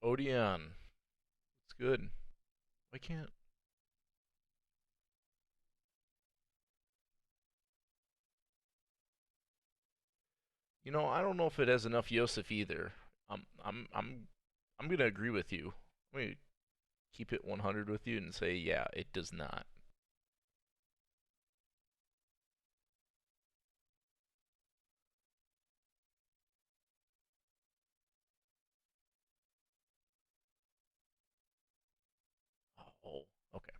Odeon. It's good. Why can't? I don't know if it has enough Yosef either. I'm I'm I'm I'm gonna agree with you. I'm gonna keep it 100 with you and say, yeah, it does not. Oh, okay.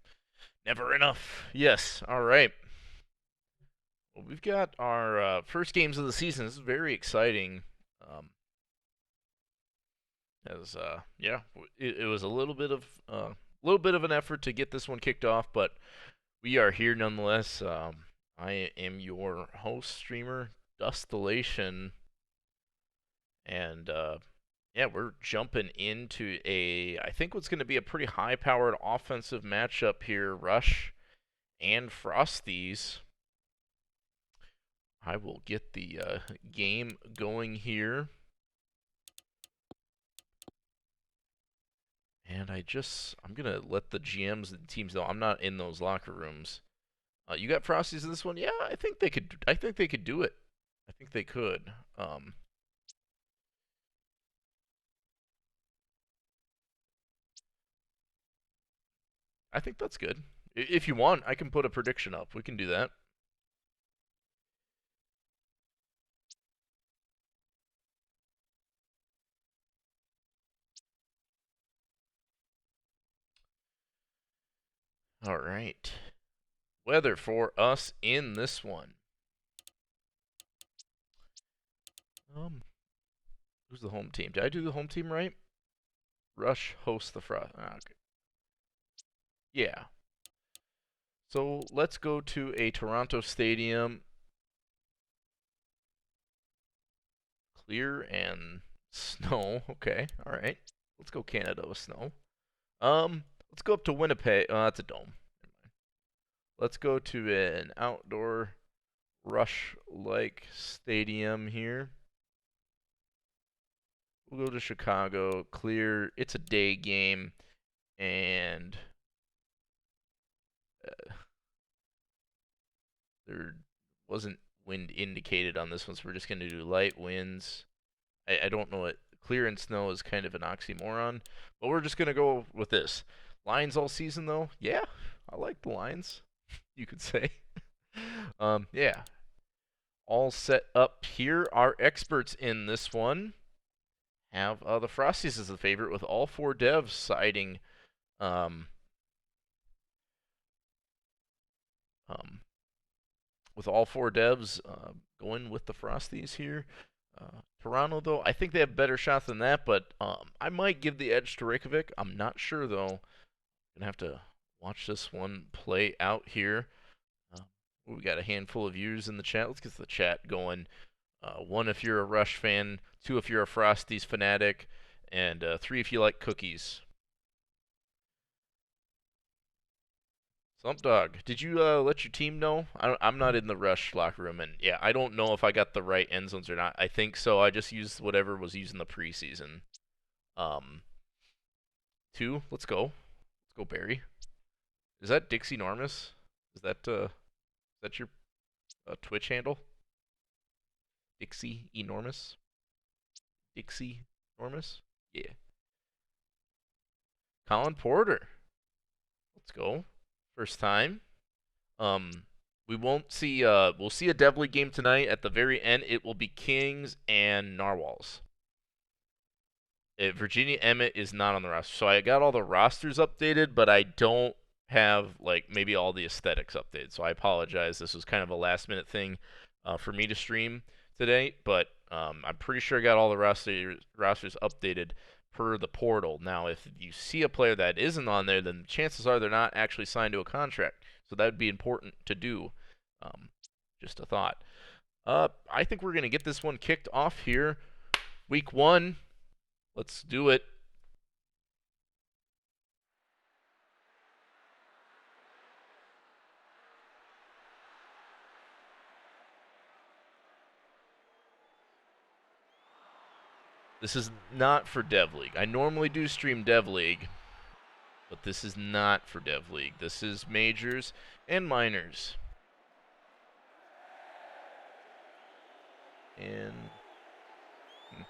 Never enough. Yes. All right. Well, we've got our first games of the season. This is very exciting. Um, as yeah, it was a little bit of an effort to get this one kicked off, but we are here nonetheless. I am your host, streamer, Dustillation, and yeah, we're jumping into I think what's going to be a pretty high-powered offensive matchup here, Rush and Frosties. I will get the game going here. And I'm going to let the GMs and teams know I'm not in those locker rooms. You got Frosties in this one? Yeah, I think they could do it. I think they could. I think that's good. If you want, I can put a prediction up. We can do that. All right. Weather for us in this one. Um, who's the home team? Did I do the home team right? Rush hosts the Frost. Okay. Yeah. So let's go to a Toronto stadium. Clear and snow. Okay. All right. Let's go Canada with snow. Let's go up to Winnipeg. Oh, that's a dome. Let's go to an outdoor Rush-like stadium here. We'll go to Chicago. Clear. It's a day game, and there wasn't wind indicated on this one, so we're just gonna do light winds. I don't know what clear and snow is kind of an oxymoron, but we're just gonna go with this. Lions all season though, yeah, I like the Lions. You could say. Yeah, all set up here. Our experts in this one have the Frosties as the favorite, with all four devs siding um, um, with all four devs going with the Frosties here. Toronto, though, I think they have better shots than that, but I might give the edge to Reykjavik. I'm not sure, though. Gonna have to watch this one play out here. Uh, we got a handful of viewers in the chat. Let's get the chat going. One, if you're a Rush fan. Two, if you're a Frosties fanatic. And three, if you like cookies. Slump Dog, did you let your team know? I'm not in the Rush locker room, and yeah, I don't know if I got the right end zones or not. I think so. I just used whatever was used in the preseason. Um, two, let's go. Let's go, Barry. Is that Dixie Normus? Is that your Twitch handle? Dixie Enormous? Dixie Enormous? Yeah. Colin Porter. Let's go. First time. Um, we won't see. We'll see a Devly game tonight. At the very end, it will be Kings and Narwhals. Virginia Emmett is not on the roster, so I got all the rosters updated, but I don't have like maybe all the aesthetics updated. So I apologize. This was kind of a last minute thing for me to stream today, but I'm pretty sure I got all the rosters updated per the portal. Now, if you see a player that isn't on there, then chances are they're not actually signed to a contract. So that would be important to do. Um, just a thought. I think we're gonna get this one kicked off here. Week one. Let's do it. This is not for Dev League. I normally do stream Dev League, but this is not for Dev League. This is majors and minors. And I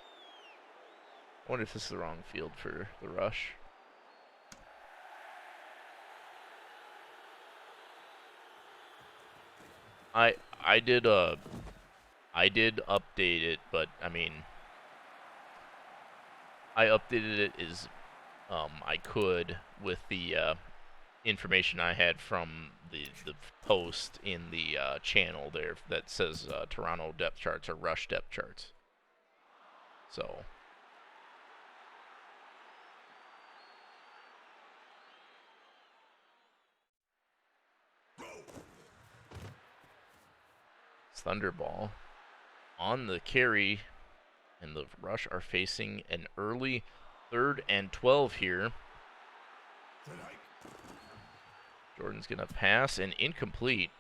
wonder if this is the wrong field for the rush. I did update it, but I mean, I updated it as I could with the information I had from the post in the channel there that says Toronto depth charts or rush depth charts. So Thunderball on the carry, and the rush are facing an early 3rd and 12 here. Jordan's going to pass and incomplete.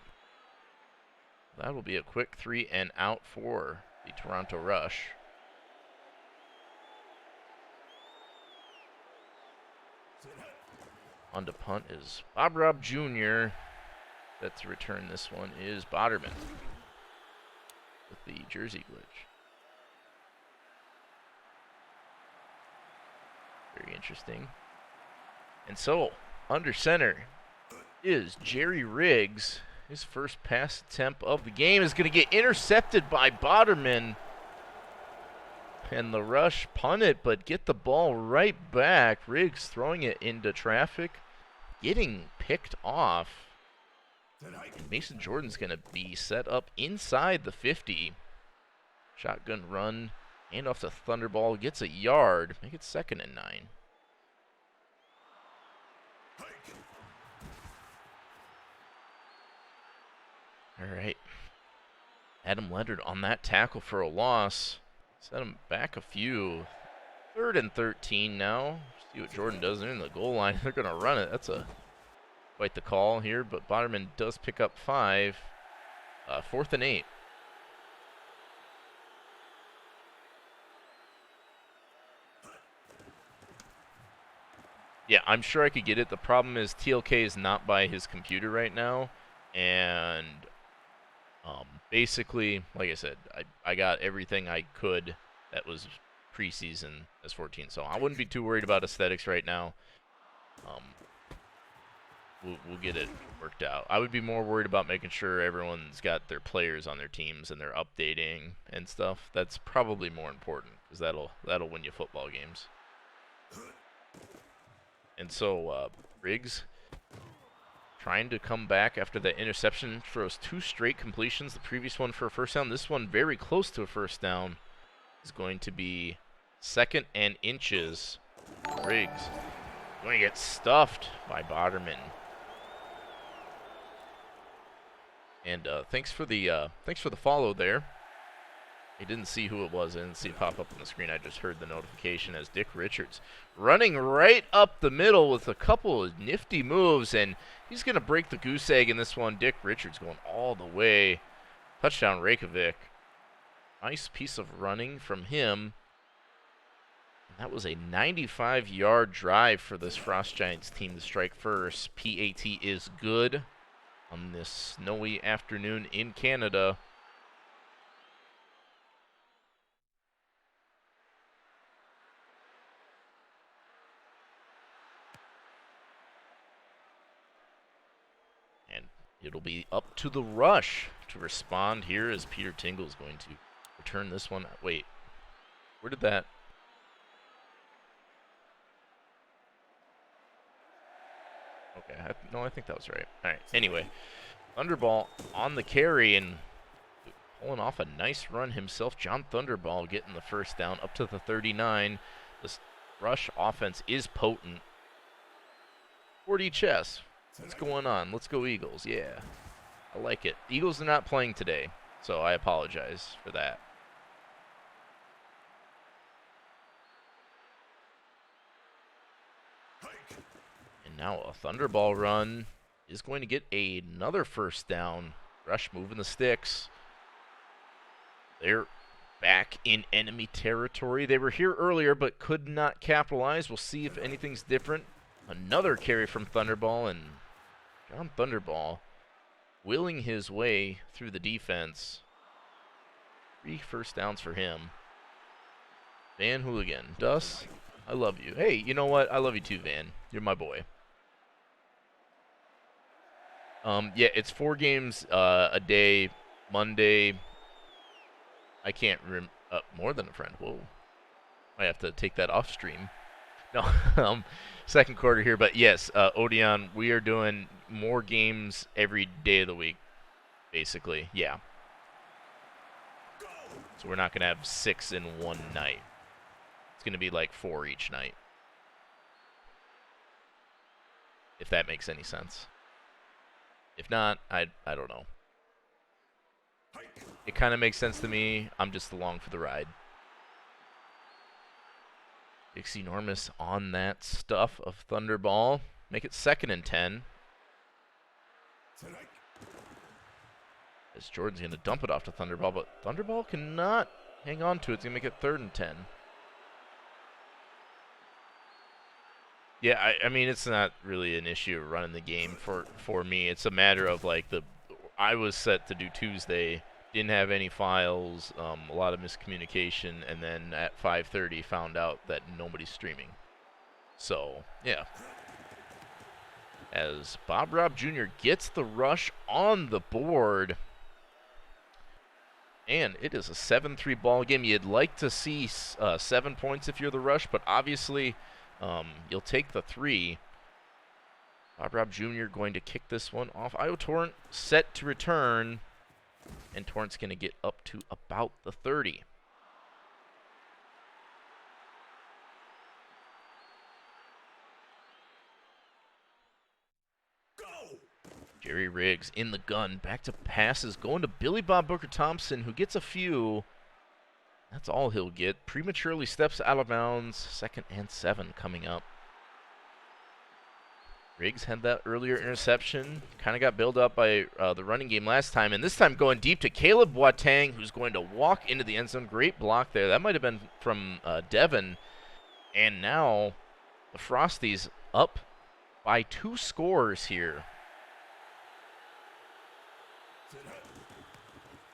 That will be a quick 3 and out for the Toronto rush. On to punt is Bob Rob Jr. Set to return this one is Boderman with the jersey glitch. Very interesting. And so, under center is Jerry Riggs. His first pass attempt of the game is going to get intercepted by Boderman. And the rush punt it, but get the ball right back. Riggs throwing it into traffic, getting picked off. And Mason Jordan's going to be set up inside the 50. Shotgun run, hand off to Thunderball, gets a yard. Make it 2nd and 9. All right. Adam Leonard on that tackle for a loss. Set him back a few. 3rd and 13 now. See what Jordan does. They're in the goal line. They're going to run it. That's quite the call here, but Boderman does pick up 5. 4th and 8. Yeah, I'm sure I could get it. The problem is TLK is not by his computer right now, and basically, like I said, I got everything I could that was preseason S14, so I wouldn't be too worried about aesthetics right now. We'll get it worked out. I would be more worried about making sure everyone's got their players on their teams and they're updating and stuff. That's probably more important, because that'll win you football games. And so Riggs trying to come back after that interception, throws 2 straight completions. The previous one for a first down. This one very close to a first down. Is going to be 2nd and inches. Riggs going to get stuffed by Boderman. And thanks for the follow there. I didn't see who it was. I didn't see it pop up on the screen. I just heard the notification as Dick Richards running right up the middle with a couple of nifty moves, and he's going to break the goose egg in this one. Dick Richards going all the way. Touchdown Reykjavik. Nice piece of running from him. And that was a 95-yard drive for this Frost Giants team to strike first. PAT is good on this snowy afternoon in Canada. And it'll be up to the rush to respond here as Peter Tingle is going to return this one. Wait, where did that? Okay, no, I think that was right. All right, anyway, Thunderball on the carry and pulling off a nice run himself. John Thunderball getting the first down up to the 39. This rush offense is potent. 40 chess. What's going on? Let's go Eagles. Yeah, I like it. Eagles are not playing today, so I apologize for that. And now a Thunderball run is going to get another first down. Rush moving the sticks. They're back in enemy territory. They were here earlier but could not capitalize. We'll see if anything's different. Another carry from Thunderball, and John Thunderball willing his way through the defense. 3 first downs for him. Van Hooligan. Dus, I love you. Hey, you know what? I love you too, Van. You're my boy. Yeah, it's 4 games a day. Monday. I can't more than a friend. Whoa. I have to take that off stream. No, second quarter here, but yes, Odeon, we are doing more games every day of the week, basically. Yeah. So we're not going to have 6 in one night. It's going to be like 4 each night. If that makes any sense. If not, I don't know. It kind of makes sense to me. I'm just along for the ride. Dixie Enormous on that stuff of Thunderball. Make it 2nd and 10. As Jordan's going to dump it off to Thunderball, but Thunderball cannot hang on to it. It's going to make it 3rd and 10. Yeah, I mean, it's not really an issue running the game for me. It's a matter of, like, I was set to do Tuesday. Didn't have any files, a lot of miscommunication, and then at 5:30 found out that nobody's streaming. So, yeah. As Bob Rob Jr. gets the rush on the board. And it is a 7-3 ball game. You'd like to see 7 points if you're the rush, but obviously you'll take the 3. Bob Rob Jr. going to kick this one off. Io Torrent set to return. And Torrent's going to get up to about the 30. Go. Jerry Riggs in the gun. Back to passes. Going to Billy Bob Booker Thompson, who gets a few. That's all he'll get. Prematurely steps out of bounds. 2nd and 7 coming up. Riggs had that earlier interception. Kind of got built up by the running game last time. And this time going deep to Caleb Boateng, who's going to walk into the end zone. Great block there. That might have been from Devin. And now the Frosties up by 2 scores here.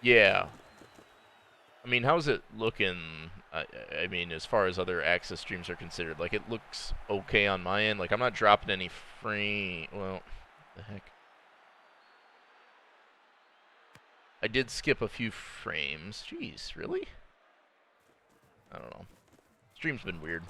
Yeah. I mean, how's it looking? I mean, as far as other access streams are considered, like, it looks okay on my end. Like, I'm not dropping any frame. Well, what the heck? I did skip a few frames. Jeez, really? I don't know. Stream's been weird.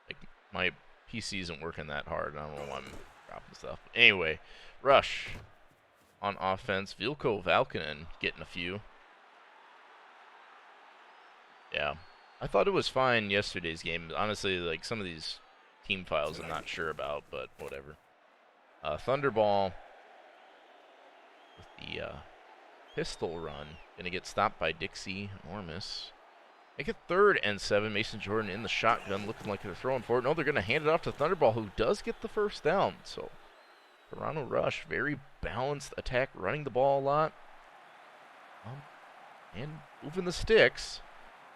Like, my PC isn't working that hard. I don't know why I'm dropping stuff. Anyway, rush on offense. Vilko Valkonen getting a few. Yeah. I thought it was fine yesterday's game. Honestly, like, some of these team files I'm not sure about, but whatever. Thunderball with the pistol run. Going to get stopped by Dixie Enormous. Make it 3rd and 7. Mason Jordan in the shotgun, looking like they're throwing for it. No, they're going to hand it off to Thunderball, who does get the first down. So, Toronto Rush, very balanced attack, running the ball a lot. And moving the sticks.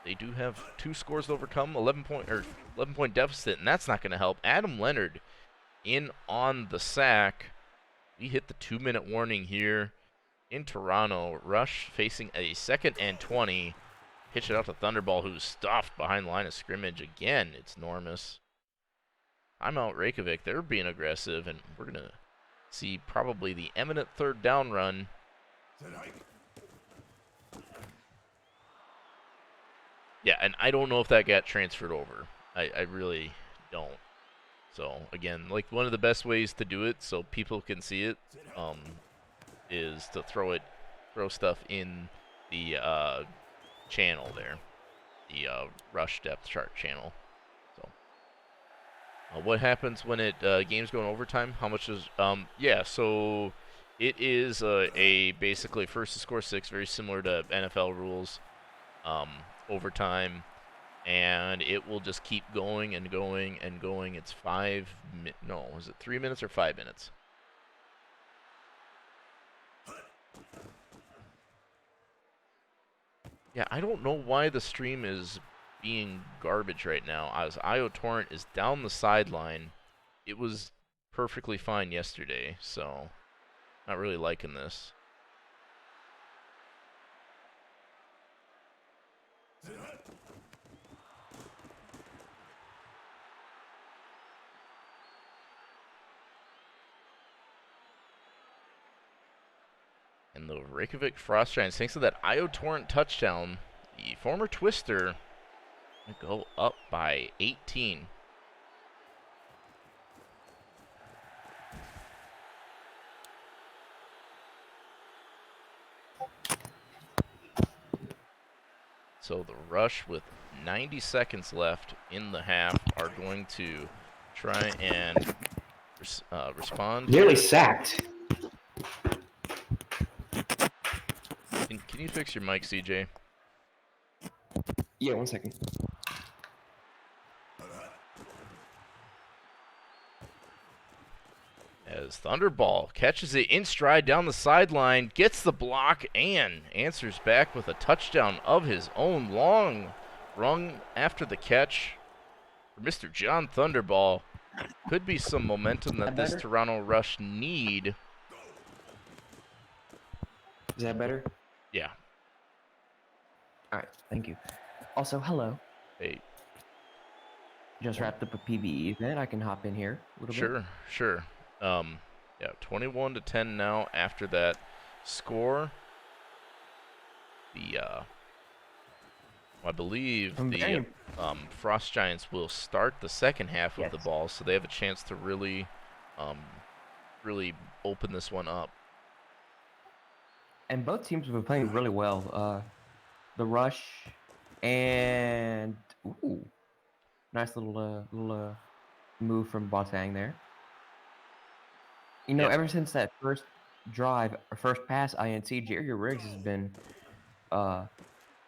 They do have 2 scores to overcome, 11-point deficit, and that's not going to help. Adam Leonard in on the sack. We hit the 2-minute warning here in Toronto. Rush facing a 2nd and 20. Pitch it out to Thunderball, who's stuffed behind the line of scrimmage again. It's Enormous. Timeout Reykjavik. They're being aggressive, and we're going to see probably the eminent 3rd down run. Yeah, and I don't know if that got transferred over. I really don't. So, again, like, one of the best ways to do it so people can see it is to throw stuff in the channel there, the rush depth chart channel. So, what happens when games go in overtime? How much is yeah? So it is a basically first to score 6, very similar to NFL rules. Overtime, and it will just keep going and going and going. It's no, is it 3 minutes or 5 minutes? Yeah, I don't know why the stream is being garbage right now. As IO Torrent is down the sideline, it was perfectly fine yesterday, so not really liking this. And the Reykjavik Frost Giants, thanks to that IO Torrent touchdown, the former Twister go up by 18. So the Rush, with 90 seconds left in the half, are going to try and respond. Nearly sacked. Can you fix your mic, CJ? Yeah, 1 second. As Thunderball catches it in stride down the sideline, gets the block, and answers back with a touchdown of his own. Long run after the catch for Mr. John Thunderball. Could be some momentum that this Toronto Rush need. Is that better? Yeah. All right, thank you. Also, hello. Hey. Just wrapped up a PvE event. I can hop in here a little bit. Sure. Yeah, 21-10 now after that score. The I believe the Frost Giants will start the second half of the ball, so they have a chance to really open this one up. And both teams have been playing really well. The Rush and nice little move from Boateng there. You know, ever since that first drive or first pass INT, Jerry Riggs has been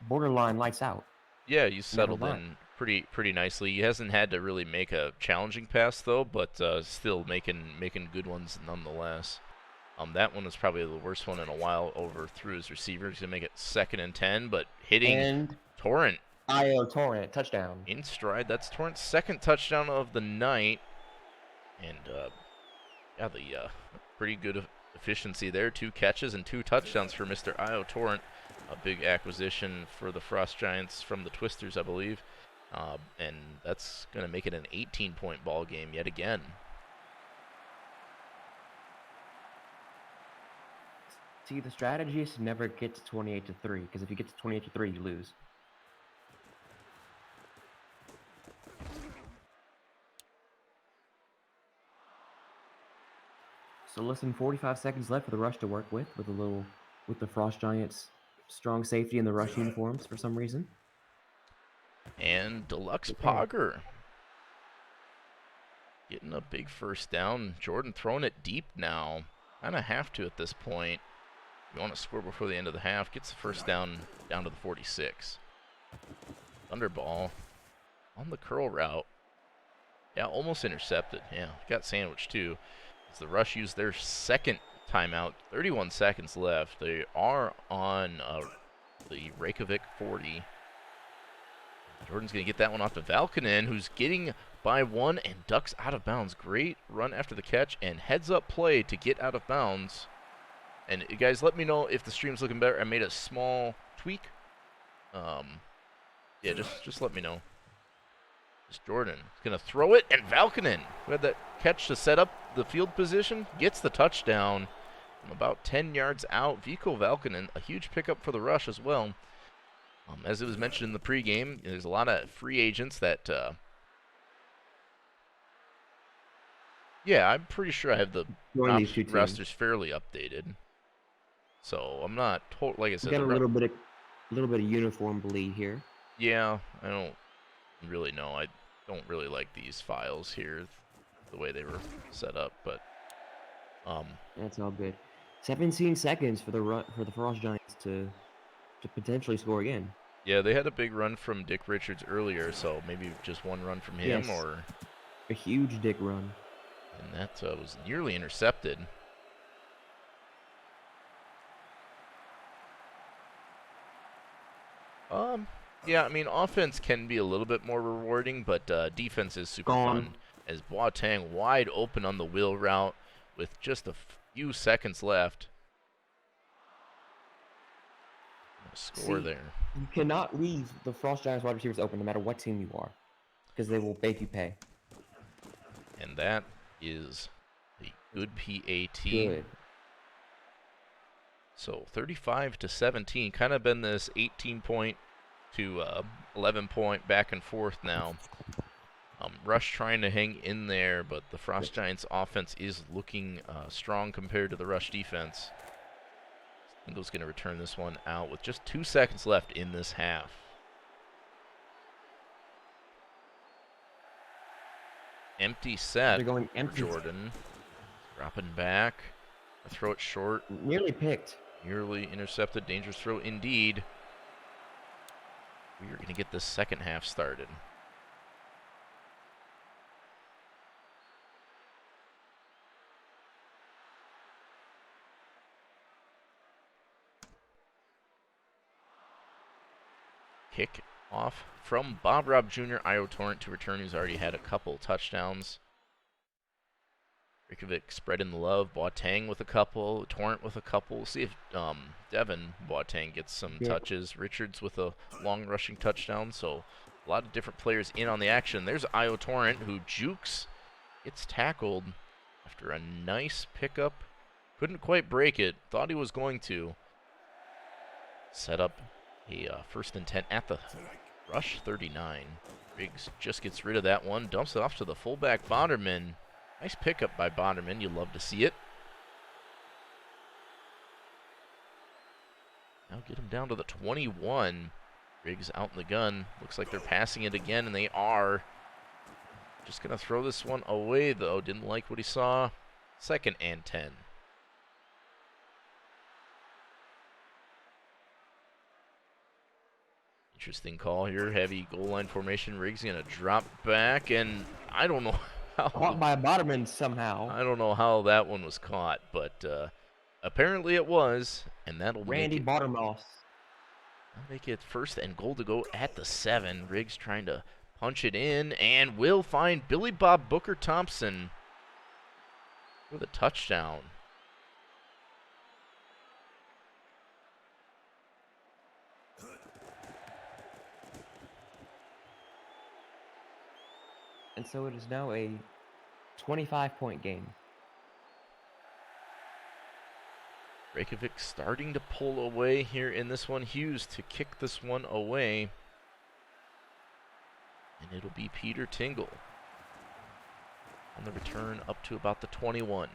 borderline lights out. Yeah, he's settled in pretty nicely. He hasn't had to really make a challenging pass though, but still making good ones nonetheless. That one was probably the worst one in a while, overthrew his receiver. He's gonna make it 2nd and 10, but hitting Torrent. IO Torrent touchdown In stride. That's Torrent's 2nd touchdown of the night, and yeah, the pretty good efficiency there. 2 catches and 2 touchdowns for Mr. IO Torrent. A big acquisition for the Frost Giants from the Twisters, I believe. And that's going to make it an 18-point ball game yet again. See, the strategy is to never get to 28-3, because if you get to 28-3, you lose. So less than 45 seconds left for the Rush to work with the Frost Giants' strong safety in the Rush uniforms for some reason. And Deluxe Pogger getting a big first down. Jordan throwing it deep now. Kind of have to at this point. You want to score before the end of the half. Gets the first down to the 46. Thunderball on the curl route. Yeah, almost intercepted. Yeah, got sandwiched too. As the Rush used their 2nd timeout, 31 seconds left. They are on the Reykjavik 40. Jordan's going to get that one off to Valkonen, who's getting by 1 and ducks out of bounds. Great run after the catch and heads-up play to get out of bounds. And guys, let me know if the stream's looking better. I made a small tweak. Yeah, just let me know. It's Jordan. He's going to throw it, and Valkonen, who had that catch to set up the field position, gets the touchdown from about 10 yards out. Vico Valkonen, a huge pickup for the Rush as well. As it was mentioned in the pregame, there's a lot of free agents that, yeah, I'm pretty sure I have the rosters fairly updated. So I'm not like I said. We got a little bit of uniform bleed here. Yeah, I don't really know. I don't really like these files here, the way they were set up, but that's all good. 17 seconds for the Frost Giants to potentially score again. Yeah, they had a big run from Dick Richards earlier, so maybe just one run from him, Yes, or a huge dick run. and that was nearly intercepted. Um, yeah, I mean, offense can be a little bit more rewarding, but defense is super Gone. fun. As Boateng wide open on the wheel route with just a few seconds left. Score See, there. you cannot leave the Frost Giants wide receivers open no matter what team you are, because they will make you pay. And that is a good PAT. Good. So 35 to 17, kind of been this 18 point to 11 point back and forth now. Rush trying to hang in there, but the Frost Giants offense is looking strong compared to the Rush defense. Eagles going to return this one out with just 2 seconds left in this half. Empty set. They're going empty. Jordan. Dropping back. Throw it short. Nearly picked. Nearly intercepted. Dangerous throw indeed. We are going to get the second half started. Kick off from Bob Robb Jr. Io Torrent to return, who's already had a couple touchdowns. Rikovic spreading the love. Boateng with a couple. Torrent with a couple. We'll see if Devin Boateng gets some touches. Richards with a long rushing touchdown. So a lot of different players in on the action. There's Io Torrent, who jukes. Gets tackled after a nice pickup. Couldn't quite break it. Thought he was going to. Set up a first and 10 at the Rush 39. Riggs just gets rid of that one. Dumps it off to the fullback Bonderman. Nice pickup by Bonderman. You love to see it. Now get him down to the 21. Riggs out in the gun. Looks like they're passing it again, and they are. Just going to throw this one away, though. Didn't like what he saw. Second and 10. Interesting call here. Heavy goal line formation. Riggs going to drop back, and I don't know how. Caught by a Botterman somehow. I don't know how that one was caught, but apparently it was, and that'll Randy Bottermoss. make it first and goal to go at the 7. Riggs trying to punch it in, and will find Billy Bob Booker Thompson with a touchdown. And so it is now a 25-point game. Reykjavik starting to pull away here in this one. Hughes to kick this one away. And it'll be Peter Tingle on the return up to about the 21.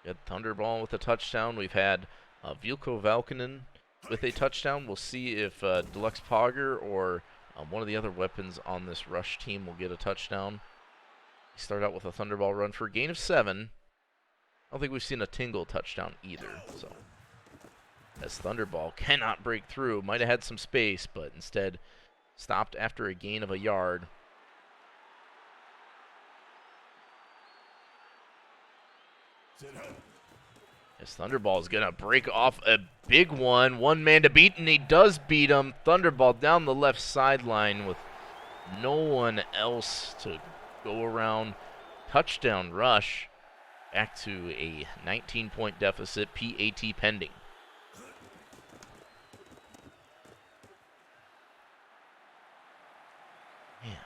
We had Thunderball with a touchdown. We've had Vilko Valkonen with a touchdown. We'll see if Deluxe Pogger or one of the other weapons on this Rush team will get a touchdown. We start out with a Thunderball run for a gain of 7. I don't think we've seen a Tingle touchdown either. So, as Thunderball cannot break through, might have had some space, but instead stopped after a gain of a yard. As Thunderball is going to break off a big one. One man to beat, and he does beat him. Thunderball down the left sideline with no one else to go around. Touchdown Rush. Back to a 19-point deficit. PAT pending. Man.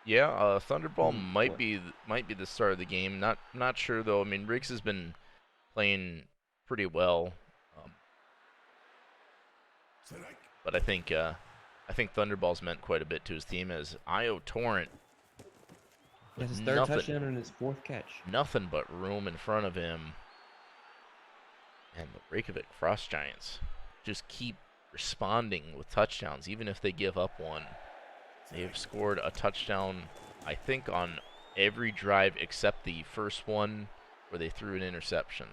Yeah, Thunderball might be the start of the game. Not sure though. I mean, Riggs has been playing pretty well, but I think Thunderball's meant quite a bit to his team. As Io Torrent, That's his third touchdown and his 4th catch. nothing but room in front of him. And the Reykjavik Frost Giants just keep responding with touchdowns, even if they give up one. They have scored a touchdown, I think, on every drive except the first one where they threw an interception.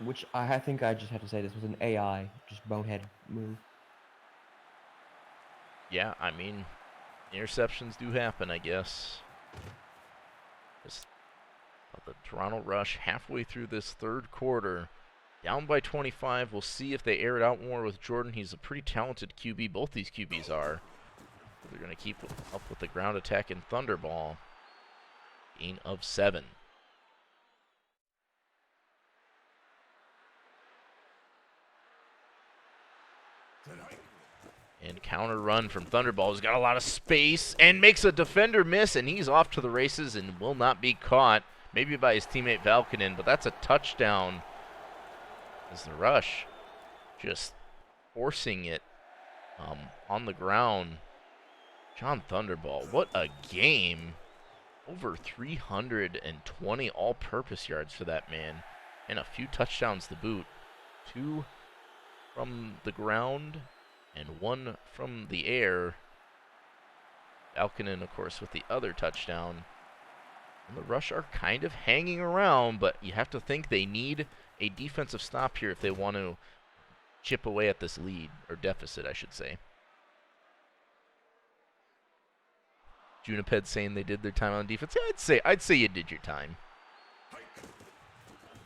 Which I think I just have to say this was an AI, just bonehead move. Yeah, I mean, interceptions do happen, I guess. Just the Toronto Rush halfway through this third quarter, down by 25. We'll see if they air it out more with Jordan. He's a pretty talented QB. Both these QBs are. They're going to keep up with the ground attack in Thunderball. Gain of 7. And counter run from Thunderball. He's got a lot of space and makes a defender miss, and he's off to the races and will not be caught. Maybe by his teammate Valkonen, but that's a touchdown. As the Rush just forcing it on the ground. John Thunderball, what a game. Over 320 all-purpose yards for that man. And a few touchdowns to boot. 2 from the ground and 1 from the air. Valkonen, of course, with the other touchdown. And the Rush are kind of hanging around, but you have to think they need a defensive stop here if they want to chip away at this lead, or deficit, I should say. Juniped saying they did their time on defense. Yeah, I'd say you did your time.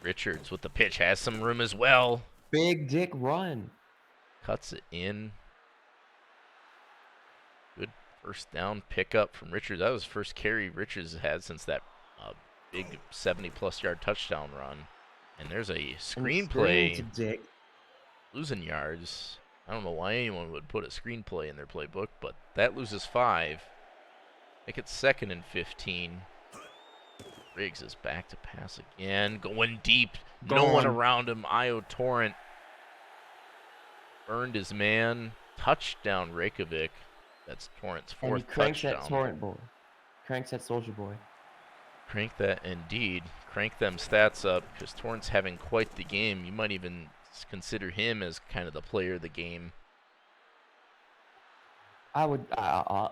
Richards with the pitch has some room as well. Big dick run. Cuts it in. Good first down pickup from Richards. That was the first carry Richards had since that big 70-plus yard touchdown run. And there's a screenplay. Losing yards. I don't know why anyone would put a screenplay in their playbook, but that loses 5. Make it 2nd and 15. Riggs is back to pass again. Going deep. No one around him. Io Torrent burned his man. Touchdown Reykjavik. That's Torrent's 4th and he cranks touchdown. That Torrent boy. Cranks that soldier boy. Crank that indeed. Crank them stats up because Torrent's having quite the game. You might even consider him as kind of the player of the game. I would,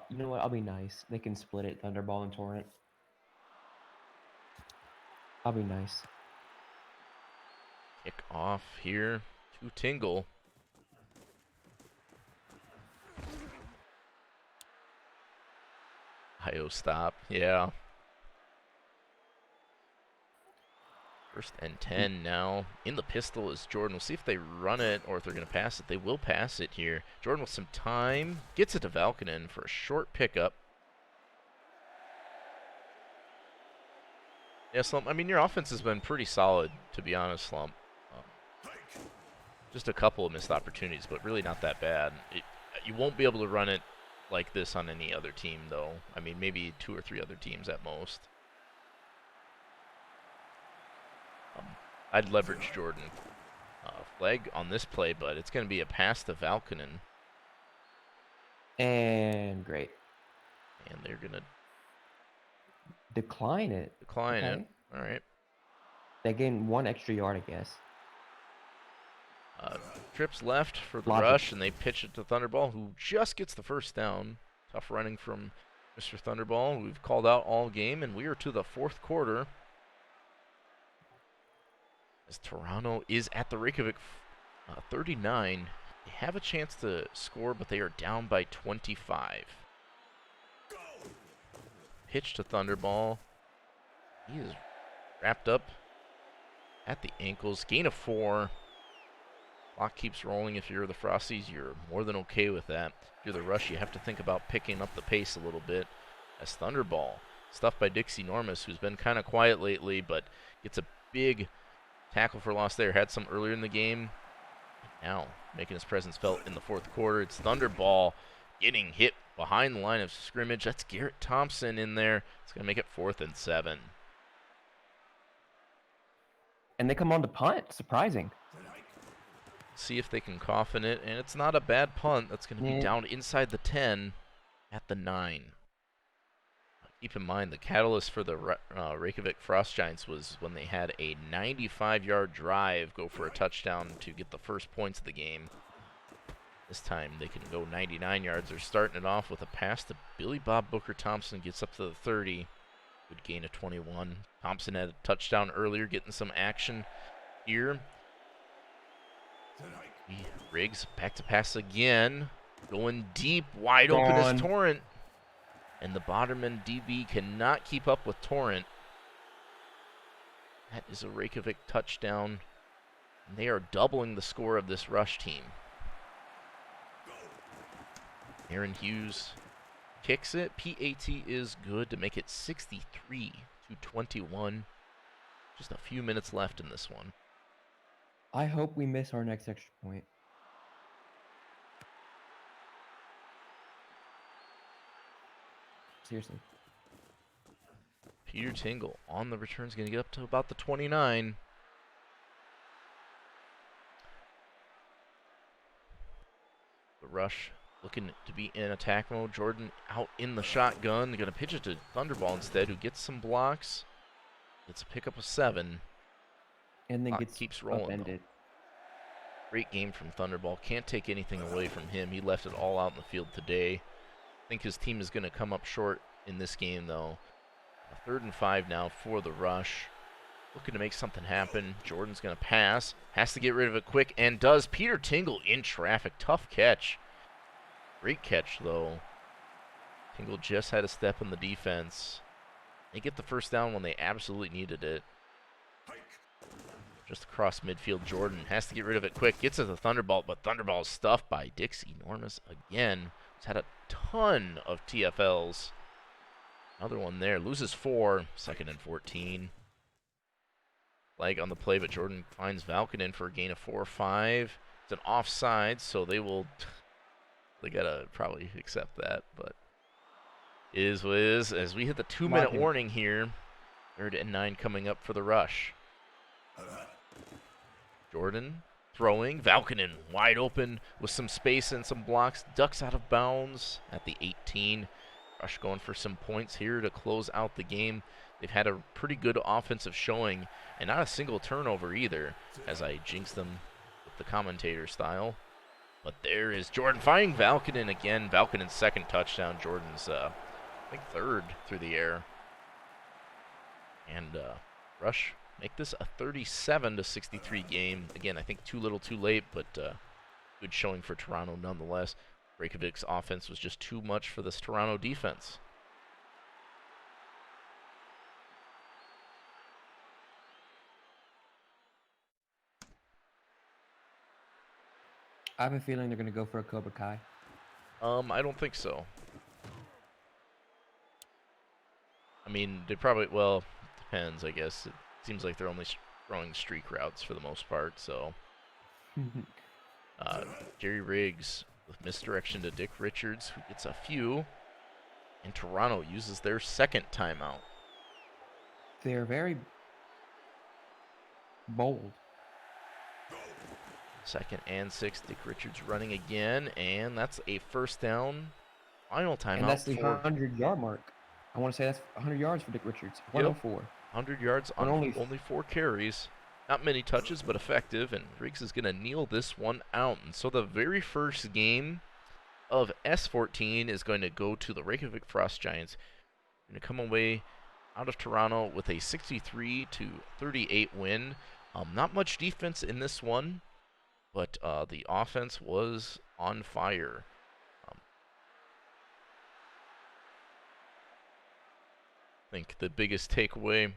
you know what? I'll be nice. They can split it, Thunderball and Torrent. I'll be nice. Kick off here to Tingle. IO stop, yeah. 1st and 10 now. In the pistol is Jordan. We'll see if they run it or if they're going to pass it. They will pass it here. Jordan with some time. Gets it to Valkonen for a short pickup. Yeah, Slump, I mean, your offense has been pretty solid, to be honest, Slump. Just a couple of missed opportunities, but really not that bad. You won't be able to run it like this on any other team, though. I mean, maybe 2 or 3 other teams at most. I'd leverage Jordan. Flag on this play, but it's going to be a pass to Valkonen. And great. And they're going to decline it. Decline it. All right. They gain 1 extra yard, I guess. Trips left for the Rush, and they pitch it to Thunderball, who just gets the first down. Tough running from Mr. Thunderball. We've called out all game, and we are to the 4th quarter. As Toronto is at the Reykjavik 39. They have a chance to score, but they are down by 25. Pitch to Thunderball. He is wrapped up at the ankles. Gain of 4. Clock keeps rolling. If you're the Frosties, you're more than okay with that. If you're the Rush, you have to think about picking up the pace a little bit. As Thunderball, stuffed by Dixie Normus, who's been kind of quiet lately, but gets a big tackle for loss there. Had some earlier in the game. Now making his presence felt in the 4th quarter. It's Thunderball getting hit behind the line of scrimmage. That's Garrett Thompson in there. It's going to make it 4th and 7. And they come on to punt. Surprising. See if they can coffin it. And it's not a bad punt. That's going to be down inside the 10 at the 9. Keep in mind, the catalyst for the Reykjavik Frost Giants was when they had a 95-yard drive go for a touchdown to get the first points of the game. This time they can go 99 yards. They're starting it off with a pass to Billy Bob Booker Thompson. Gets up to the 30. Good gain of 21. Thompson had a touchdown earlier, getting some action here. Riggs back to pass again. Going deep, wide open is Torrent. And the Botterman DB cannot keep up with Torrent. That is a Reykjavik touchdown. And they are doubling the score of this rush team. Aaron Hughes kicks it. PAT is good to make it 63-21. Just a few minutes left in this one. I hope we miss our next extra point. Seriously. Peter Tingle on the return is going to get up to about the 29. The rush looking to be in attack mode. Jordan out in the shotgun. They're going to pitch it to Thunderball instead, who gets some blocks. Gets a pickup of 7. And then gets keeps rolling. upended. Great game from Thunderball. Can't take anything away from him. He left it all out in the field today. I think his team is going to come up short in this game, though. 3rd and 5 now for the rush. Looking to make something happen. Jordan's going to pass. Has to get rid of it quick, and does. Peter Tingle in traffic. Tough catch. Great catch, though. Tingle just had a step in the defense. They get the first down when they absolutely needed it. Just across midfield, Jordan has to get rid of it quick. Gets to the Thunderbolt, but Thunderbolt is stuffed by Dixie Enormous again. He's had a ton of TFLs. Another one there. Loses 4. 2nd and 14. Flag on the play, but Jordan finds Valkonen for a gain of 4 or 5. It's an offside, so they will... they gotta probably accept that, but... It is what it is. As we hit the 2-minute warning here. 3rd and 9 coming up for the rush. Jordan throwing. Valkonen wide open with some space and some blocks. Ducks out of bounds at the 18. Rush going for some points here to close out the game. They've had a pretty good offensive showing and not a single turnover either, as I jinx them with the commentator style. But there is Jordan finding Valkonen again. Valkonen's 2nd touchdown. Jordan's, I think, 3rd through the air. And rush make this a 37-63 game. Again, I think too little too late, but good showing for Toronto nonetheless. Reykjavik's offense was just too much for this Toronto defense. I have a feeling they're going to go for a Cobra Kai. I don't think so. I mean, they probably, well, depends, I guess. It seems like they're only throwing streak routes for the most part, so. Jerry Riggs with misdirection to Dick Richards, who gets a few. And Toronto uses their 2nd timeout. They're very bold. 2nd and 6. Dick Richards running again, and that's a 1st down. Final timeout. And that's the 100-yard mark. I want to say that's 100 yards for Dick Richards. 104. 100 yards on only 4 carries. Not many touches, but effective, and Riggs is going to kneel this one out. And so the very first game of S14 is going to go to the Reykjavik Frost Giants. Going to come away out of Toronto with a 63-38 win. Not much defense in this one, but the offense was on fire. I think the biggest takeaway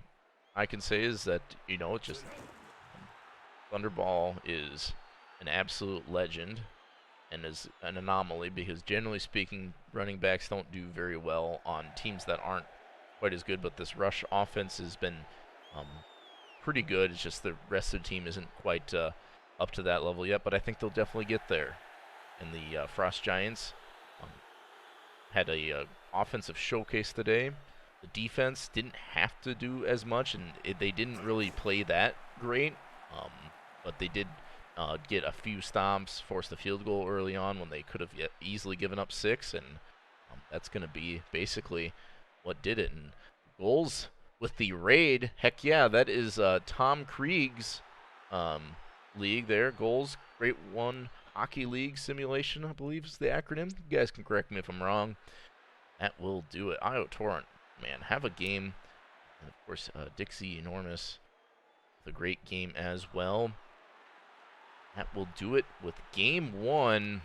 I can say is that, you know, it's just Thunderball is an absolute legend and is an anomaly because generally speaking, running backs don't do very well on teams that aren't quite as good, but this rush offense has been pretty good. It's just the rest of the team isn't quite up to that level yet, but I think they'll definitely get there. And the Frost Giants had a offensive showcase today. The defense didn't have to do as much, and they didn't really play that great, but they did get a few stops, forced a field goal early on when they could have easily given up 6, and that's going to be basically what did it. And goals with the raid. Heck yeah, that is Tom Krieg's league there. Goals, Great One Hockey League Simulation, I believe is the acronym. You guys can correct me if I'm wrong. That will do it. IO Torrent, man, have a game. And of course, Dixie Enormous with a great game as well. That will do it with game 1.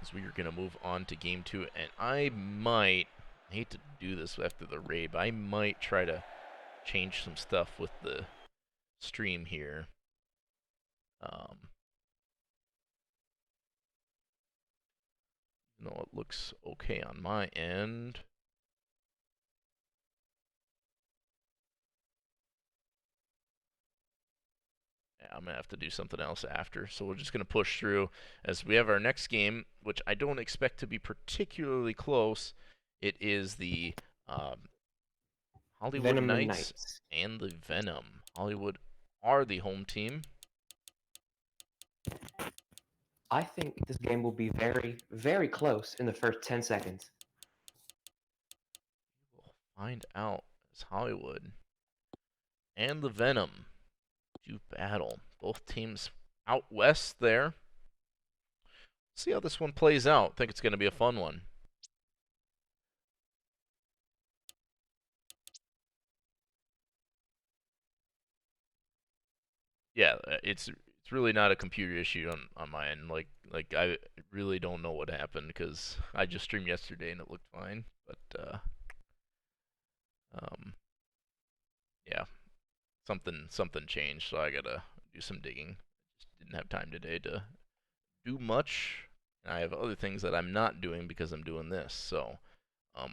As we are going to move on to game 2. And I hate to do this after the raid, but I might try to change some stuff with the stream here. No, it looks okay on my end. Yeah, I'm going to have to do something else after. So we're just going to push through as we have our next game, which I don't expect to be particularly close. It is the Hollywood Venom and Knights Knights. and the Venom. Hollywood are the home team. I think this game will be very, very close in the first 10 seconds. We'll find out as Hollywood and the Venom do battle. Both teams out west there. See how this one plays out. I think it's going to be a fun one. Yeah, it's really not a computer issue on my end. Like I really don't know what happened because I just streamed yesterday and it looked fine. But yeah, something changed, so I gotta do some digging. Just didn't have time today to do much. And I have other things that I'm not doing because I'm doing this. So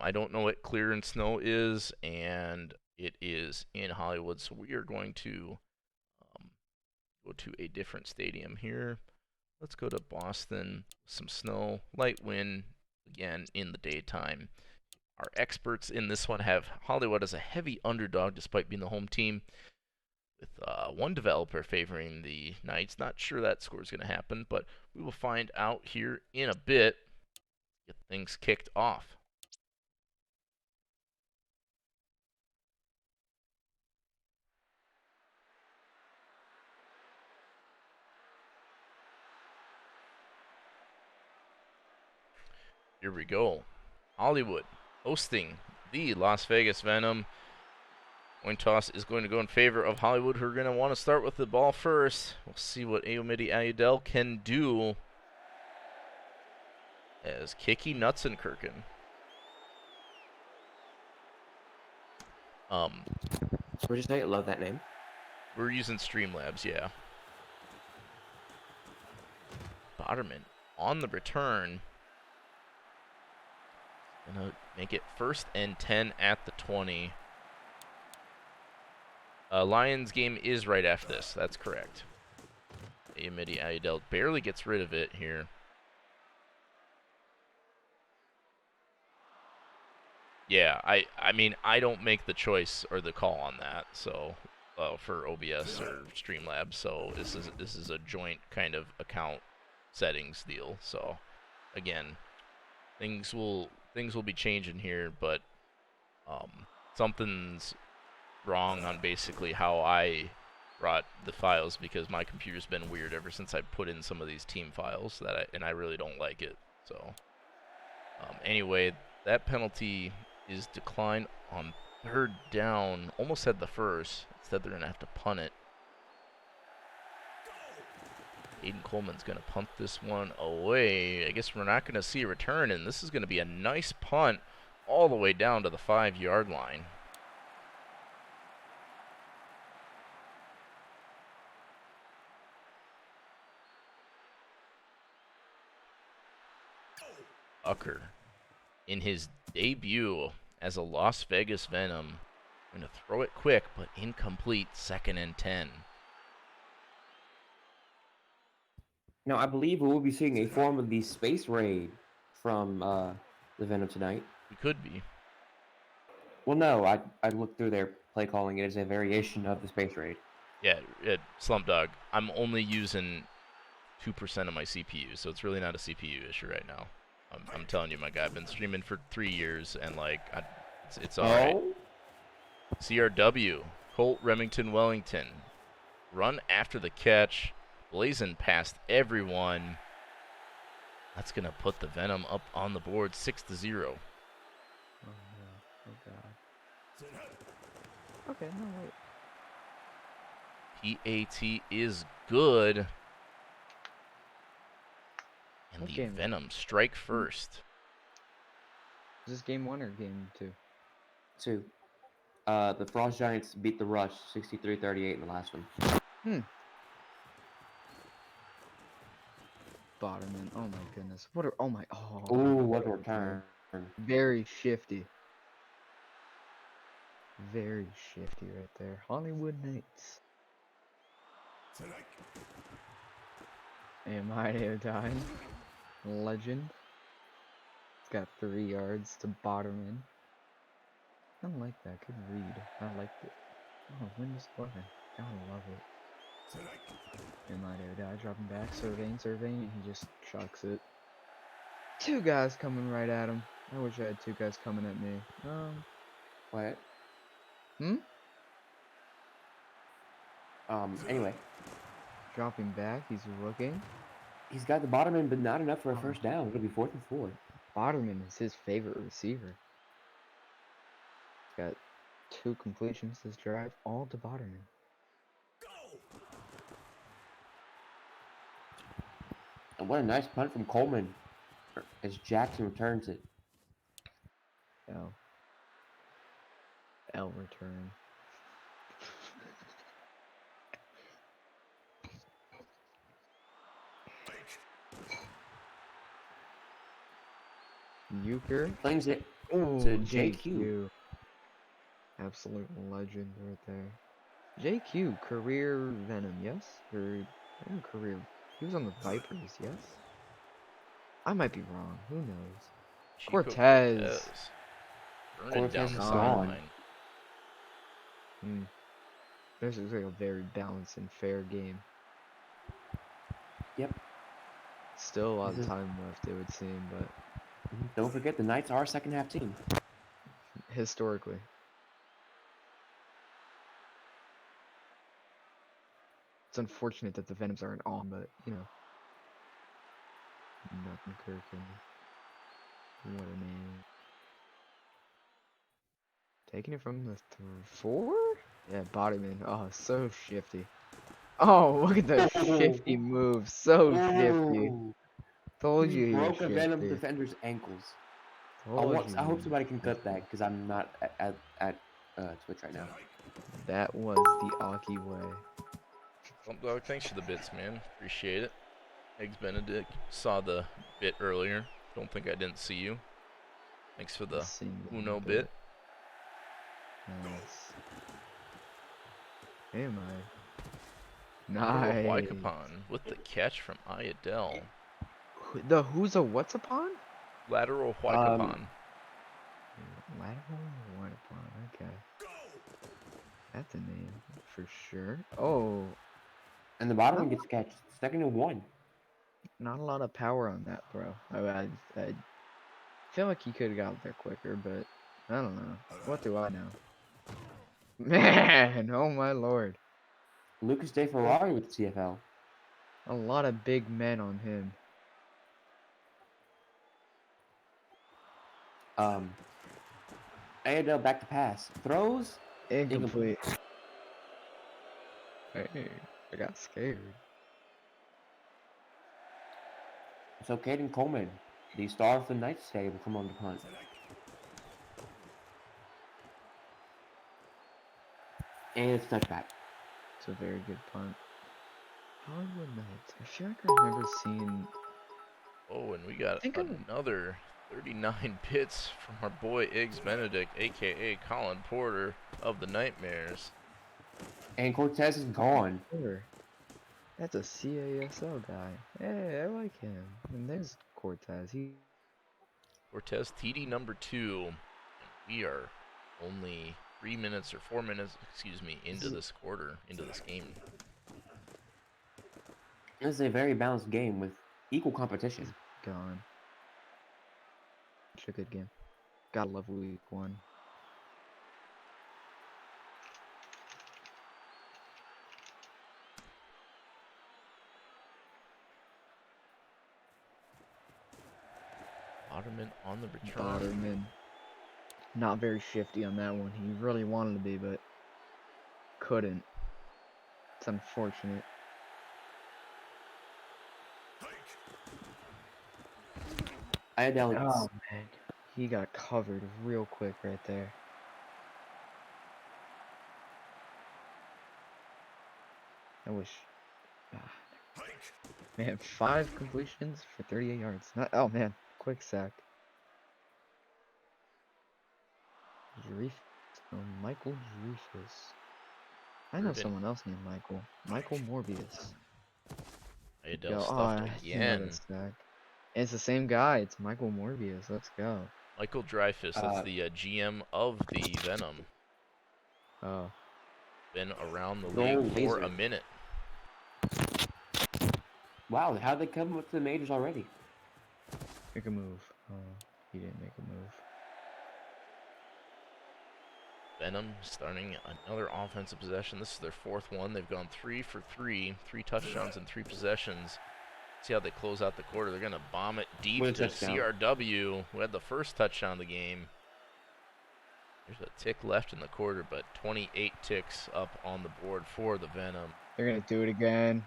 I don't know what Clear and Snow is, and it is in Hollywood. So we are going to go to a different stadium here. Let's go to Boston. Some snow, light wind, again in the daytime. Our experts in this one have Hollywood as a heavy underdog despite being the home team, with one developer favoring the Knights. Not sure that score is going to happen, but we will find out here in a bit. Get things kicked off. Here we go. Hollywood hosting the Las Vegas Venom. Coin toss is going to go in favor of Hollywood, who are going to want to start with the ball first. We'll see what Aomidi Ayudel can do as Kiki Nutzenkirchen. Where'd you say? I love that name. We're using Streamlabs, yeah. Boderman on the return. Gonna make it 1st and 10 at the 20. Lions game is right after this. That's correct. Aomidi Ayudel barely gets rid of it here. Yeah, I mean, I don't make the choice or the call on that, so for OBS or Streamlabs, so this is a joint kind of account settings deal. So again, things will be changing here, but something's wrong on basically how I brought the files, because my computer's been weird ever since I put in some of these team files and I really don't like it. So anyway, that penalty is declined on 3rd down. Almost had the first. Instead, they're going to have to punt it. Aiden Coleman's going to punt this one away. I guess we're not going to see a return, and this is going to be a nice punt all the way down to the 5-yard line. Ucker, in his debut as a Las Vegas Venom, going to throw it quick, but incomplete. 2nd and 10. Now, I believe we will be seeing a form of the Space Raid from the Venom tonight. We could be. Well, no, I looked through their play calling. It is a variation of the Space Raid. Yeah, Slumpdog, I'm only using 2% of my CPU, so it's really not a CPU issue right now. I'm telling you, my guy, I've been streaming for 3 years, and like, It's all right. Oh, CRW, Colt Remington Wellington. Run after the catch. Blazing past everyone. That's going to put the Venom up on the board 6-0. Oh no. Oh god. Okay, no wait. PAT is good. And What the game is Venom strike first. this game 1 or game 2? 2. The Frost Giants beat the Rush 63-38 in the last one. Bottom. Oh my goodness. What are oh my Ooh, what what a a return. return. Very shifty. Very shifty right there. Hollywood Knights. Am I dying? Legend. It's got 3 yards to bottom in. I like that. Good read. I liked it. Oh, Windows 11. Gotta love it. Am I there? Die? Dropping back. Surveying. And he just chucks it. 2 guys coming right at him. I wish I had 2 guys coming at me. What? Hmm? Anyway. Dropping back. He's looking. He's got the bottom end, but not enough for a Oh. first down. It'll be 4th and 4. Botterman is his favorite receiver. He's got 2 completions this drive, all to Botterman. And what a nice punt from Coleman as Jackson returns it. L. L return. Euchre. Flings it Oh, to JQ. Absolute legend right there. JQ, career Venom, yes? Or career. He was on the Vipers, yes? I might be wrong. Who knows? Chico Cortez. Burning down Cortez the is sideline. This is like a very balanced and fair game. Yep. Still a lot of time left, it would seem, but Don't forget, the Knights are a second half team. historically. It's unfortunate that the Venoms aren't on, but, you know. Nothing Kirkin. What a name. Taking it from the 4? Yeah, Bodyman. Oh, so shifty. Oh, look at the shifty move. So shifty. Ooh. Told He you he was broke a Venom shifty. defender's ankles. Told you I he hope was somebody can cut shifty. that because I'm not at Twitch right now. That was the Aki way. Dog, thanks for the bits, man. Appreciate it. Eggs Benedict saw the bit earlier. Don't think I didn't see you. Thanks for the Uno bit. Nice. Am I? Nice. Nice. Wycapon with the catch from Iadel. The who's a what's upon? Lateral Wycapon. Lateral what upon? Okay. That's a name for sure. Oh. And the bottom one gets catch. 2nd and 1. Not a lot of power on that throw. I feel like he could have got there quicker, but I don't know. What do I know? Man, oh my lord. Lucas De Ferrari with the CFL. A lot of big men on him. Ayadel back to pass. Throws. Incomplete. Hey, I got scared. So Caden Coleman, the star of the Knights today, will come on to punt. And it's touchback. It's a very good punt. Hollywood Knights. I feel like I remember seeing. Oh, and we got another 39 bits from our boy Eggs Benedict, aka Colin Porter of the Nightmares. And Cortez is gone. That's a CASL guy. Hey, I like him. And there's Cortez. Cortez TD number 2. And we are only 3 minutes or 4 minutes, into this quarter, into this game. This is a very balanced game with equal competition. Gone. Such a good game. Gotta love week 1. Waterman on the return. Botterman. Not very shifty on that one. He really wanted to be, but couldn't. It's unfortunate. I had Alex. Oh man, he got covered real quick right there. I wish. ah, Man, 5 completions for 38 yards. Not. Oh man, quick sack. Michael Dreyfus. I know Third and someone else named Michael. Michael Morbius. Ayadel Go. stuffed Another again. sack. And it's the same guy. It's Michael Morbius. Let's go. Michael Dreyfus, that's the GM of the Venom. Oh, Been around the Golden league for laser. a minute. Wow, how'd they come up to the majors already? make a move. Oh, he didn't make a move. Venom starting another offensive possession. This is their 4th one. They've gone 3 for 3, 3 touchdowns and 3 possessions. See how they close out the quarter. They're going to bomb it deep With a to touchdown. CRW, who had the first touchdown of the game. There's a tick left in the quarter, but 28 ticks up on the board for the Venom. They're gonna do it again.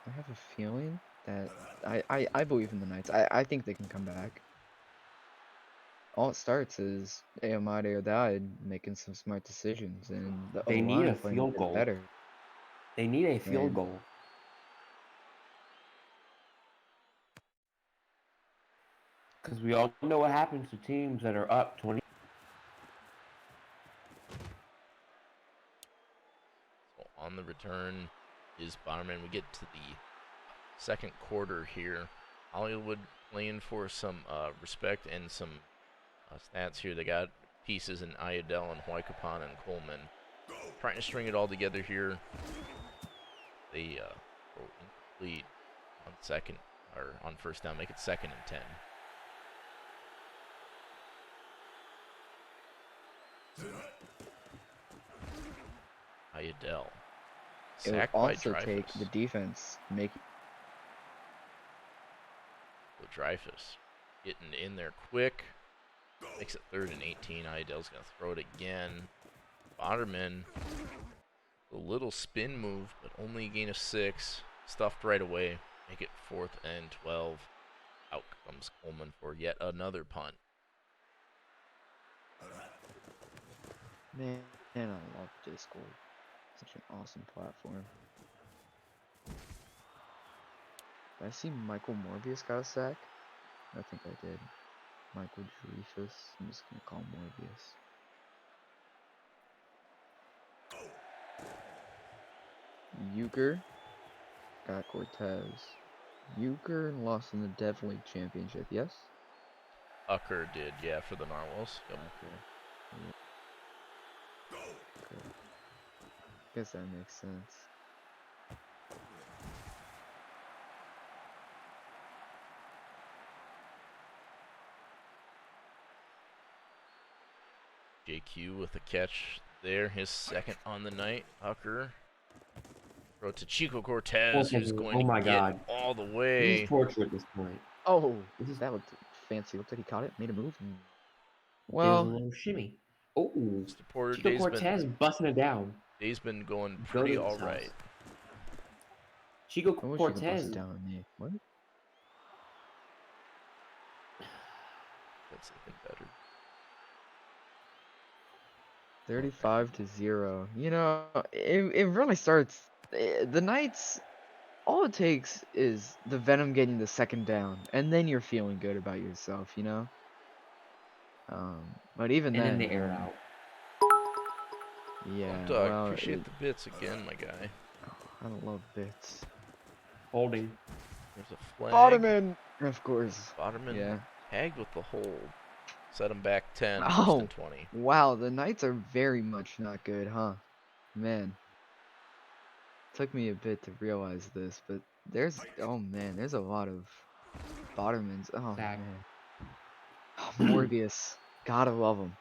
I have a feeling that I believe in the Knights. I think they can come back. All it starts is Amade or died making some smart decisions, and the They need O-line a playing a field bit goal. better. They need a field And goal. Because we all know what happens to teams that are up 20. So on the return is Bonnerman. We get to the second quarter here. Hollywood playing for some respect and some stats here. They got pieces in Ayadel and Huaycapan and Coleman. Trying to string it all together here. They go incomplete on second or on first down. Make it 2nd and 10. Ayadel. it would Sacked by also take Dreyfus. the defense making. Dreyfus getting in there quick. Makes it 3rd and 18. Ayadel's going to throw it again. Botterman, a little spin move, but only a gain of 6. Stuffed right away. Make it 4th and 12. Out comes Coleman for yet another punt. Man, I love Discord. Such an awesome platform. Did I see Michael Morbius got a sack? I think I did. Michael Dreyfus. I'm just gonna call him Morbius. Euchre got Cortez. Euchre lost in the Dev League Championship, yes? Ucker did, yeah, for the Narwhals. Yep. Okay. Guess that makes sense. JQ with a catch there, his 2nd on the night. Ucker throw to Chico Cortez, who's going Oh to my get God. all the This way. is torture at this point. Oh, This is, that looked fancy. Looked like he caught it, made a move. it was a Well, little shimmy. Oh, Mr. Porter, Chico Cortez busting it down. Day's been going Go pretty to all his house. right. Chico I wish he could bust Cortez. it down on me. What? That's something better. 35-0. You know, it really starts. The Knights. All it takes is the Venom getting the 2nd down, and then you're feeling good about yourself. You know. But even And then then, they air it out. yeah. Bump Dog, Well, appreciate the bits again, my guy. I love bits. Holding. There's a flag. Bottomman, of course. Botterman Yeah. tagged with the hold. Set him back 10, 1st Oh, and 20. wow. The Knights are very much not good, huh? Man. Took me a bit to realize this, but oh man, there's a lot of Bottermans. Oh Sack. man. Morbius. Gotta love him.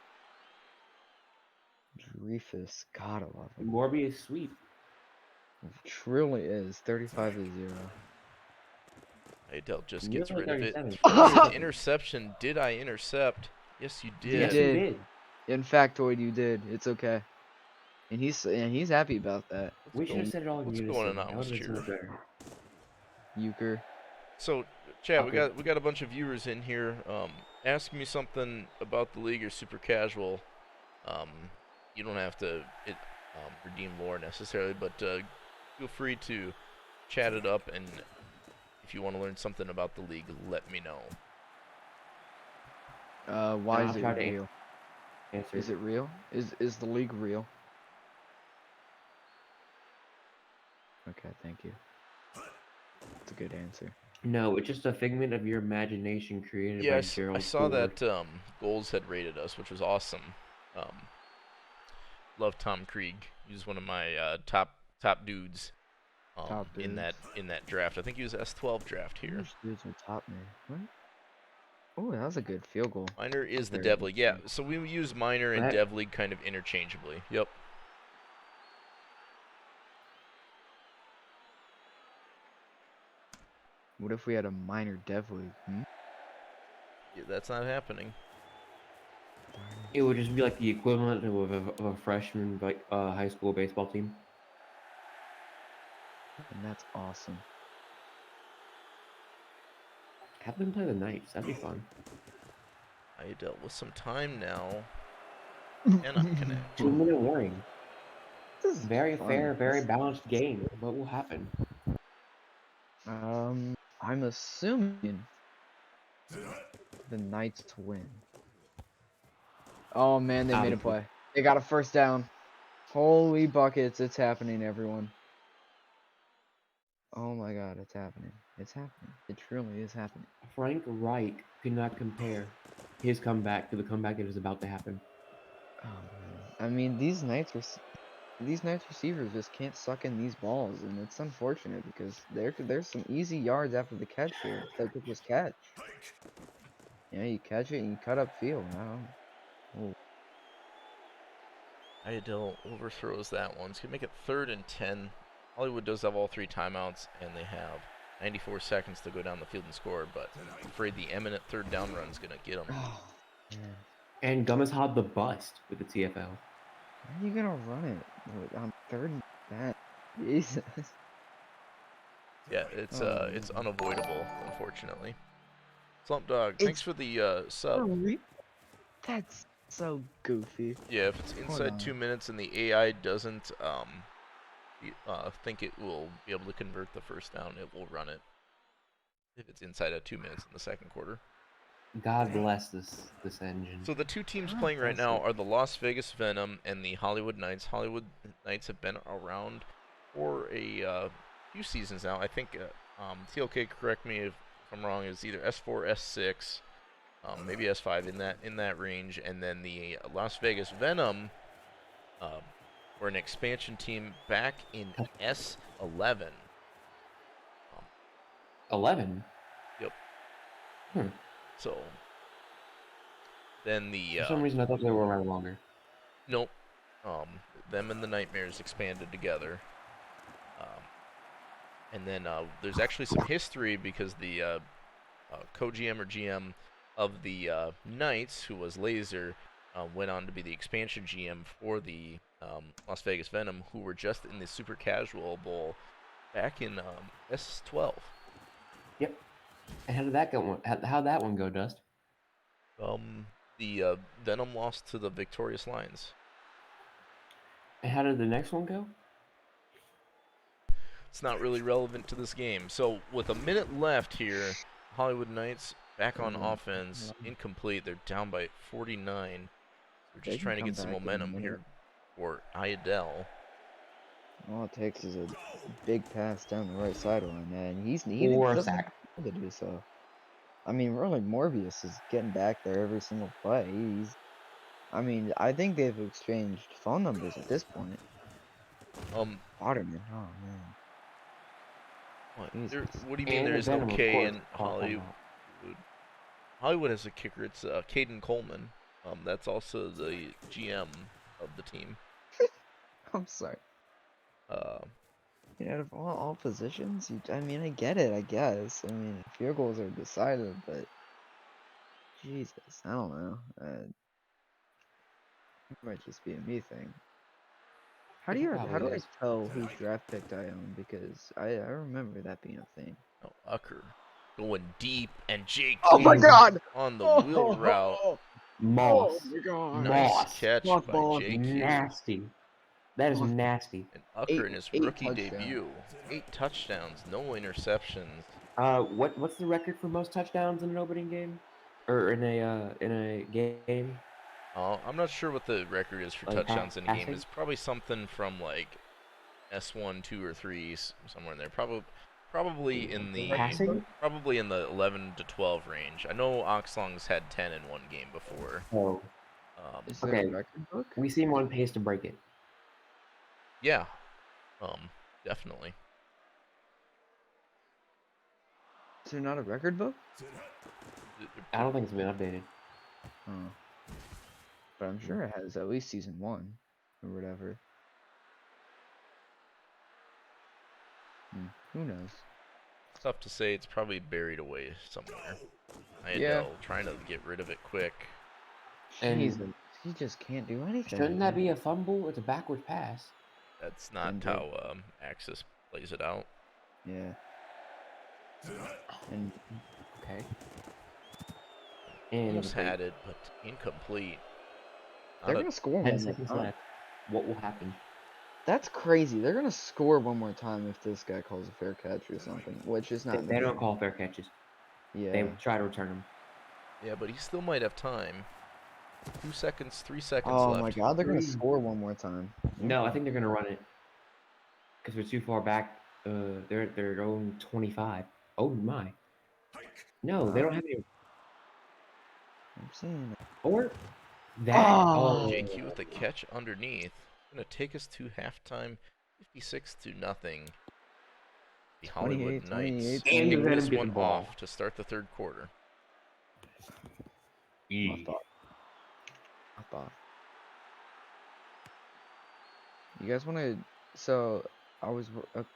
Dreyfus. Gotta love him. Morbius sweep. Truly is. 35-0. Adele just gets Really rid of it. 37. Throws an 37. interception. Did I intercept? Yes, you You Yes, did. you did. did. In factoid, you did. It's okay. And he's happy about that. We should have said it all in What's unison. going on That would have been so much here? better. Euchre. So, Chad, Okay. we got a bunch of viewers in here. Ask me something about the league or super casual. Um, you don't have to redeem lore necessarily, but feel free to chat it up, and if you want to learn something about the league, let me know. Why And is I'll it try to real? answer. Is it real? Is the league real? Okay, thank you. That's a good answer. No, it's just a figment of your imagination created Yeah, by I Gerald saw Ford. that Goals had rated us, which was awesome. Love Tom Krieg. He's one of my top dudes Top in dudes. that draft. I think he was S12 draft here. Which dudes are top man? What? Oh, that was a good field goal. Minor is the Very Dev good League. Yeah, field. so we use Minor and Right. Dev League kind of interchangeably. Yep. What if we had a minor dev league? Yeah, that's not happening. Darn It would just be like the equivalent of a freshman like high school baseball team. it. And that's awesome. Have them play the Knights. That'd be fun. I dealt with some time now. Cannot connect. 2-minute warning. This is Very fun. fair, very balanced game. What will happen? I'm assuming the Knights win. Oh man, they made a play. They got a first down. Holy buckets, it's happening, everyone. Oh my god, it's happening. It's happening. It truly is happening. Frank Reich could not compare his comeback to the comeback that is about to happen. Oh man. I mean, these Knights receivers just can't suck in these balls, and it's unfortunate because there's some easy yards after the catch here. If they could just catch. Yeah, you catch it and you cut up field. Oh, Iadil overthrows that one. It's going to make it 3rd and 10. Hollywood does have all 3 timeouts, and they have 94 seconds to go down the field and score, but I'm afraid the imminent 3rd down run is going to get them. oh man. And Gummishob the bust with the TFL. How are you gonna run it on 3rd and 10? Jesus. Yeah, Oh, it's man. unavoidable, unfortunately. Slump Dog, It's thanks for the sub. That's so goofy. Yeah, if it's Hold inside on. 2 minutes and the AI doesn't think it will be able to convert the first down, it will run it. If it's inside of 2 minutes in the second quarter. God bless this engine. So the 2 teams God playing right bless now it. are the Las Vegas Venom and the Hollywood Knights. Hollywood Knights have been around for a few seasons now. I think TLK, correct me if I'm wrong, is either S4, S6, maybe S5 in that range, and then the Las Vegas Venom were an expansion team back in S11. 11. Yep. Hmm. So then the For some reason, I thought they were around longer. nope. Them and the Nightmares expanded together. And then there's actually some history because the co-GM or GM of the Knights, who was Laser, went on to be the expansion GM for the Las Vegas Venom, who were just in the Super Casual Bowl back in S12. Yep. And how did that go? How'd that one go, Dust? The Venom lost to the Victorious Lions. And how did the next one go? It's not really relevant to this game. So with a minute left here, Hollywood Knights back on offense, incomplete. They're down by 49. They're They just can trying to come get some back in a momentum minute. here for Iadel. All it takes is a big pass down the right sideline, man. He Or a doesn't sack. have to do so. I mean, really, Morbius is getting back there every single play. I mean, I think they've exchanged phone numbers at this point. Waterman, oh man. Jesus. What do you mean And there the is no Venom, of K course, in caught them Hollywood? out. Hollywood has a kicker. It's Caden Coleman. That's also the GM of the team. I'm sorry. Out of all positions, I mean, I get it, I guess. I mean, field goals are decided, but Jesus, I don't know. It might just be a me thing. How It how do probably I is. tell whose draft picked I own? Because I remember that being a thing. Oh, Ucker going deep, and Oh my JQ God! on the wheel route. Oh Moss. my God! Nice Moss. catch Moss by ball is JQ. nasty. That is Moss. nasty. And Ucker in his Eight rookie touchdowns. debut. 8 touchdowns, no interceptions. What's the record for most touchdowns in an opening game, or in a game I'm not sure what the record is for like touchdowns in a game. passing? It's probably something from like S1, 2, or 3, somewhere in there. Probably in the Passing? probably in the 11 to 12 range. I know Oxlong's had 10 in one game before. Oh, Is there a okay. record book? We seem on pace to break it. Yeah, definitely. Is there not a record book? I don't think it's been updated. Oh. But I'm sure it has at least season 1 or whatever. Who knows? Tough to say. It's probably buried away somewhere. Yeah. Idell trying to get rid of it quick. And Jesus, he just can't do anything. Shouldn't that be a fumble? It's a backward pass. That's not Indeed. how Axis plays it out. Yeah. And Okay. And Almost incomplete. had it, but incomplete. they're Not a, gonna score 10 one more seconds time. left. What will happen? That's crazy. They're gonna score one more time if this guy calls a fair catch or something, which is not. They don't call fair catches. Yeah. They try to return them. yeah, but he still might have time. 2 seconds, 3 seconds Oh left. my God, they're gonna Three. score one more time. No, I think they're gonna run it because they're too far back. They're at their own 25. Oh my! No, they don't have any. I'm seeing it. Or that. Oh. JQ with the catch underneath. Gonna take us to halftime, 56 to nothing. The Hollywood 28, Knights 28, And kick let him this get the one ball. off to start the third quarter. Left off. Left off. You guys want to? So I was.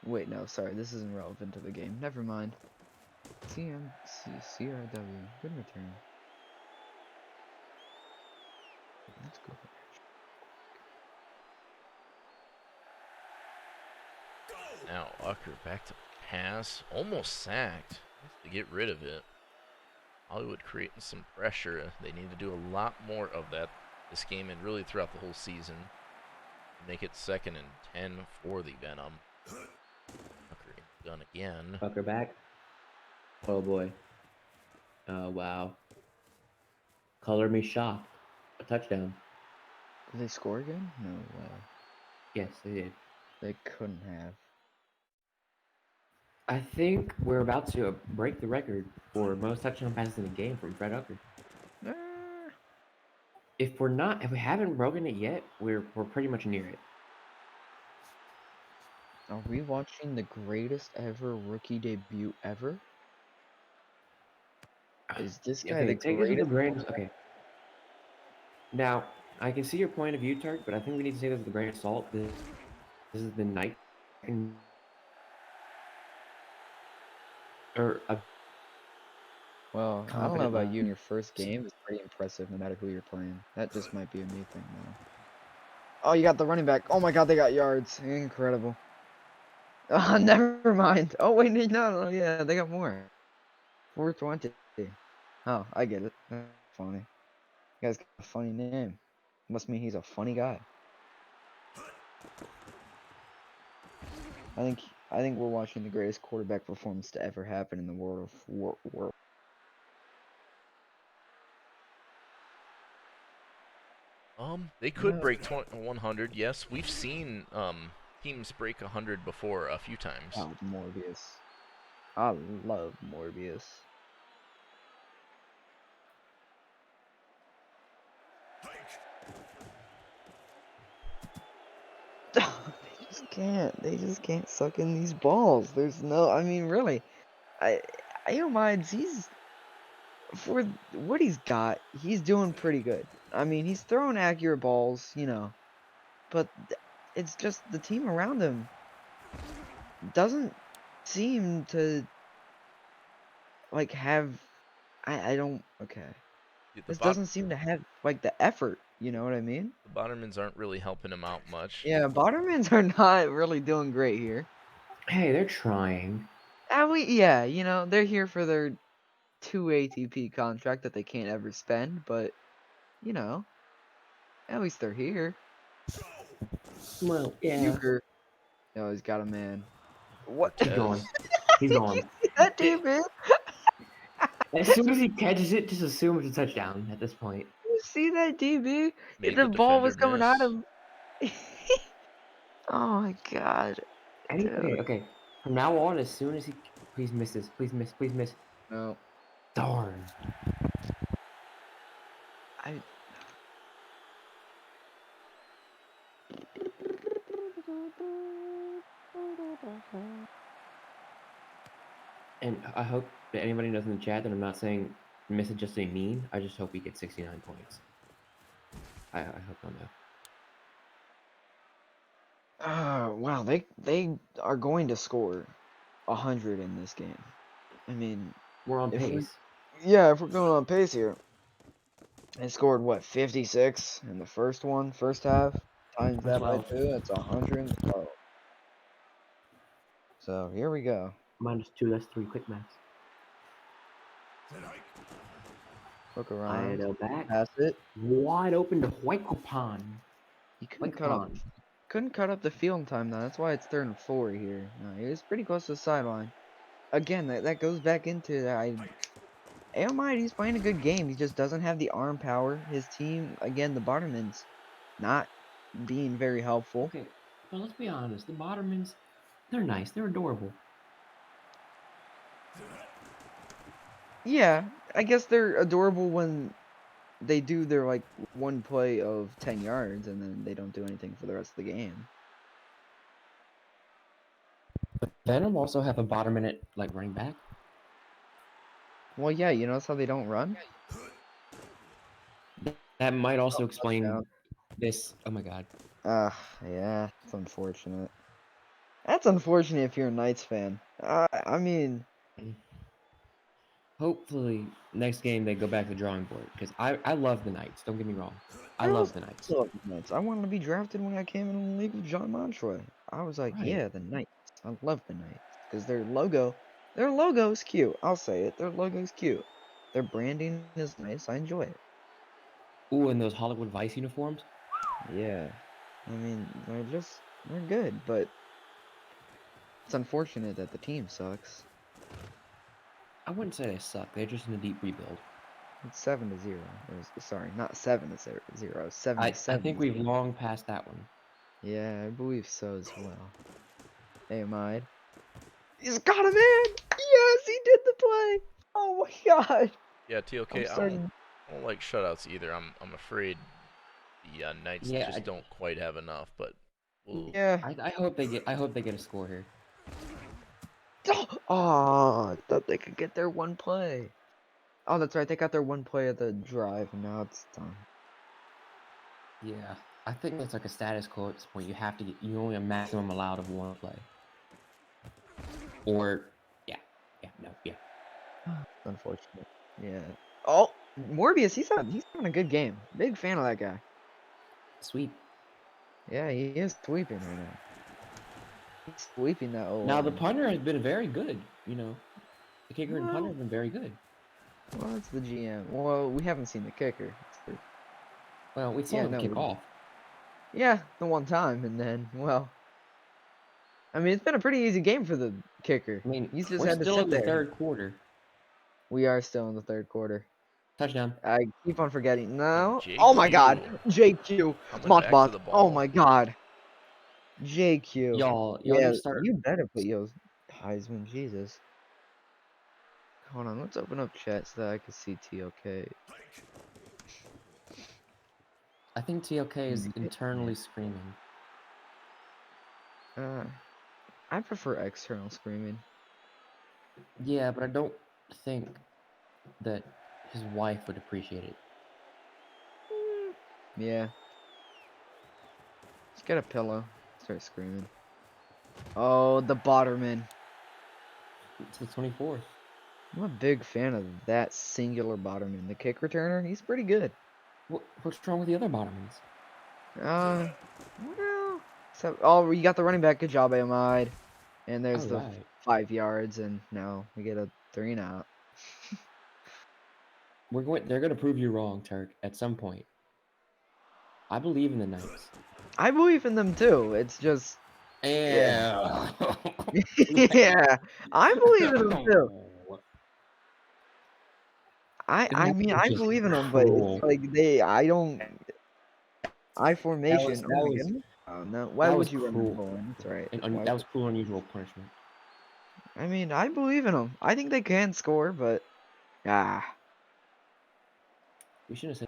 Wait, no, sorry, this isn't relevant to the game. Never mind. CRW. Good return. Let's go. Now Ucker back to pass, almost sacked. To get rid of it. Hollywood creating some pressure. They need to do a lot more of that this game and really throughout the whole season. Make it 2nd and 10 for the Venom. Ucker done again. Fucker back. Oh boy. Oh wow. Color me shocked. A touchdown. Did they score again? No way. Yes, they did. They couldn't have. I think we're about to break the record for most touchdown passes in a game from Fred Ucker. Ah. If we haven't broken it yet, we're pretty much near it. Are we watching the greatest ever rookie debut ever? Is this guy Okay, the take this with a greatest? grain. Okay. Now, I can see your point of view, Turk, but I think we need to say this with a grain of salt. This is the night, or a Well, I don't know competent about line. you in your first game. It's pretty impressive no matter who you're playing. That just might be a me thing though. Oh, you got the running back. Oh my God, they got yards. Incredible. Never mind. Oh wait, no, yeah, they got more. 420. Oh, I get it. That's funny. You guy's got a funny name. Must mean he's a funny guy. I think we're watching the greatest quarterback performance to ever happen in the world of world. They could break 100. Yes, we've seen teams break 100 before a few times. Oh, Morbius. I love Morbius. They just can't suck in these balls. There's no, I mean, really, I don't mind. He's for what he's got. He's doing pretty good. I mean, he's throwing accurate balls, but it's just the team around him. doesn't seem to like have. I don't. Okay. The This bot doesn't seem to have like the effort. You know what I mean? the Bottermans aren't really helping him out much. Yeah, Bottermans are not really doing great here. Hey, they're trying. Yeah, you know, they're here for their 2 ATP contract that they can't ever spend, but you know, at least they're here. Well, yeah. Euchre. Oh, he's got a man. What? He's going. Cortez. He's Did you going. see that, David? As soon as he catches it, just assume it's a touchdown at this point. You see that, DB? Made The the ball defender was coming at miss. him. Oh my god, Okay, dude. okay. From now on, as soon as he, please miss this. Please miss. Please miss. No, Darn. I. And I hope that anybody knows in the chat that I'm not saying miss it just to be mean. I just hope he gets 69 points. I hope they'll know. Wow, they are going to score 100 in this game. I mean, We're on if we, pace. yeah, if we're going on pace here, they scored what 56 in the first half. Times that by 12. 2, that's 112. So here we go. -2, that's 3 quick maths. Look I around, know back. pass it. Wide open to Huaycapan. He Huaycapan. couldn't cut up the field in time though. That's why it's 3rd and 4 here. No, he was pretty close to the sideline. Again, that goes back into that. Aomide, he's playing a good game. He just doesn't have the arm power. His team, again, the Bartermans, not being very helpful. Okay, but let's be honest. The Bottermans, they're nice. They're adorable. Yeah, I guess they're adorable when they do their like one play of 10 yards and then they don't do anything for the rest of the game. But Venom also have a Botterman at like running back. Well, yeah, you notice how they don't run? That might Oh, also explain touchdown. this. Oh my god. Yeah, it's unfortunate. That's unfortunate if you're a Knights fan. I mean, Hopefully, next game they go back to the drawing board because I love the Knights. Don't get me wrong. I I love also the Knights. love the Knights. I wanted to be drafted when I came in the league with John Montroy. I was like, Right. yeah, the Knights. I love the Knights because their logo is cute. I'll say it. Their logo is cute. Their branding is nice. I enjoy it. Ooh, and those Hollywood Vice uniforms. Yeah, I mean, they're good, but it's unfortunate that the team sucks. I wouldn't say they suck. They're just in a deep rebuild. It's 7-0. Sorry, not 7-0. I 77 think to we've 0. long passed that one. Yeah, I believe so as well. Hey, Amide. He's got him in! Yes, he did the play! Oh my god! Yeah, I'm TOK. starting. I don't like shutouts either. I'm afraid the Knights Yeah, just don't quite have enough. But we'll Yeah. I hope they get. I hope they get a score here. Oh, I thought they could get their one play. Oh, that's right. They got their one play at the drive, and now it's done. Yeah, I think that's like a status quo at this point. You have to get. You only a maximum allowed of one play. Or, yeah, no, yeah. It's unfortunate. Yeah. Oh, Morbius, he's having a good game. Big fan of that guy. Sweet. Yeah, he is sweeping right now. He's sweeping that old Now the line. punter has been very good. You know, the kicker and punter Well, have been very good. well, it's the GM. Well, we haven't seen the kicker. Well, we saw Yeah, them no. kick off. Yeah, the one time, and then, well, I mean, it's been a pretty easy game for the kicker. I mean, He's just we're had to still sit in the there. third quarter. We are still in the third quarter. Touchdown. I keep on forgetting. and No. Oh my God. JQ JQ. coming back to Mothbot. the Oh ball. my God. JQ. Y'all need Yeah, to start. you better put your Heisman. Jesus. Hold on. Let's open up chat so that I can see TOK. I think TLK is Yeah. internally screaming. Uh, I prefer external screaming. Yeah, but I don't think that his wife would appreciate it. Yeah. Just get a pillow. Start screaming. Oh, the Botterman. It's the 24th. I'm a big fan of that singular Botterman. The kick returner, he's pretty good. What's wrong with the other bottomans? Well, so you got the running back. Good job, Ahmad. And there's All the right. 5 yards, and now we get a 3 and out. They're going to prove you wrong, Turk, at some point. I believe in the Knights. I believe in them too. It's just, yeah, yeah. I believe in them too. I That mean, was I just believe in them, but it's cruel. like I don't. I formation. Oh my goodness. Oh no. Why That would was you run the cruel. goal line? That's right. And Why that was cruel, unusual punishment. I mean, I believe in them. I think they can score, but We shouldn't have said.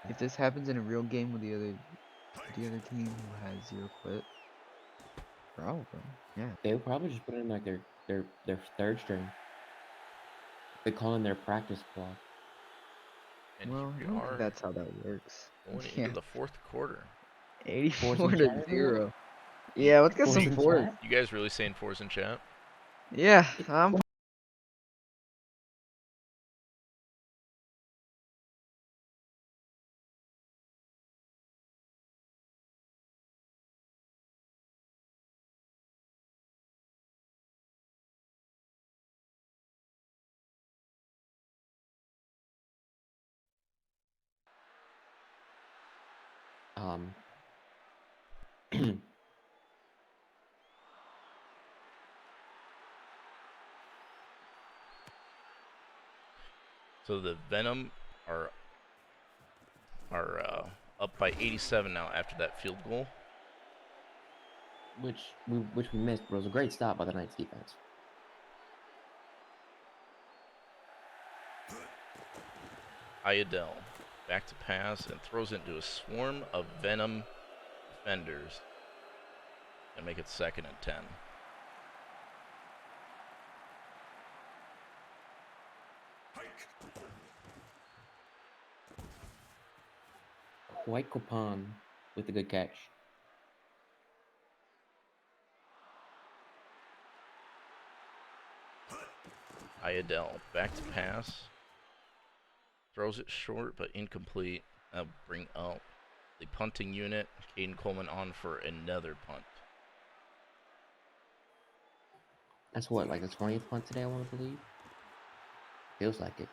if this happens in a real game with the other team who has 0 quit, probably, yeah. They would probably just put in like their third string. They call in their practice squad. And Well, I here we don't think are that's how that works. going Yeah, into the fourth quarter. 84 Fours in to chat, everyone? 0. Yeah, let's get Fours some in fours. chat? You guys really saying fours in chat? Yeah, I'm Um, So the Venom are up by 87 now after that field goal. which we missed, but it was a great stop by the Knights defense. Ayadel back to pass and throws it into a swarm of Venom defenders and make it 2nd and 10. White Copan with a good catch. Ayadel back to pass. Throws it short but incomplete. That'll bring out the punting unit. Caden Coleman on for another punt. That's what, like the 20th punt today, I want to believe? Feels like it.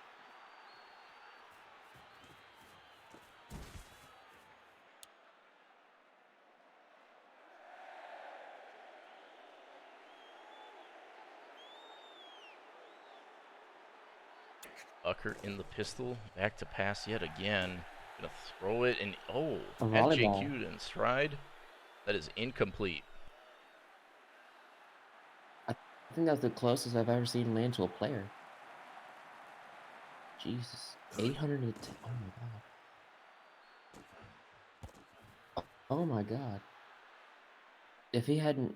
Ucker in the pistol. Back to pass yet again. Gonna throw it and A had volleyball. JQ'd in stride. That is incomplete. I think that's the closest I've ever seen land to a player. Jesus. 810. Oh my god. Oh my god. If he hadn't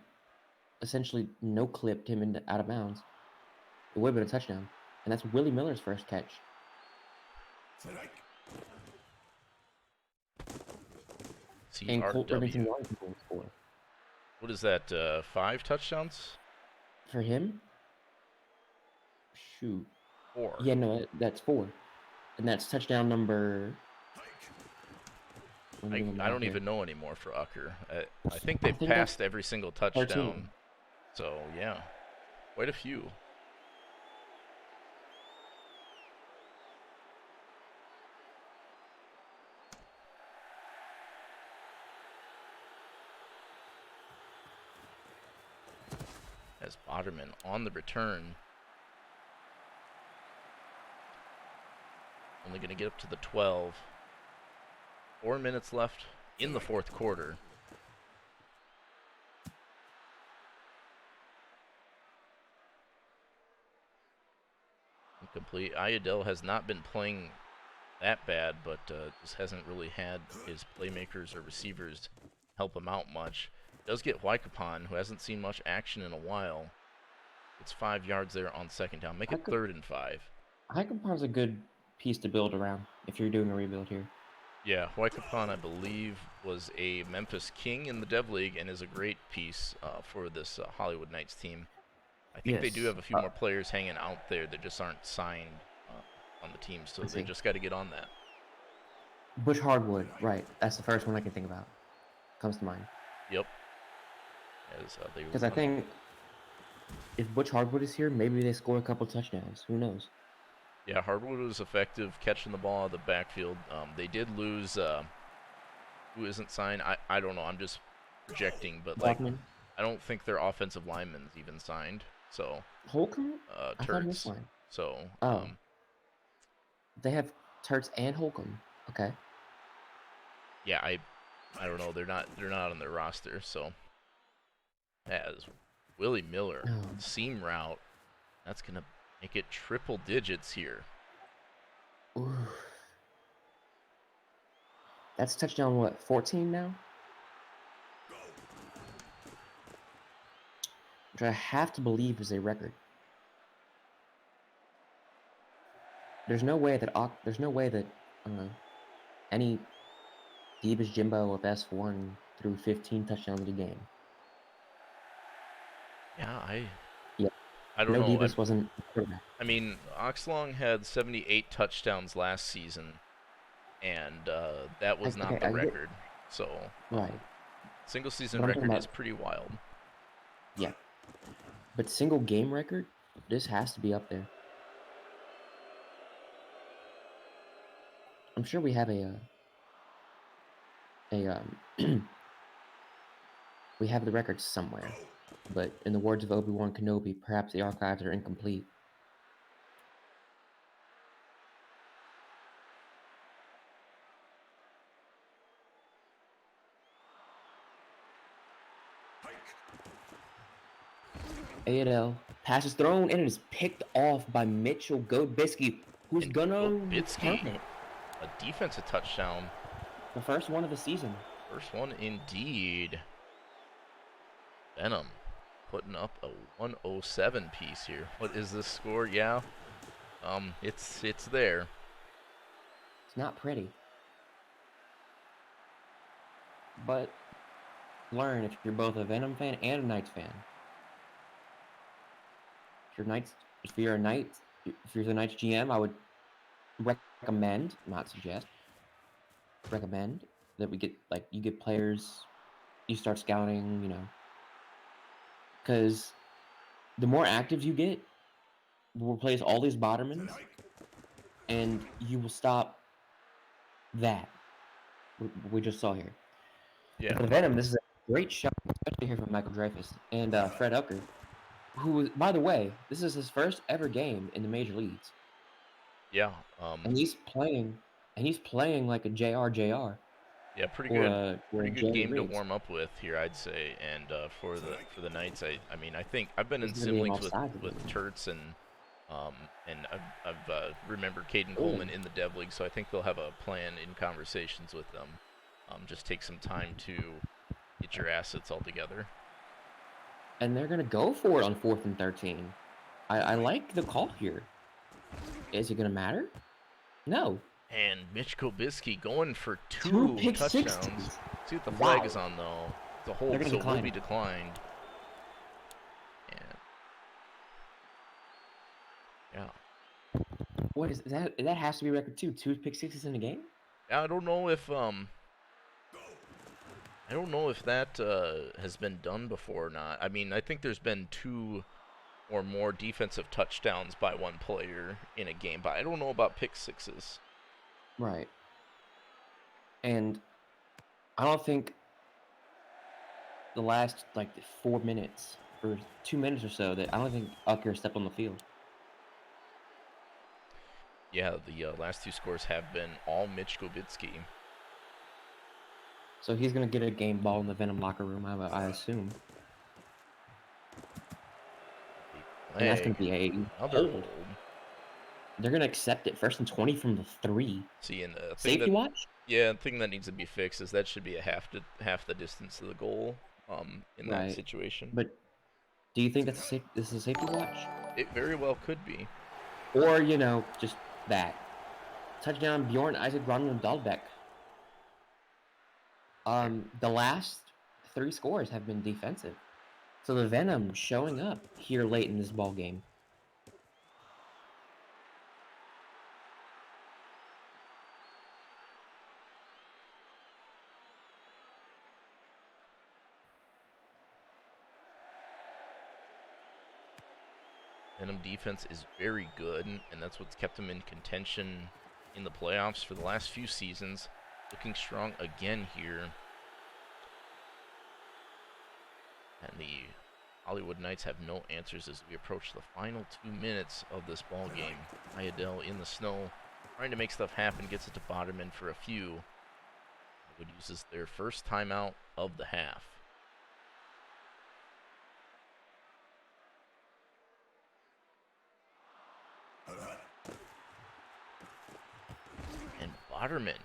essentially no clipped him into out of bounds, it would have been a touchdown. And that's Willie Miller's first catch. And Colt Remington CRW. Washington score. What is that? 5 touchdowns? For him? Shoot. 4. Yeah, no, that's 4. And that's touchdown number. I don't even know anymore for Ucker. I think they've think that's passed every single touchdown. 13. So, yeah. Quite a few. As Botterman on the return. Only going to get up to the 12. 4 minutes left in the fourth quarter. Incomplete. Ayadel has not been playing that bad, but just hasn't really had his playmakers or receivers help him out much. Does get Waikapan, who hasn't seen much action in a while. It's 5 yards there on 2nd down. Make it 3rd and 5. Waikapan's a good piece to build around if you're doing a rebuild here. Yeah, Waikapan, I believe, was a Memphis King in the Dev League and is a great piece for this Hollywood Knights team. I think they do Yes. have a few more players hanging out there that just aren't signed on the team, so Let's they see. just got to get on that. Butch Hardwood, right? That's the first one I can think about. Comes to mind. Yep. As they Because I run. think if Butch Hardwood is here, maybe they score a couple touchdowns. Who knows? Yeah, Hardwood was effective catching the ball out of the backfield. They did lose. Who isn't signed? I don't know. I'm just projecting, but like Bachman, I don't think their offensive lineman's even signed. So Holcomb. I thought he was Turks. fine. So Oh, they have Turts and Holcomb. Okay. yeah, I don't know. They're not on their roster. So as Willie Miller Oh. seam route, that's gonna make it triple digits here. Ooh. That's touchdown, what, 14 now? Which I have to believe is a record. There's no way that I don't know, any Deebus Jimbo of S1 threw 15 touchdowns in a game. Yeah, Yeah. I don't No, know. Deebus wasn't a quarterback. I mean, Oxlong had 78 touchdowns last season, and that was not Okay, the I get record. So, right. single season But I'm talking record about is pretty wild. yeah. But single game record, this has to be up there. I'm sure we have we have the record somewhere. But in the words of Obi-Wan Kenobi, perhaps the archives are incomplete. A&L pass is thrown and it is picked off by Mitchell Godbisky, who's And gonna Bitsky, return it. a defensive touchdown. The first one of the season. First one indeed. Venom putting up a 107 piece here. What is this score? Yeah. It's there. It's not pretty. But learn if you're both a Venom fan and a Knights fan. If you're a Knights, if you're the Knights GM, I would recommend, not suggest, recommend that you get players, you start scouting, because the more actives you get, we'll replace all these bottomans, and you will stop that we just saw here. Yeah. For the Venom, this is a great shot, especially here from Michael Dreyfus and Fred Ucker, who was, by the way, this is his first ever game in the major leagues, Yeah. and he's playing like a JR. Yeah, pretty or good. a Pretty good Jerry game to Riggs. warm up with here, I'd say. And for the Knights, I mean, I think I've been in This is a sim game leagues offside. with Turts and I've remembered Caden Oh. Coleman in the Dev League, so I think they'll have a plan in conversations with them. Just take some time to get your assets all together. And they're gonna go for it on 4th and 13. I like the call here. Is it gonna matter? No. And Mitch Kobisky going for Two two pick touchdowns. sixes. See what the Wow. flag is on though. It's a hold, They're gonna so it will decline be it. declined. And yeah. What is that? That has to be record too. 2 pick sixes in a game? I don't know if that has been done before or not. I mean, I think there's been 2 or more defensive touchdowns by one player in a game, but I don't know about pick sixes. Right. And I don't think the last 4 minutes or 2 minutes or so that I don't think Ucker stepped on the field. Yeah, the last 2 scores have been all Mitch Kobitsky. So he's gonna get a game ball in the Venom locker room, I assume. And that's gonna be a hold. They're gonna accept it. 1st and 20 from the 3. See, and the thing Safety watch? Yeah, the thing that needs to be fixed is that should be a half the distance to the goal in that Right. situation. But do you think this is a safety watch? It very well could be. Or, just that. Touchdown Bjorn Isaac Ronald Dahlbeck. The last 3 scores have been defensive. So the Venom showing up here late in this ball game. Venom defense is very good, and that's what's kept them in contention in the playoffs for the last few seasons. Looking strong again here. And the Hollywood Knights have no answers as we approach the final 2 minutes of this ball game. Iadel in the snow, trying to make stuff happen, gets it to Boderman for a few. Hollywood uses their first timeout of the half. And Boderman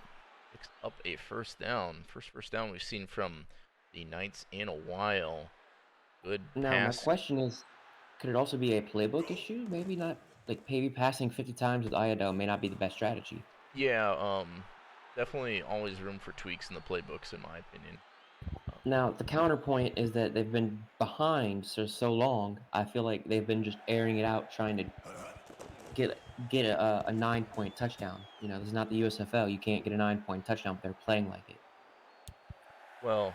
picks up a first down. First down we've seen from the Knights in a while. Good Now, pass. my question is, could it also be a playbook issue? Maybe not, like maybe passing 50 times with Iadel may not be the best strategy. Yeah, definitely always room for tweaks in the playbooks, in my opinion. Now, the counterpoint is that they've been behind for so long. I feel like they've been just airing it out, trying to get a 9-point touchdown. You know, this is not the USFL. You can't get a 9-point touchdown, but they're playing like it. Well,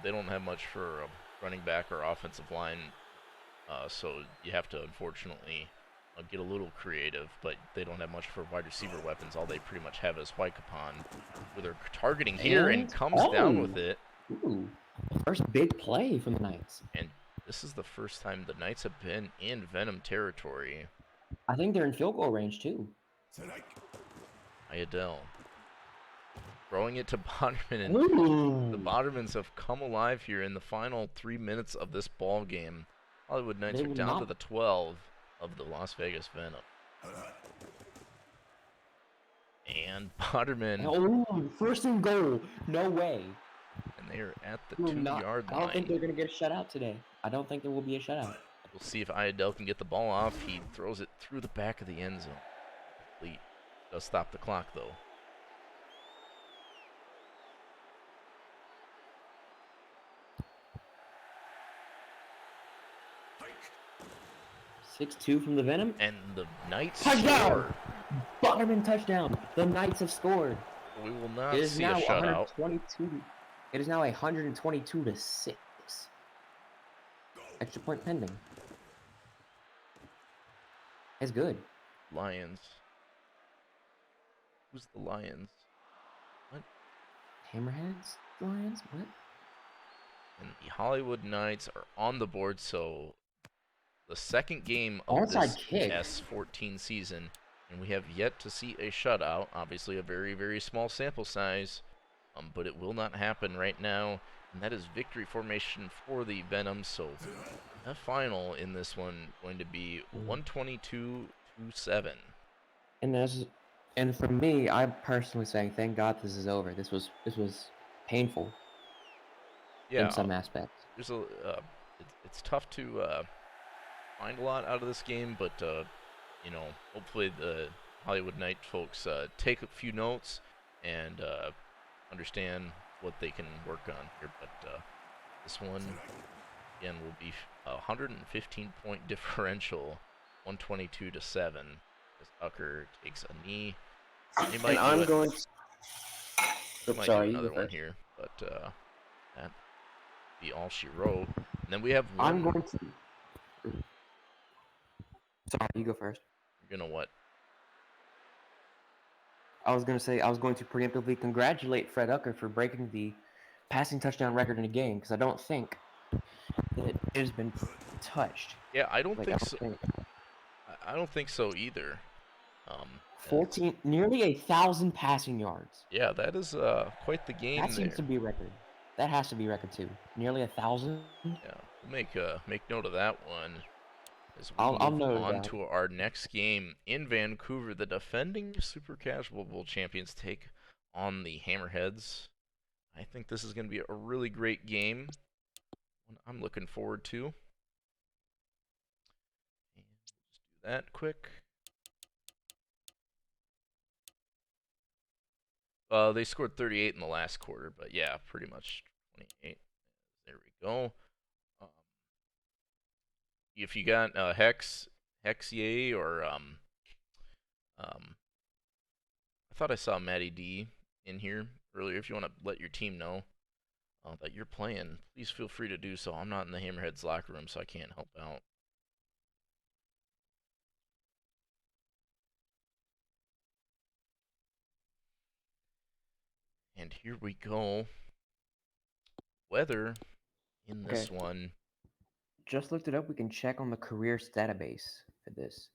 they don't have much for a running back or offensive line, so you have to, unfortunately, get a little creative, but they don't have much for wide receiver weapons. All they pretty much have is Wycopon, where they're targeting here and comes down with it. Ooh, first big play from the Knights. And this is the first time the Knights have been in Venom territory. I think they're in field goal range, too. Iadel throwing it to Boderman, and the Bodermans have come alive here in the final 3 minutes of this ball game. Hollywood Knights are down to the 12 of the Las Vegas Venom. And Boderman. Oh, first and goal. No way. And they are at the 2-yard line. I don't think they're going to get a shutout today. I don't think there will be a shutout. We'll see if Iadel can get the ball off. He throws it through the back of the end zone. Complete. Does stop the clock, though. Six-2 from the Venom. And the Knights touchdown! score. Boderman touchdown. The Knights have scored. We will not It is see now a shutout. 122. It is now 122-6. Extra point pending. It's good. Lions. Who's the Lions? What? Hammerheads? Lions? What? And the Hollywood Knights are on the board, so the second game of Onside this kick. S14 season, and we have yet to see a shutout. Obviously, a very, very small sample size, but it will not happen right now. And that is victory formation for the Venom. So a final in this one going to be 122-7. And for me, I'm personally saying, thank God this is over. This was painful. Yeah, in some aspects. There's a it's tough to find a lot out of this game, but you know, hopefully the Hollywood Knight folks take a few notes and understand what they can work on here. But this one again will be a 115-point differential, 122-7. As Tucker takes a knee. He might And I'm going. might do another one here, but that be all she wrote. And then we have one. I'm going to. Sorry, you go first. You're gonna what? I was going to say I was going to preemptively congratulate Fred Ucker for breaking the passing touchdown record in a game, because I don't think that it has been touched. Yeah, I don't think so. I don't think so either. 14, nearly 1,000 passing yards. Yeah, that is quite the game. That seems to be a record. That has to be a record too. Nearly 1,000. Yeah, we'll make note of that one. As we I'll move note on that. to our next game in Vancouver, the defending Super Casual Bowl champions take on the Hammerheads. I think this is going to be a really great game. One I'm looking forward to. And just do that quick. They scored 38 in the last quarter, but yeah, pretty much 28. There we go. Um, if you got Hex Yay, or I thought I saw Matty D in here earlier. If you want to let your team know that you're playing, please feel free to do so. I'm not in the Hammerheads locker room, so I can't help out. And here we go. Weather in this Okay. one. Just looked it up. We can check on the careers database for this.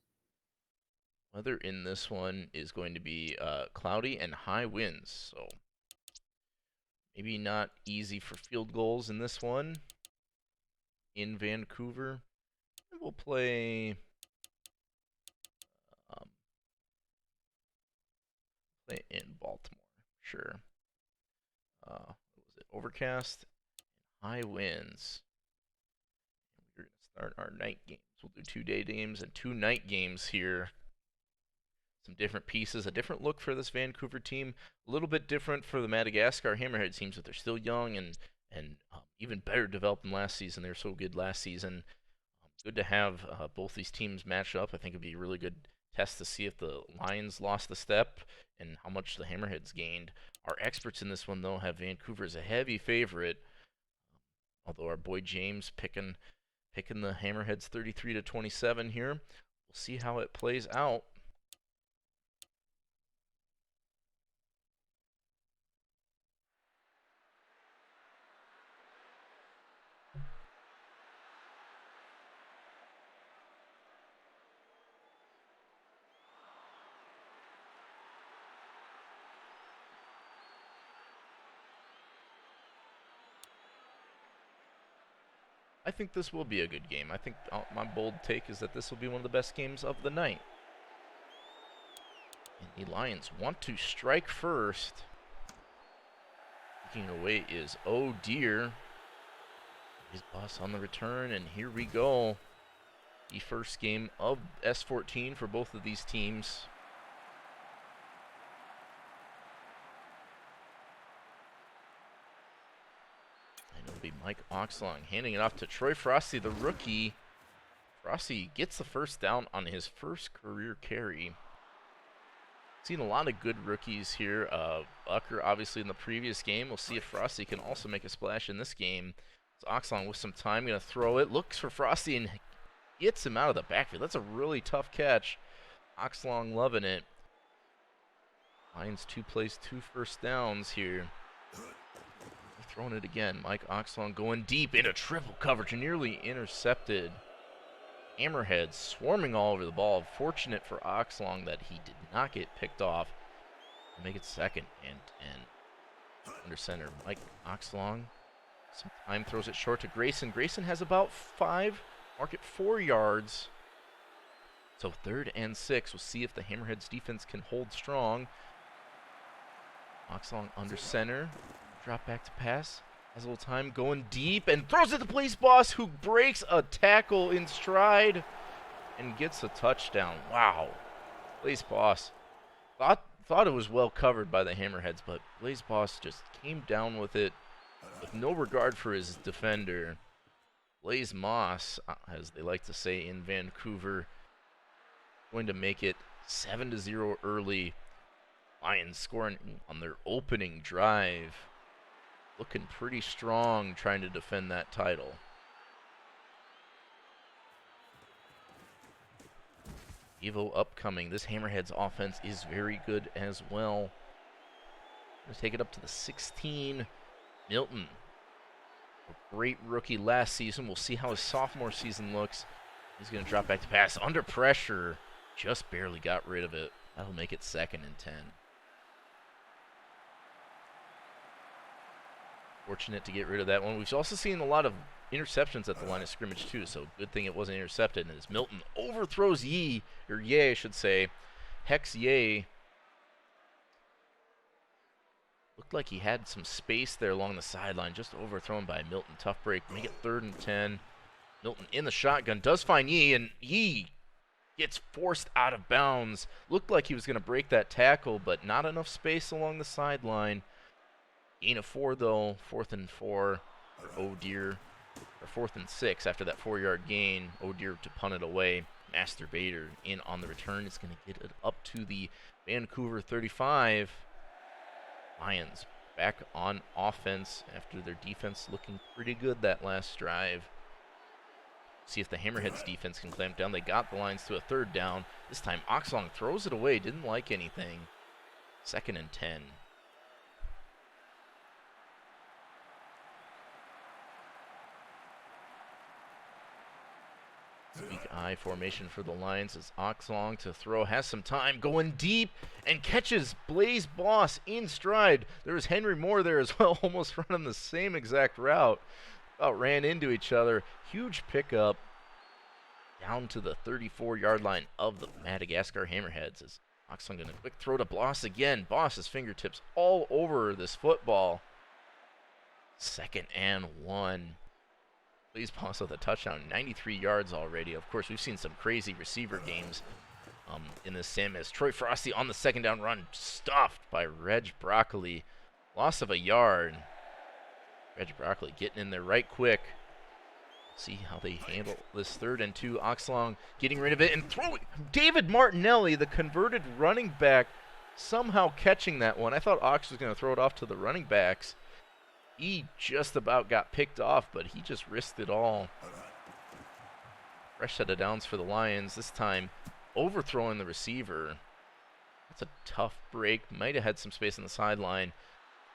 Weather in this one is going to be cloudy and high winds, so maybe not easy for field goals in this one in Vancouver. We'll play in Baltimore. Sure. What was it? Overcast, high winds. We're going to start our night games. We'll do 2-day games and 2 night games here. Some different pieces, a different look for this Vancouver team. A little bit different for the Madagascar Hammerhead teams, but they're still young and even better developed than last season. They were so good last season. Good to have both these teams match up. I think it'd be a really good test to see if the Lions lost the step and how much the Hammerheads gained. Our experts in this one, though, have Vancouver as a heavy favorite, although our boy James picking the Hammerheads 33-27 here. We'll see how it plays out. I think this will be a good game. I think my bold take is that this will be one of the best games of the night. And the Lions want to strike first. Taking it away is Oh Dear. His boss on the return, and here we go. The first game of S14 for both of these teams. And it'll be Mike Oxlong handing it off to Troy Frosty, the rookie. Frosty gets the first down on his first career carry. Seen a lot of good rookies here. Ucker, obviously, in the previous game. We'll see if Frosty can also make a splash in this game. So Oxlong with some time, going to throw it. Looks for Frosty and gets him out of the backfield. That's a really tough catch. Oxlong loving it. Lions 2 plays, 2 first downs here. Throwing it again. Mike Oxlong going deep into triple coverage, nearly intercepted. Hammerheads swarming all over the ball. Fortunate for Oxlong that he did not get picked off. Make it second and under center. Mike Oxlong, some time, throws it short to Grayson. Grayson has about 5, mark it 4 yards. So 3rd and 6. We'll see if the Hammerheads defense can hold strong. Oxlong under center. Drop back to pass. Has a little time, going deep and throws it to Police Boss, who breaks a tackle in stride and gets a touchdown. Wow. Blaze Boss thought it was well covered by the Hammerheads, but Blaze Boss just came down with it with no regard for his defender. Blaze Moss, as they like to say in Vancouver, going to make it 7-0 early. Lions scoring on their opening drive. Looking pretty strong trying to defend that title. Evo upcoming. This Hammerheads offense is very good as well. Let's take it up to the 16. Milton, a great rookie last season. We'll see how his sophomore season looks. He's going to drop back to pass. Under pressure. Just barely got rid of it. That'll make it 2nd and 10. Fortunate to get rid of that one. We've also seen a lot of interceptions at the line of scrimmage too, so good thing it wasn't intercepted. And as Milton overthrows Ye, I should say, Hex Ye. Looked like he had some space there along the sideline, just overthrown by Milton. Tough break, make it 3rd and 10. Milton in the shotgun, does find Ye, and Ye gets forced out of bounds. Looked like he was going to break that tackle, but not enough space along the sideline. Gain of 4 though, 4th and 4. Oh dear. Or 4th and 6 after that 4-yard gain. Oh dear to punt it away. Masturbator in on the return. It's going to get it up to the Vancouver 35. Lions back on offense after their defense looking pretty good that last drive. See if the Hammerheads defense can clamp down. They got the Lions to a 3rd down. This time Oxlong throws it away. Didn't like anything. 2nd and 10. Weak eye formation for the Lions as Oxlong to throw, has some time, going deep, and catches Blaze Boss in stride. There was Henry Moore there as well, almost running the same exact route. About ran into each other. Huge pickup down to the 34-yard line of the Madagascar Hammerheads. As Oxlong going to quick throw to Boss again. Boss's fingertips all over this football. 2nd and 1. Blaze Boss with a touchdown, 93 yards already. Of course, we've seen some crazy receiver games in this sim as Troy Frosty on the 2nd down run, stuffed by Reg Broccoli. Loss of a yard. Reg Broccoli getting in there right quick. See how they handle this 3rd and 2. Oxlong getting rid of it and throwing. David Martinelli, the converted running back, somehow catching that one. I thought Ox was going to throw it off to the running backs. He just about got picked off, but he just risked it all. Fresh set of downs for the Lions. This time, overthrowing the receiver. That's a tough break. Might have had some space on the sideline.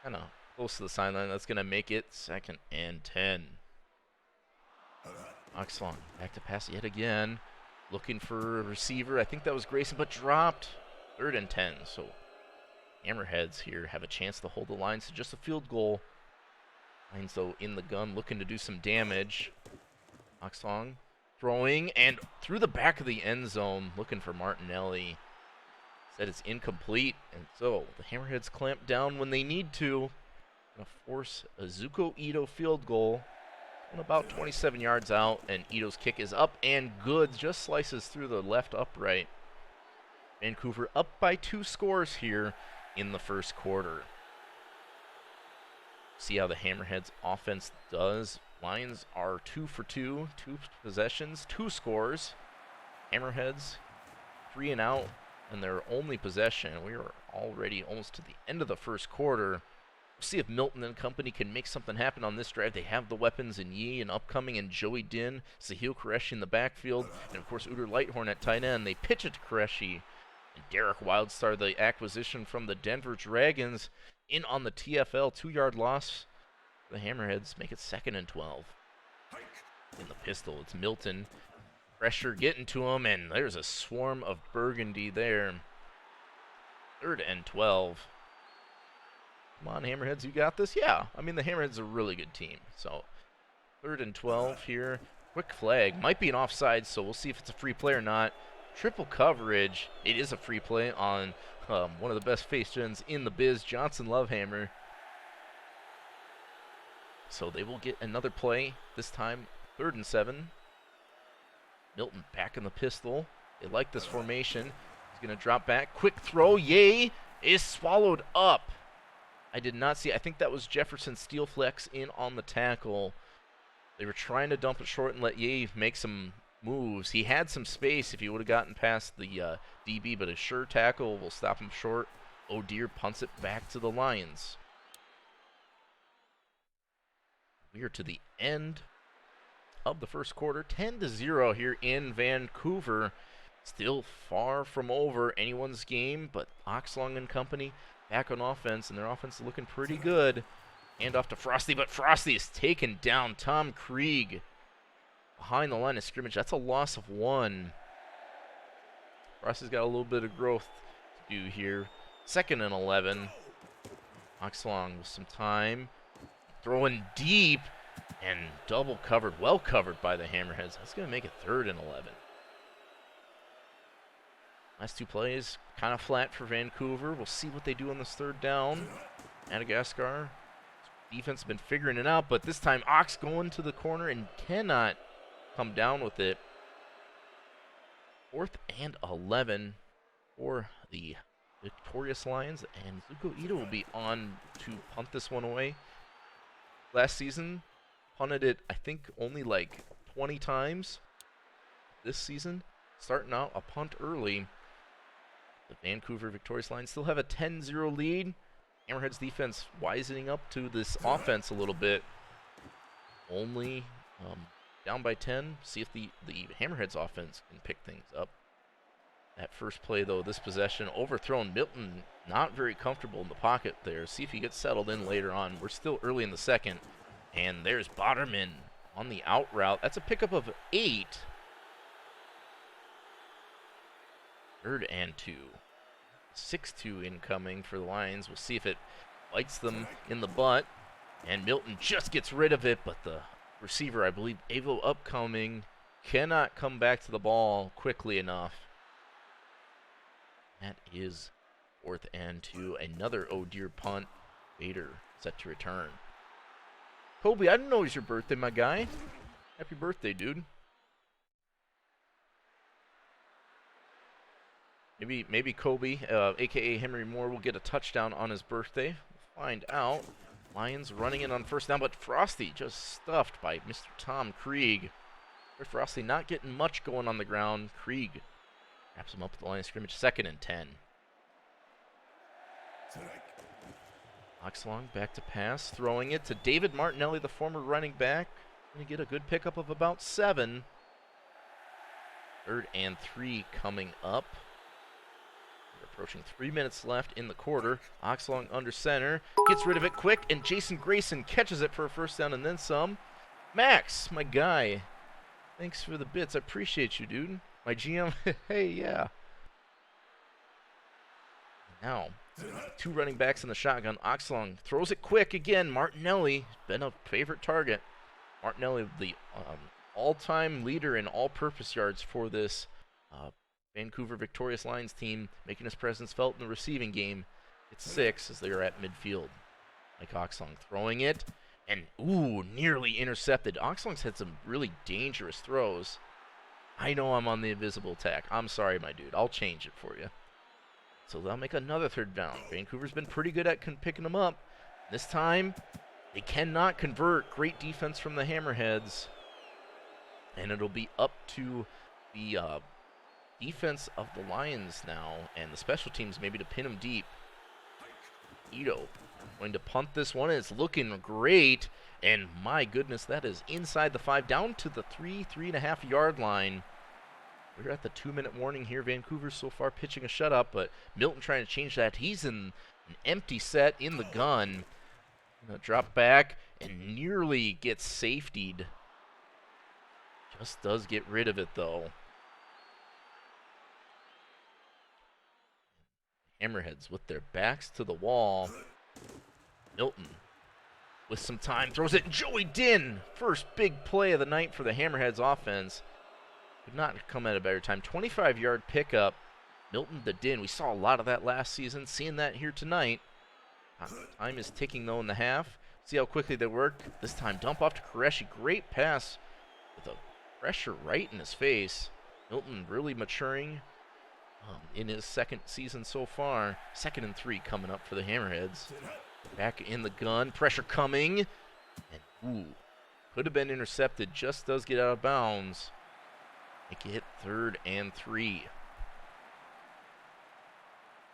Kind of close to the sideline. That's going to make it 2nd and 10. Oxlong back to pass yet again. Looking for a receiver. I think that was Grayson, but dropped. 3rd and 10. So, Hammerheads here have a chance to hold the Lions to just a field goal. Lions, though, in the gun, looking to do some damage. Oxlong throwing, and through the back of the end zone, looking for Martinelli. Said it's incomplete, and so the Hammerheads clamp down when they need to. Gonna force a Zuko Ito field goal. On about 27 yards out, and Ito's kick is up and good. Just slices through the left upright. Vancouver up by 2 scores here in the 1st quarter. See how the Hammerheads offense does. Lions are 2 for 2, 2 possessions, 2 scores. Hammerheads 3 and out, and their only possession. We are already almost to the end of the 1st quarter. We'll see if Milton and company can make something happen on this drive. They have the weapons in Yee and upcoming and Joey Din, Sahil Qureshi in the backfield, and of course Uder Lighthorn at tight end. They pitch it to Qureshi, and Derek Wildstar, the acquisition from the Denver Dragons, in on the TFL 2-yard loss. The Hammerheads make it 2nd and 12. In the pistol, it's Milton. Pressure getting to him, and there's a swarm of burgundy there. 3rd and 12. Come on, Hammerheads, you got this? Yeah, I mean, the Hammerheads are a really good team. So, 3rd and 12 here. Quick flag. Might be an offside, so we'll see if it's a free play or not. Triple coverage. It is a free play on one of the best face gens in the biz, Johnson Lovehammer. So they will get another play, this time 3rd and 7. Milton back in the pistol. They like this formation. He's going to drop back. Quick throw. Yay! Is swallowed up. I did not see. I think that was Jefferson Steelflex in on the tackle. They were trying to dump it short and let Yay make some moves. He had some space if he would have gotten past the DB, but a sure tackle will stop him short. Oh dear, punts it back to the Lions. We are to the end of the 1st quarter. 10-0 here in Vancouver. Still far from over anyone's game, but Oxlong and company back on offense, and their offense is looking pretty good. Hand off to Frosty, but Frosty is taken down. Tom Krieg behind the line of scrimmage. That's a loss of 1. Frosty's got a little bit of growth to do here. 2nd and 11. Oxlong with some time. Throwing deep and double covered, well covered by the Hammerheads. That's going to make it 3rd and 11. Last 2 plays, kind of flat for Vancouver. We'll see what they do on this 3rd down. Madagascar defense has been figuring it out, but this time Ox going to the corner and cannot come down with it. 4th and 11 for the victorious Lions, and Zuko Ito will be on to punt this one away. Last season, punted it, I think, only like 20 times this season. Starting out a punt early. The Vancouver Victorious Lions still have a 10-0 lead. Hammerhead's defense wisening up to this offense a little bit. Only down by 10. See if the Hammerhead's offense can pick things up. That first play, though, this possession overthrown. Milton not very comfortable in the pocket there. See if he gets settled in later on. We're still early in the second. And there's Botterman on the out route. That's a pickup of 8. 3rd and 2. 6-2 incoming for the Lions. We'll see if it bites them in the butt. And Milton just gets rid of it, but the receiver, I believe, Avo Upcoming, cannot come back to the ball quickly enough. That is 4th and 2. Another oh dear punt. Bader set to return. Kobe, I didn't know it was your birthday, my guy. Happy birthday, dude. Maybe Kobe, a.k.a. Henry Moore, will get a touchdown on his birthday. We'll find out. Lions running in on first down, but Frosty just stuffed by Mr. Tom Krieg. Frosty not getting much going on the ground. Krieg wraps him up at the line of scrimmage. 2nd and 10. Oxlong back to pass, throwing it to David Martinelli, the former running back. Going to get a good pickup of about 7. 3rd and 3 coming up. We're approaching 3 minutes left in the quarter. Oxlong under center, gets rid of it quick, and Jason Grayson catches it for a first down and then some. Max, my guy, thanks for the bits. I appreciate you, dude. My GM, hey, yeah. Now, 2 running backs in the shotgun. Oxlong throws it quick again. Martinelli, been a favorite target. Martinelli, the all-time leader in all-purpose yards for this Vancouver Victorious Lions team, making his presence felt in the receiving game. It's 6 as they are at midfield. Mike Oxlong throwing it, and ooh, nearly intercepted. Oxlong's had some really dangerous throws. I know I'm on the invisible attack. I'm sorry, my dude. I'll change it for you. So they'll make another 3rd down. Vancouver's been pretty good at picking them up. This time, they cannot convert. Great defense from the Hammerheads. And it'll be up to the defense of the Lions now, and the special teams maybe to pin them deep. Ito going to punt this one, and it's looking great. And my goodness, that is inside the 5, down to the 3.5 yard line. We're at the 2-minute warning here. Vancouver so far pitching a shutout, but Milton trying to change that. He's in an empty set in the gun. Gonna drop back and nearly gets safetied. Just does get rid of it, though. Hammerheads with their backs to the wall. Milton with some time throws it. Joey Din, first big play of the night for the Hammerheads offense. Could not have come at a better time. 25-yard pickup. Milton to Din. We saw a lot of that last season. Seeing that here tonight. Time is ticking, though, in the half. See how quickly they work. This time, dump off to Qureshi. Great pass with a pressure right in his face. Milton really maturing in his 2nd season so far. 2nd and 3 coming up for the Hammerheads. Back in the gun. Pressure coming. And, ooh, could have been intercepted. Just does get out of bounds. Make it 3rd and 3.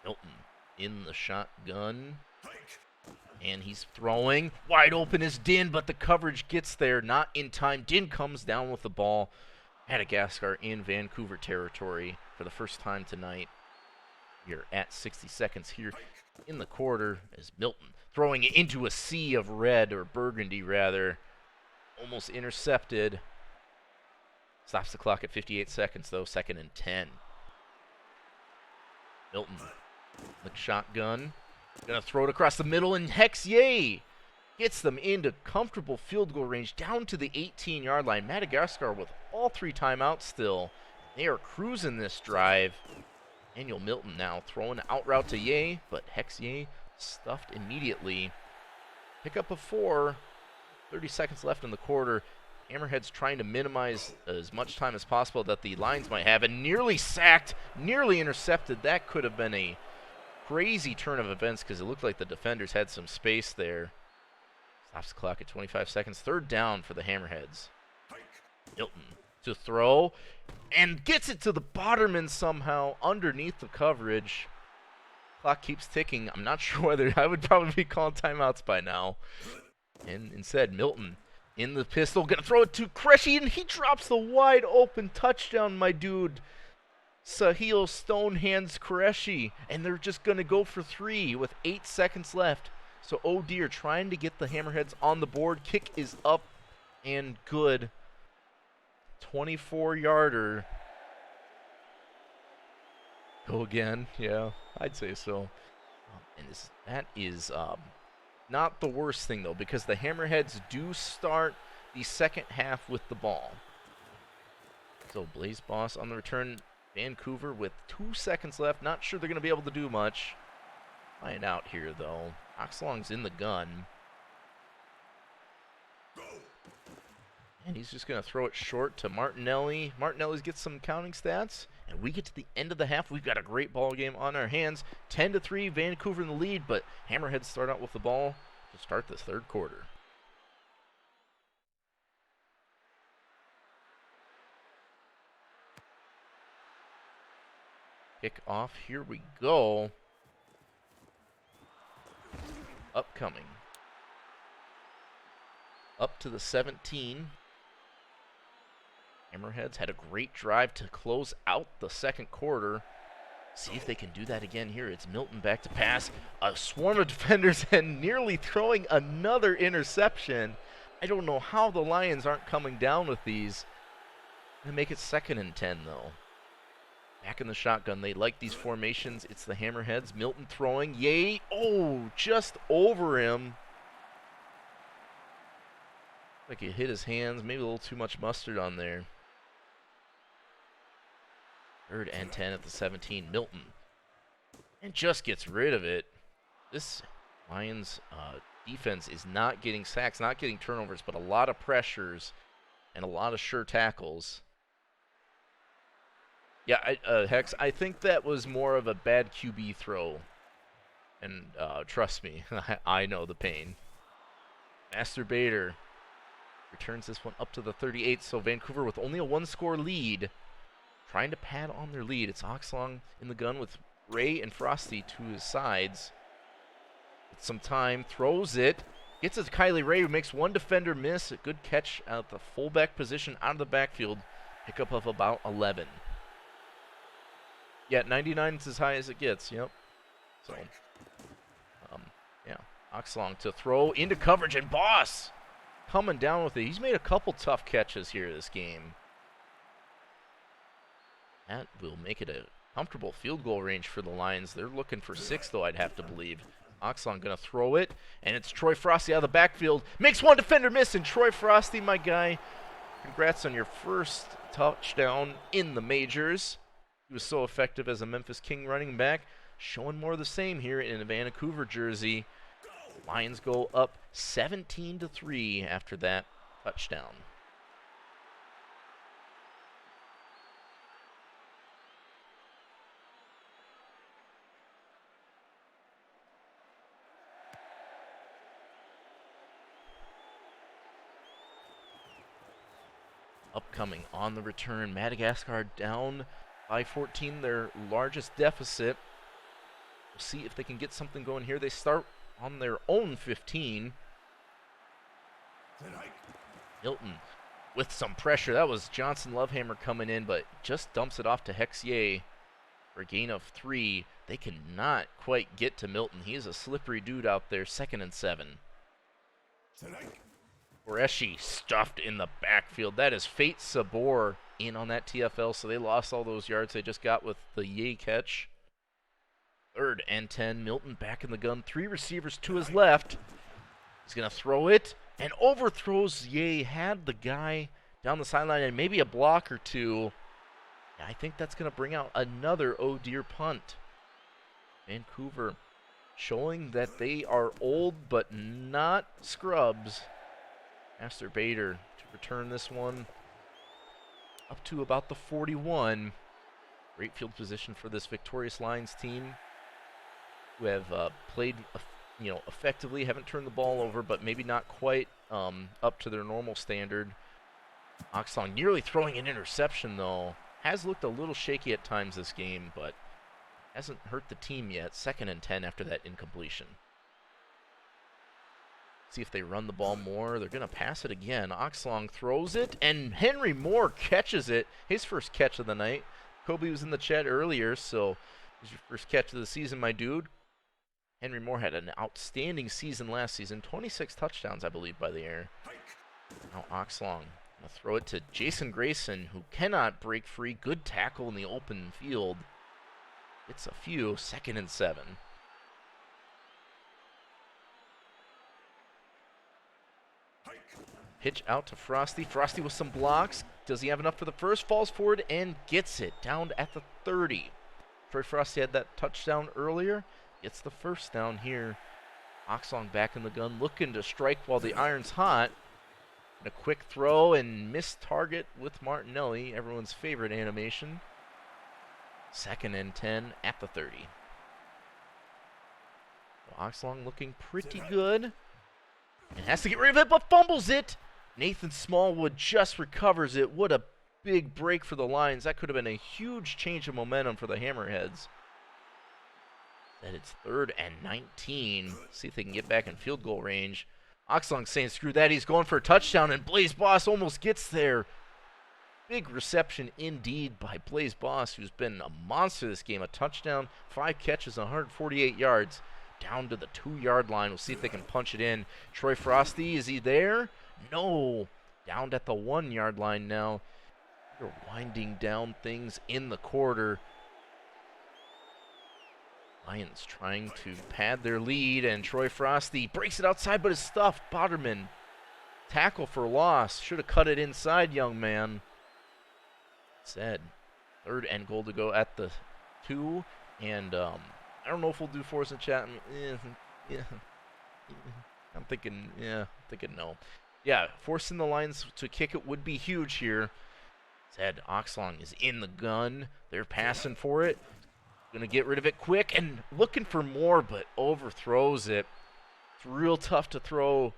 Milton in the shotgun. And he's throwing. Wide open is Din, but the coverage gets there. Not in time. Din comes down with the ball. Madagascar in Vancouver territory for the first time tonight. We're at 60 seconds here in the quarter as Milton throwing it into a sea of red, or burgundy rather. Almost intercepted. Stops the clock at 58 seconds, though. 2nd and 10. Milton, the shotgun. Gonna throw it across the middle, and Hexier gets them into comfortable field goal range down to the 18-yard line. Madagascar with all 3 timeouts still. They are cruising this drive. Daniel Milton now throwing out route to Ye, but Hexier stuffed immediately. Pickup of 4. 30 seconds left in the quarter. Hammerhead's trying to minimize as much time as possible that the Lions might have, and nearly sacked, nearly intercepted. That could have been a crazy turn of events because it looked like the defenders had some space there. Stops the clock at 25 seconds. Third down for the Hammerheads. Milton to throw and gets it to the Botterman somehow underneath the coverage. Clock keeps ticking. I'm not sure whether I would probably be calling timeouts by now. And instead, Milton in the pistol, gonna throw it to Qureshi, and he drops the wide open touchdown, my dude. Sahil Stonehands Qureshi, and they're just gonna go for 3 with 8 seconds left. So oh dear, trying to get the Hammerheads on the board. Kick is up and good. 24-yarder. Go again, yeah, I'd say so. And that is not the worst thing, though, because the Hammerheads do start the second half with the ball. So Blaze Boss on the return. Vancouver with 2 seconds left. Not sure they're going to be able to do much. Find out here, though. Oxlong's in the gun. And he's just going to throw it short to Martinelli. Martinelli gets some counting stats. And we get to the end of the half. We've got a great ball game on our hands. 10-3, Vancouver in the lead. But Hammerheads start out with the ball to start the third quarter. Kick off. Here we go. Upcoming. Up to the 17. Hammerheads had a great drive to close out the second quarter. See if they can do that again here. It's Milton back to pass. A swarm of defenders and nearly throwing another interception. I don't know how the Lions aren't coming down with these. They make it 2nd and 10, though. Back in the shotgun. They like these formations. It's the Hammerheads. Milton throwing. Yay. Oh, just over him. Like he hit his hands. Maybe a little too much mustard on there. 3rd and 10 at the 17. Milton. And just gets rid of it. This Lions defense is not getting sacks, not getting turnovers, but a lot of pressures and a lot of sure tackles. Yeah, Hex, I think that was more of a bad QB throw. And trust me, I know the pain. Master Bader returns this one up to the 38, so Vancouver with only a 1-score lead. Trying to pad on their lead. It's Oxlong in the gun with Ray and Frosty to his sides. With some time, throws it. Gets it to Kylie Ray, who makes one defender miss. A good catch out the fullback position out of the backfield. Pickup of about 11. Yeah, 99 is as high as it gets, yep. So, yeah. Oxlong to throw into coverage, and Boss coming down with it. He's made a couple tough catches here this game. That will make it a comfortable field goal range for the Lions. They're looking for 6, though, I'd have to believe. Oxlong going to throw it, and it's Troy Frosty out of the backfield. Makes one defender miss, and Troy Frosty, my guy, congrats on your first touchdown in the majors. He was so effective as a Memphis King running back. Showing more of the same here in a Vancouver jersey. Lions go up 17-3 after that touchdown. Upcoming on the return, Madagascar down by 14, their largest deficit. We'll see if they can get something going here. They start on their own 15. Milton with some pressure. That was Johnson Lovehammer coming in, but just dumps it off to Hexier for a gain of 3. They cannot quite get to Milton. He is a slippery dude out there. 2nd and 7. Qureshi stuffed in the backfield. That is Fate Sabor in on that TFL, so they lost all those yards they just got with the Yay catch. 3rd and 10. Milton back in the gun. 3 receivers to his left. He's going to throw it and overthrows Yay. Had the guy down the sideline and maybe a block or two. And I think that's going to bring out another oh dear punt. Vancouver showing that they are old but not scrubs. Master Bader to return this one up to about the 41. Great field position for this victorious Lions team, who have played effectively. Haven't turned the ball over, but maybe not quite up to their normal standard. Oxlong nearly throwing an interception, though. Has looked a little shaky at times this game, but hasn't hurt the team yet. 2nd and 10 after that incompletion. See if they run the ball more. They're going to pass it again. Oxlong throws it, and Henry Moore catches it. His first catch of the night. Kobe was in the chat earlier, so here's your first catch of the season, my dude. Henry Moore had an outstanding season last season. 26 touchdowns, I believe, by the air. Now Oxlong going to throw it to Jason Grayson, who cannot break free. Good tackle in the open field. It's a few. 2nd and 7. Pitch out to Frosty. Frosty with some blocks. Does he have enough for the first? Falls forward and gets it down at the 30. Troy Frosty had that touchdown earlier. Gets the first down here. Oxlong back in the gun, looking to strike while the iron's hot. And a quick throw and missed target with Martinelli, everyone's favorite animation. 2nd and 10 at the 30. So Oxlong looking pretty good. And has to get rid of it, but fumbles it. Nathan Smallwood just recovers it. What a big break for the Lions. That could have been a huge change of momentum for the Hammerheads. That it's 3rd and 19. See if they can get back in field goal range. Oxlong saying screw that. He's going for a touchdown, and Blaze Boss almost gets there. Big reception indeed by Blaze Boss, who's been a monster this game. A touchdown, 5 catches, 148 yards. Down to the 2-yard line. We'll see if they can punch it in. Troy Frosty, is he there? No. Down at the 1-yard line now. They're winding down things in the quarter. Lions trying to pad their lead, and Troy Frosty breaks it outside, but is stuffed. Boderman, tackle for loss. Should have cut it inside, young man. Said 3rd and goal to go at the 2, and I don't know if we'll do 4s in chat. I'm thinking no. Yeah, forcing the Lions to kick it would be huge here. Said Oxlong is in the gun. They're passing for it. Gonna get rid of it quick and looking for more, but overthrows it. It's real tough to throw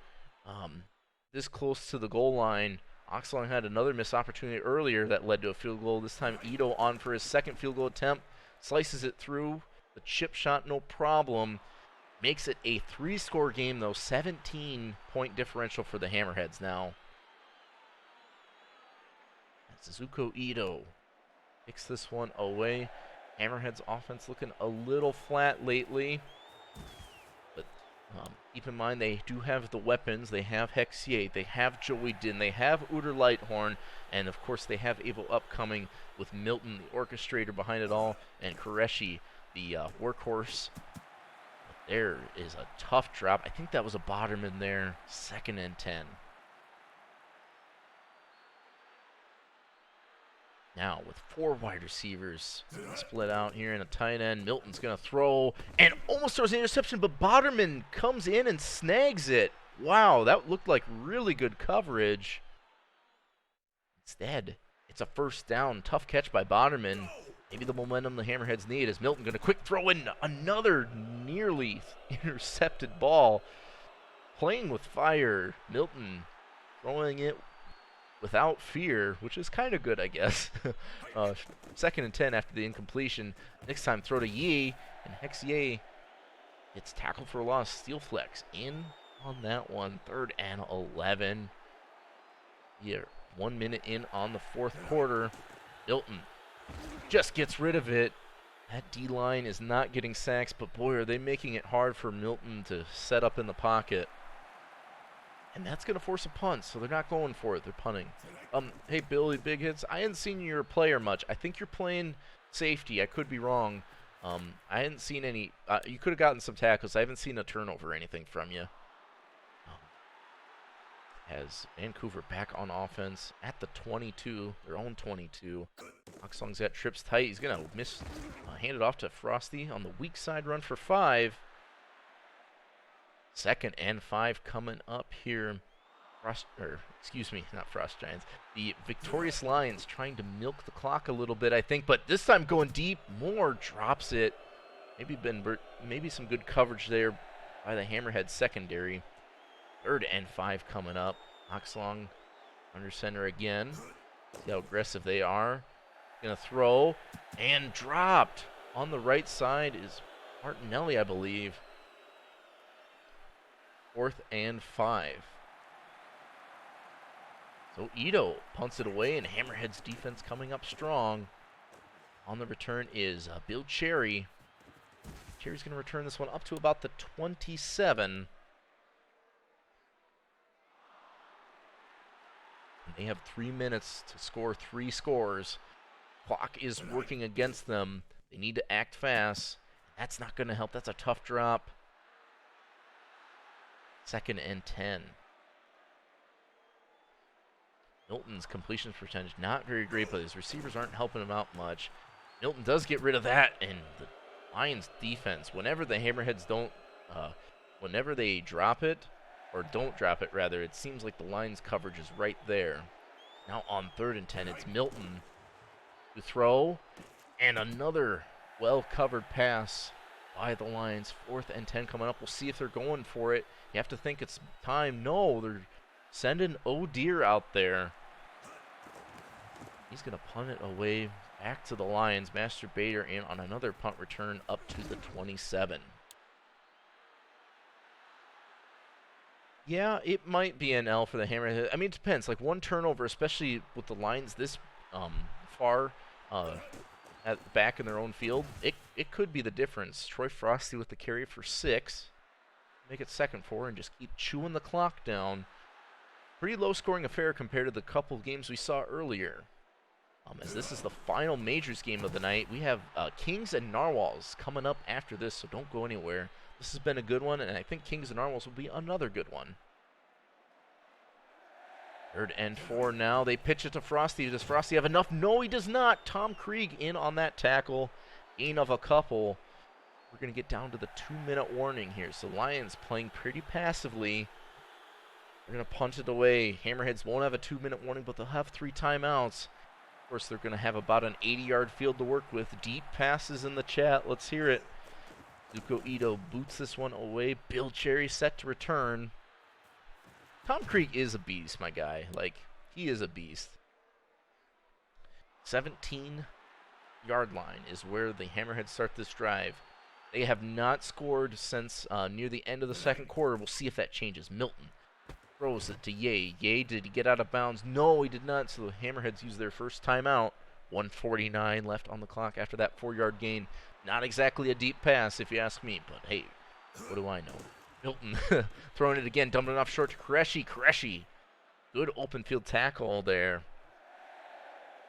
this close to the goal line. Oxlong had another missed opportunity earlier that led to a field goal. This time Ito on for his 2nd field goal attempt. Slices it through. The chip shot, no problem. Makes it a 3-score game, though. 17-point differential for the Hammerheads now. Suzuko Ito kicks this one away. Hammerheads offense looking a little flat lately. But keep in mind they do have the weapons. They have Hexier. They have Joey Din. They have Uter Lighthorn. And, of course, they have Avo upcoming with Milton, the orchestrator behind it all, and Qureshi, the workhorse. But there is a tough drop. I think that was a bottom in there. 2nd and 10. Now with 4 wide receivers split out here in a tight end. Milton's going to throw and almost throws an interception, but Boderman comes in and snags it. Wow, that looked like really good coverage. Instead, it's a 1st down. Tough catch by Boderman. Maybe the momentum the Hammerheads need. Is Milton going to quick throw in another nearly intercepted ball? Playing with fire. Milton throwing it without fear, which is kind of good, I guess. 2nd and 10 after the incompletion. Next time, throw to Yee, and Hexier gets tackled for a loss. Steel flex in on that one. 3rd and 11. Yeah, 1 minute in on the 4th quarter. Milton just gets rid of it. That D-line is not getting sacks, but boy, are they making it hard for Milton to set up in the pocket. And that's going to force a punt, so they're not going for it. They're punting. Hey, Billy Big Hits, I hadn't seen your player much. I think you're playing safety. I could be wrong. I hadn't seen any. You could have gotten some tackles. I haven't seen a turnover or anything from you. Has Vancouver back on offense at the 22, their own 22. Oxlong's got trips tight. He's going to miss, hand it off to Frosty on the weak side run for 5. 2nd and 5 coming up here. Not Frost Giants. The victorious Lions trying to milk the clock a little bit, I think, but this time going deep. Moore drops it. Maybe some good coverage there by the Hammerhead secondary. 3rd and 5 coming up. Oxlong under center again. See how aggressive they are. Gonna throw and dropped. On the right side is Martinelli, I believe. 4th and 5. So Ito punts it away, and Hammerhead's defense coming up strong. On the return is Bill Cherry. Cherry's going to return this one up to about the 27. And they have 3 minutes to score 3 scores. Clock is working against them. They need to act fast. That's not going to help. That's a tough drop. 2nd and 10. Milton's completion percentage not very great, but his receivers aren't helping him out much. Milton does get rid of that, and the Lions defense, whenever the Hammerheads whenever they drop it, or don't drop it rather, it seems like the Lions coverage is right there. Now on 3rd and 10, it's Milton to throw, and another well-covered pass by the Lions. 4th and 10 coming up. We'll see if they're going for it. You have to think it's time. No, they're sending O'Deer out there. He's going to punt it away back to the Lions. Master Bader in on another punt return up to the 27. Yeah, it might be an L for the Hammerhead. I mean, it depends. Like, one turnover, especially with the Lions this far back in their own field, it could be the difference. Troy Frosty with the carry for 6. Make it 2nd 4 and just keep chewing the clock down. Pretty low-scoring affair compared to the couple games we saw earlier. As this is the final Majors game of the night, we have Kings and Narwhals coming up after this, so don't go anywhere. This has been a good one, and I think Kings and Narwhals will be another good one. 3rd and 4 now. They pitch it to Frosty. Does Frosty have enough? No, he does not. Tom Krieg in on that tackle. Gain of a couple. We're going to get down to the 2-minute warning here. So Lions playing pretty passively. They're going to punt it away. Hammerheads won't have a 2-minute warning, but they'll have 3 timeouts. Of course, they're going to have about an 80-yard field to work with. Deep passes in the chat. Let's hear it. Zuko Ito boots this one away. Bill Cherry set to return. Tom Krieg is a beast, my guy. Like, he is a beast. 17-yard line is where the Hammerheads start this drive. They have not scored since near the end of the 2nd quarter. We'll see if that changes. Milton throws it to Ye. Ye, did he get out of bounds? No, he did not. So the Hammerheads use their first timeout. 1:49 left on the clock after that 4-yard gain. Not exactly a deep pass, if you ask me, but hey, what do I know? Milton throwing it again, dumping it off short to Qureshi. Qureshi, good open field tackle there.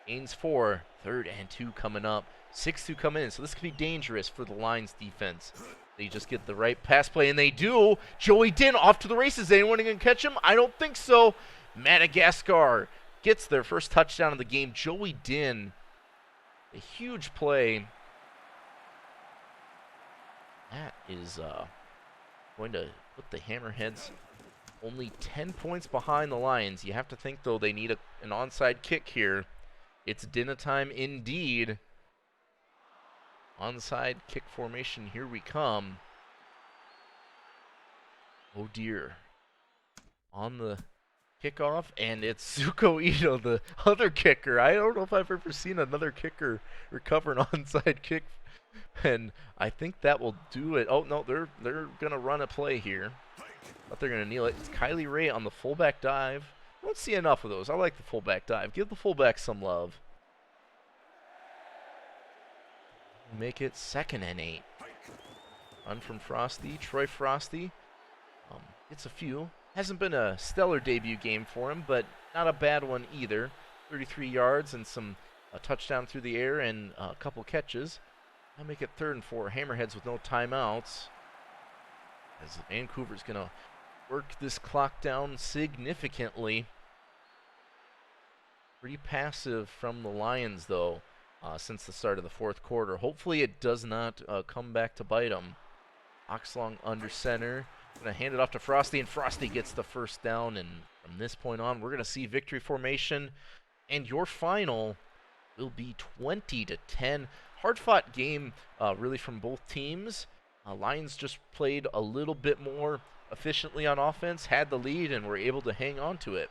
Gains 4, 3rd and 2 coming up. 6-2 coming in, so this could be dangerous for the Lions defense. They just get the right pass play, and they do. Joey Din off to the races. Anyone going to catch him? I don't think so. Madagascar gets their first touchdown of the game. Joey Din, a huge play. That is going to put the Hammerheads only 10 points behind the Lions. You have to think, though, they need an onside kick here. It's dinner time indeed. Onside kick formation, here we come. Oh dear. On the kickoff, and it's Zuko Ito, the other kicker. I don't know if I've ever seen another kicker recover an onside kick, and I think that will do it. Oh no, they're gonna run a play here, but they're gonna kneel it. It's Kylie Ray on the fullback dive. I don't see enough of those. I like the fullback dive. Give the fullback some love. Make it 2nd and 8. Run from Frosty. Troy Frosty gets a few. Hasn't been a stellar debut game for him, but not a bad one either. 33 yards and a touchdown through the air and a couple catches. I'll make it 3rd and 4. Hammerheads with no timeouts. As Vancouver's going to work this clock down significantly. Pretty passive from the Lions, though. Since the start of the 4th quarter. Hopefully it does not come back to bite them. Oxlong under center. Going to hand it off to Frosty, and Frosty gets the first down. And from this point on, we're going to see victory formation. And your final will be 20-10. Hard-fought game, really, from both teams. Lions just played a little bit more efficiently on offense, had the lead, and were able to hang on to it.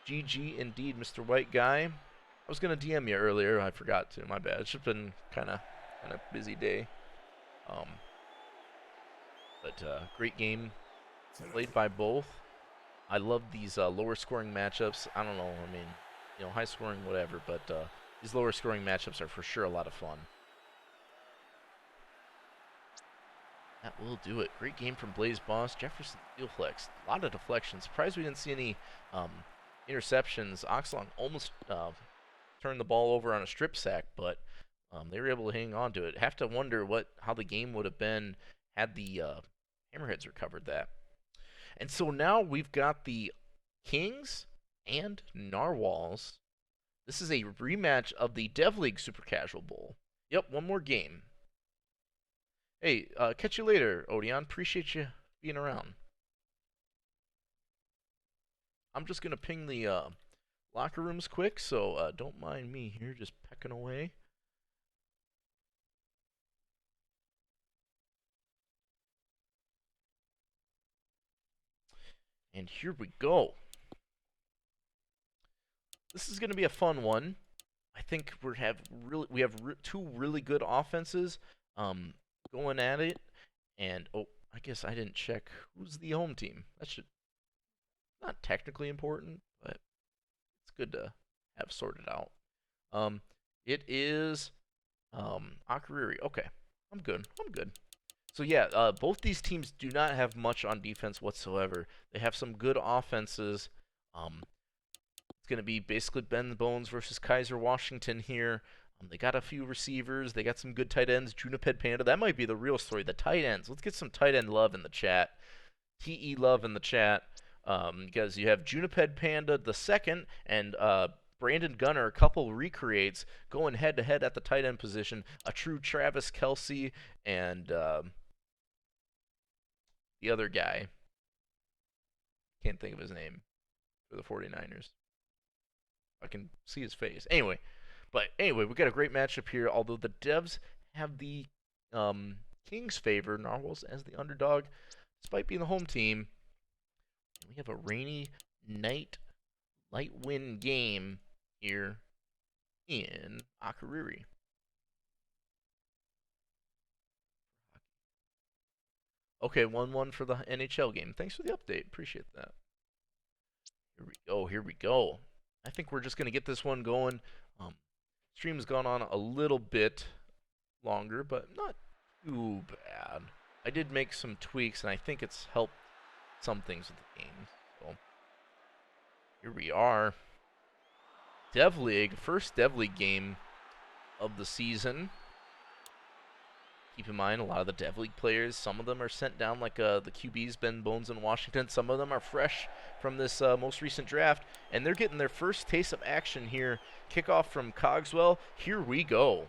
GG indeed, Mr. White Guy. I was going to DM you earlier. I forgot to. My bad. It's just been kind of busy day. But great game played by both. I love these lower scoring matchups. I don't know. I mean, you know, high scoring, whatever. But these lower scoring matchups are for sure a lot of fun. That will do it. Great game from Blaze Boss. Jefferson Steel Flex. A lot of deflections. Surprised we didn't see any interceptions. Oxlong almost turned the ball over on a strip sack, but they were able to hang on to it. Have to wonder how the game would have been had the Hammerheads recovered that. And so now we've got the Kings and Narwhals. This is a rematch of the Dev League Super Casual Bowl. Yep, one more game. Hey, catch you later, Odeon. Appreciate you being around. I'm just going to ping the locker rooms quick, so don't mind me here just pecking away. And here we go. This is going to be a fun one. I think we have two really good offenses going at it. And oh, I guess I didn't check who's the home team. That should not technically important, but it's good to have sorted out. It is Akuriri. Okay, I'm good. So yeah, both these teams do not have much on defense whatsoever. They have some good offenses. It's going to be basically Ben Bones versus Kaiser Washington here. They got a few receivers. They got some good tight ends. Juniped Panda. That might be the real story. The tight ends. Let's get some tight end love in the chat. TE love in the chat. Because you have Juniped Panda the second and Brandon Gunner, a couple recreates going head-to-head at the tight end position. A true Travis Kelce and the other guy. Can't think of his name for the 49ers. I can see his face. Anyway, we got a great matchup here. Although the Devs have the Kings favor, Narwhals as the underdog, despite being the home team. And we have a rainy night, light wind game here in Akuriri. Okay, 1-1 for the NHL game. Thanks for the update. Appreciate that. Here we go. I think we're just going to get this one going. Stream's gone on a little bit longer, but not too bad. I did make some tweaks, and I think it's helped some things with the game. So, here we are. Dev League, first Dev League game of the season. Keep in mind, a lot of the Dev League players, some of them are sent down like the QBs, Ben Bones in Washington. Some of them are fresh from this most recent draft, and they're getting their first taste of action here. Kickoff from Cogswell. Here we go.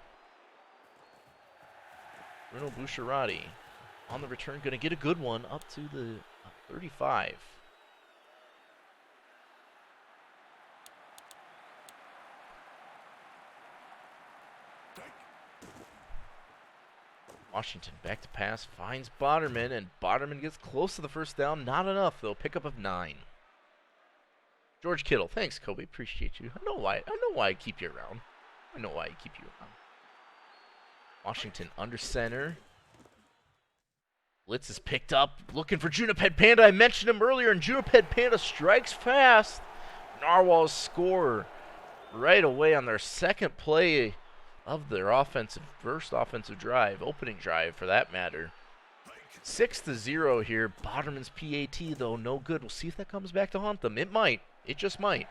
Bruno Bucciarati on the return, going to get a good one up to the 35. Washington back to pass, finds Boderman, and Boderman gets close to the first down. Not enough, though. Pickup of 9. George Kittle. Thanks, Kobe. Appreciate you. I know why I keep you around. Washington under center. Blitz is picked up. Looking for Juniped Panda. I mentioned him earlier, and Juniped Panda strikes fast. Narwhals score right away on their second play of their first offensive drive, opening drive for that matter. 6-0 here. Boderman's PAT, though, no good. We'll see if that comes back to haunt them. It might. It just might.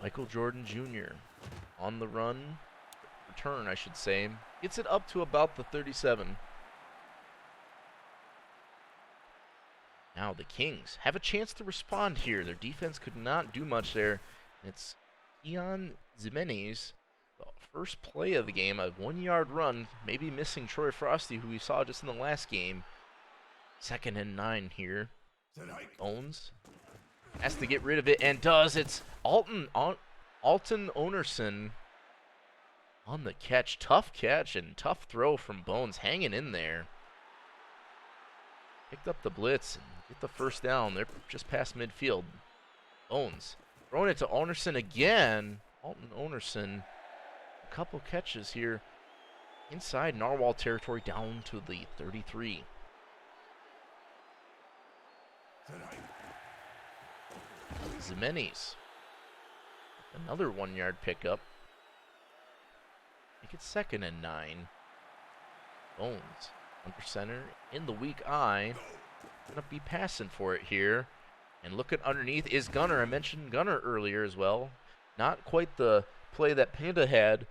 Michael Jordan Jr. on the return, I should say. Gets it up to about the 37. Now the Kings have a chance to respond here. Their defense could not do much there. It's Ian Zimenez The first play of the game, a 1-yard run, maybe missing Troy Frosty, who we saw just in the last game. 2nd and 9 here. Owns. Has to get rid of it, and does. It's Alton Onerson on the catch. Tough catch and tough throw from Bones, hanging in there. Picked up the blitz and get the first down. They're just past midfield. Bones throwing it to Onerson again. Alton Onerson. A couple catches here inside Narwhal territory down to the 33. Ximenes. Another 1-yard pickup. Make it 2nd and 9. Bones under center in the weak eye. Gonna be passing for it here. And looking underneath is Gunner. I mentioned Gunner earlier as well. Not quite the play that Panda had,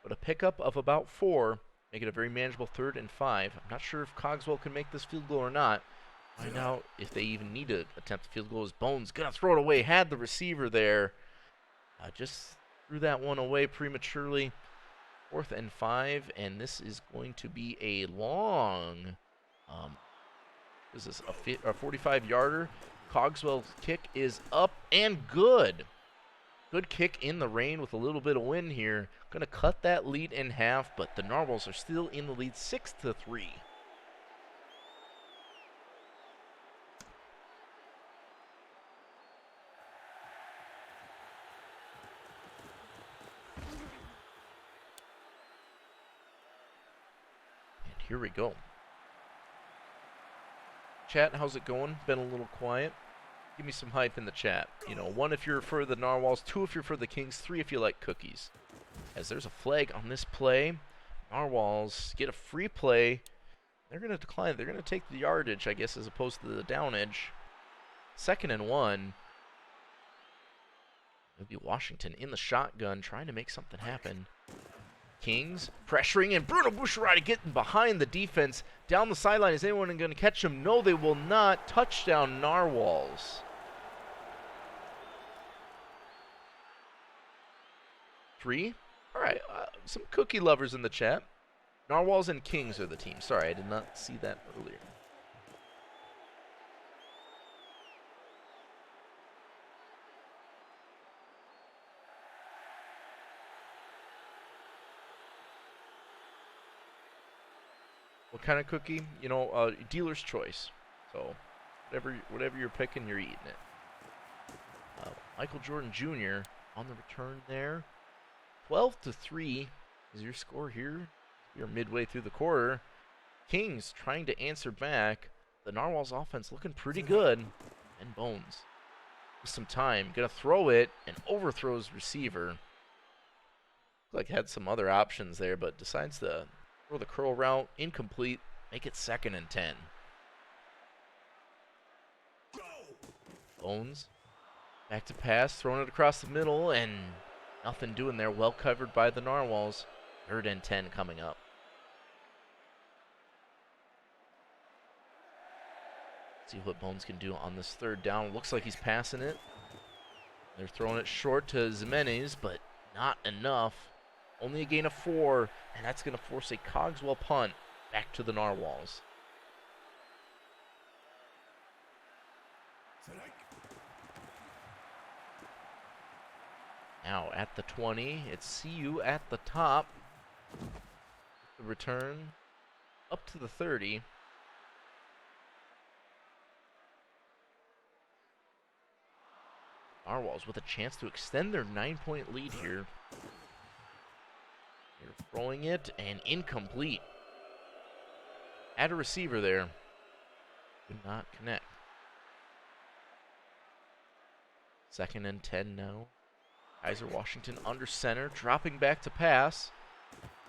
but a pickup of about 4. Make it a very manageable 3rd and 5. I'm not sure if Cogswell can make this field goal or not. Find out if they even need to attempt the field goal. As Bones gonna throw it away. Had the receiver there. Just threw that one away prematurely. 4th and 5, and this is going to be a long. Is this a 45-yarder? Cogswell's kick is up and good. Good kick in the rain with a little bit of wind here. Gonna cut that lead in half, but the Narwhals are still in the lead, 6-3. Here we go. Chat, how's it going? Been a little quiet. Give me some hype in the chat. 1 if you're for the Narwhals, 2 if you're for the Kings, 3 if you like cookies. As there's a flag on this play. Narwhals get a free play. They're going to decline. They're going to take the yardage, I guess, as opposed to the downage. 2nd and 1. It'll be Washington in the shotgun trying to make something happen. Kings pressuring, and Bruno Bucciarati getting behind the defense down the sideline. Is anyone going to catch him? No, they will not. Touchdown, Narwhals. 3. All right, some cookie lovers in the chat. Narwhals and Kings are the team. Sorry, I did not see that earlier. What kind of cookie? Dealer's choice. So, whatever you're picking, you're eating it. Michael Jordan Jr. on the return there. 12-3 is your score here. You're midway through the quarter. Kings trying to answer back. The Narwhals offense looking pretty good. And Bones with some time. Gonna throw it and overthrows receiver. Like had some other options there, but decides to throw the curl route, incomplete, make it 2nd and 10. Bones, back to pass, throwing it across the middle, and nothing doing there. Well covered by the Narwhals. 3rd and 10 coming up. See what Bones can do on this 3rd down. Looks like he's passing it. They're throwing it short to Ximenes, but not enough. Only a gain of 4, and that's going to force a Cogswell punt back to the Narwhals. Now at the 20, it's CU at the top. The return up to the 30. Narwhals with a chance to extend their 9-point lead here. They're throwing it, and incomplete. Had a receiver there. Could not connect. 2nd and 10 now. Kaiser Washington under center, dropping back to pass.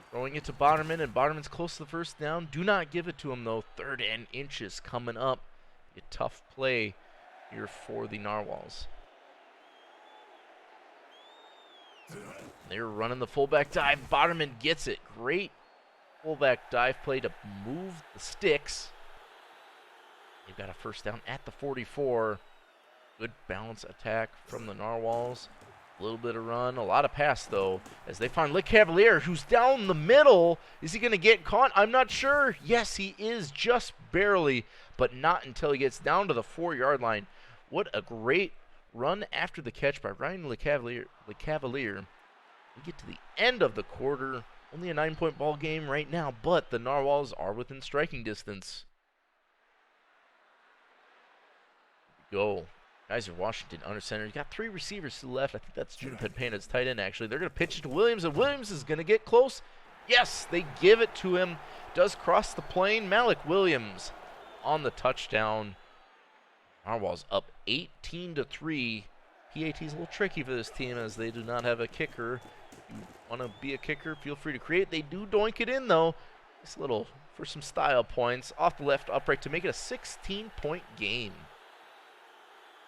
Throwing it to Bonnerman, and Bonnerman's close to the 1st down. Do not give it to him, though. 3rd and inches coming up. A tough play here for the Narwhals. They're running the fullback dive. Bonnerman gets it. Great fullback dive play to move the sticks. They've got a 1st down at the 44. Good balance attack from the Narwhals. A little bit of run, a lot of pass, though, as they find Le Cavalier, who's down the middle. Is he going to get caught? I'm not sure. Yes, he is, just barely, but not until he gets down to the 4-yard line. What a great run after the catch by Ryan Le Cavalier. We get to the end of the quarter. Only a 9-point ball game right now, but the Narwhals are within striking distance. Here we go. Kaiser Washington under center. You got 3 receivers to the left. I think that's Juniped Pana's tight end, actually. They're going to pitch it to Williams, and Williams is going to get close. Yes, they give it to him. Does cross the plane. Malik Williams on the touchdown. Narwhals up 18-3. PAT is a little tricky for this team as they do not have a kicker. If you want to be a kicker, feel free to create. They do doink it in, though. This little, for some style points, off the left upright to make it a 16-point game.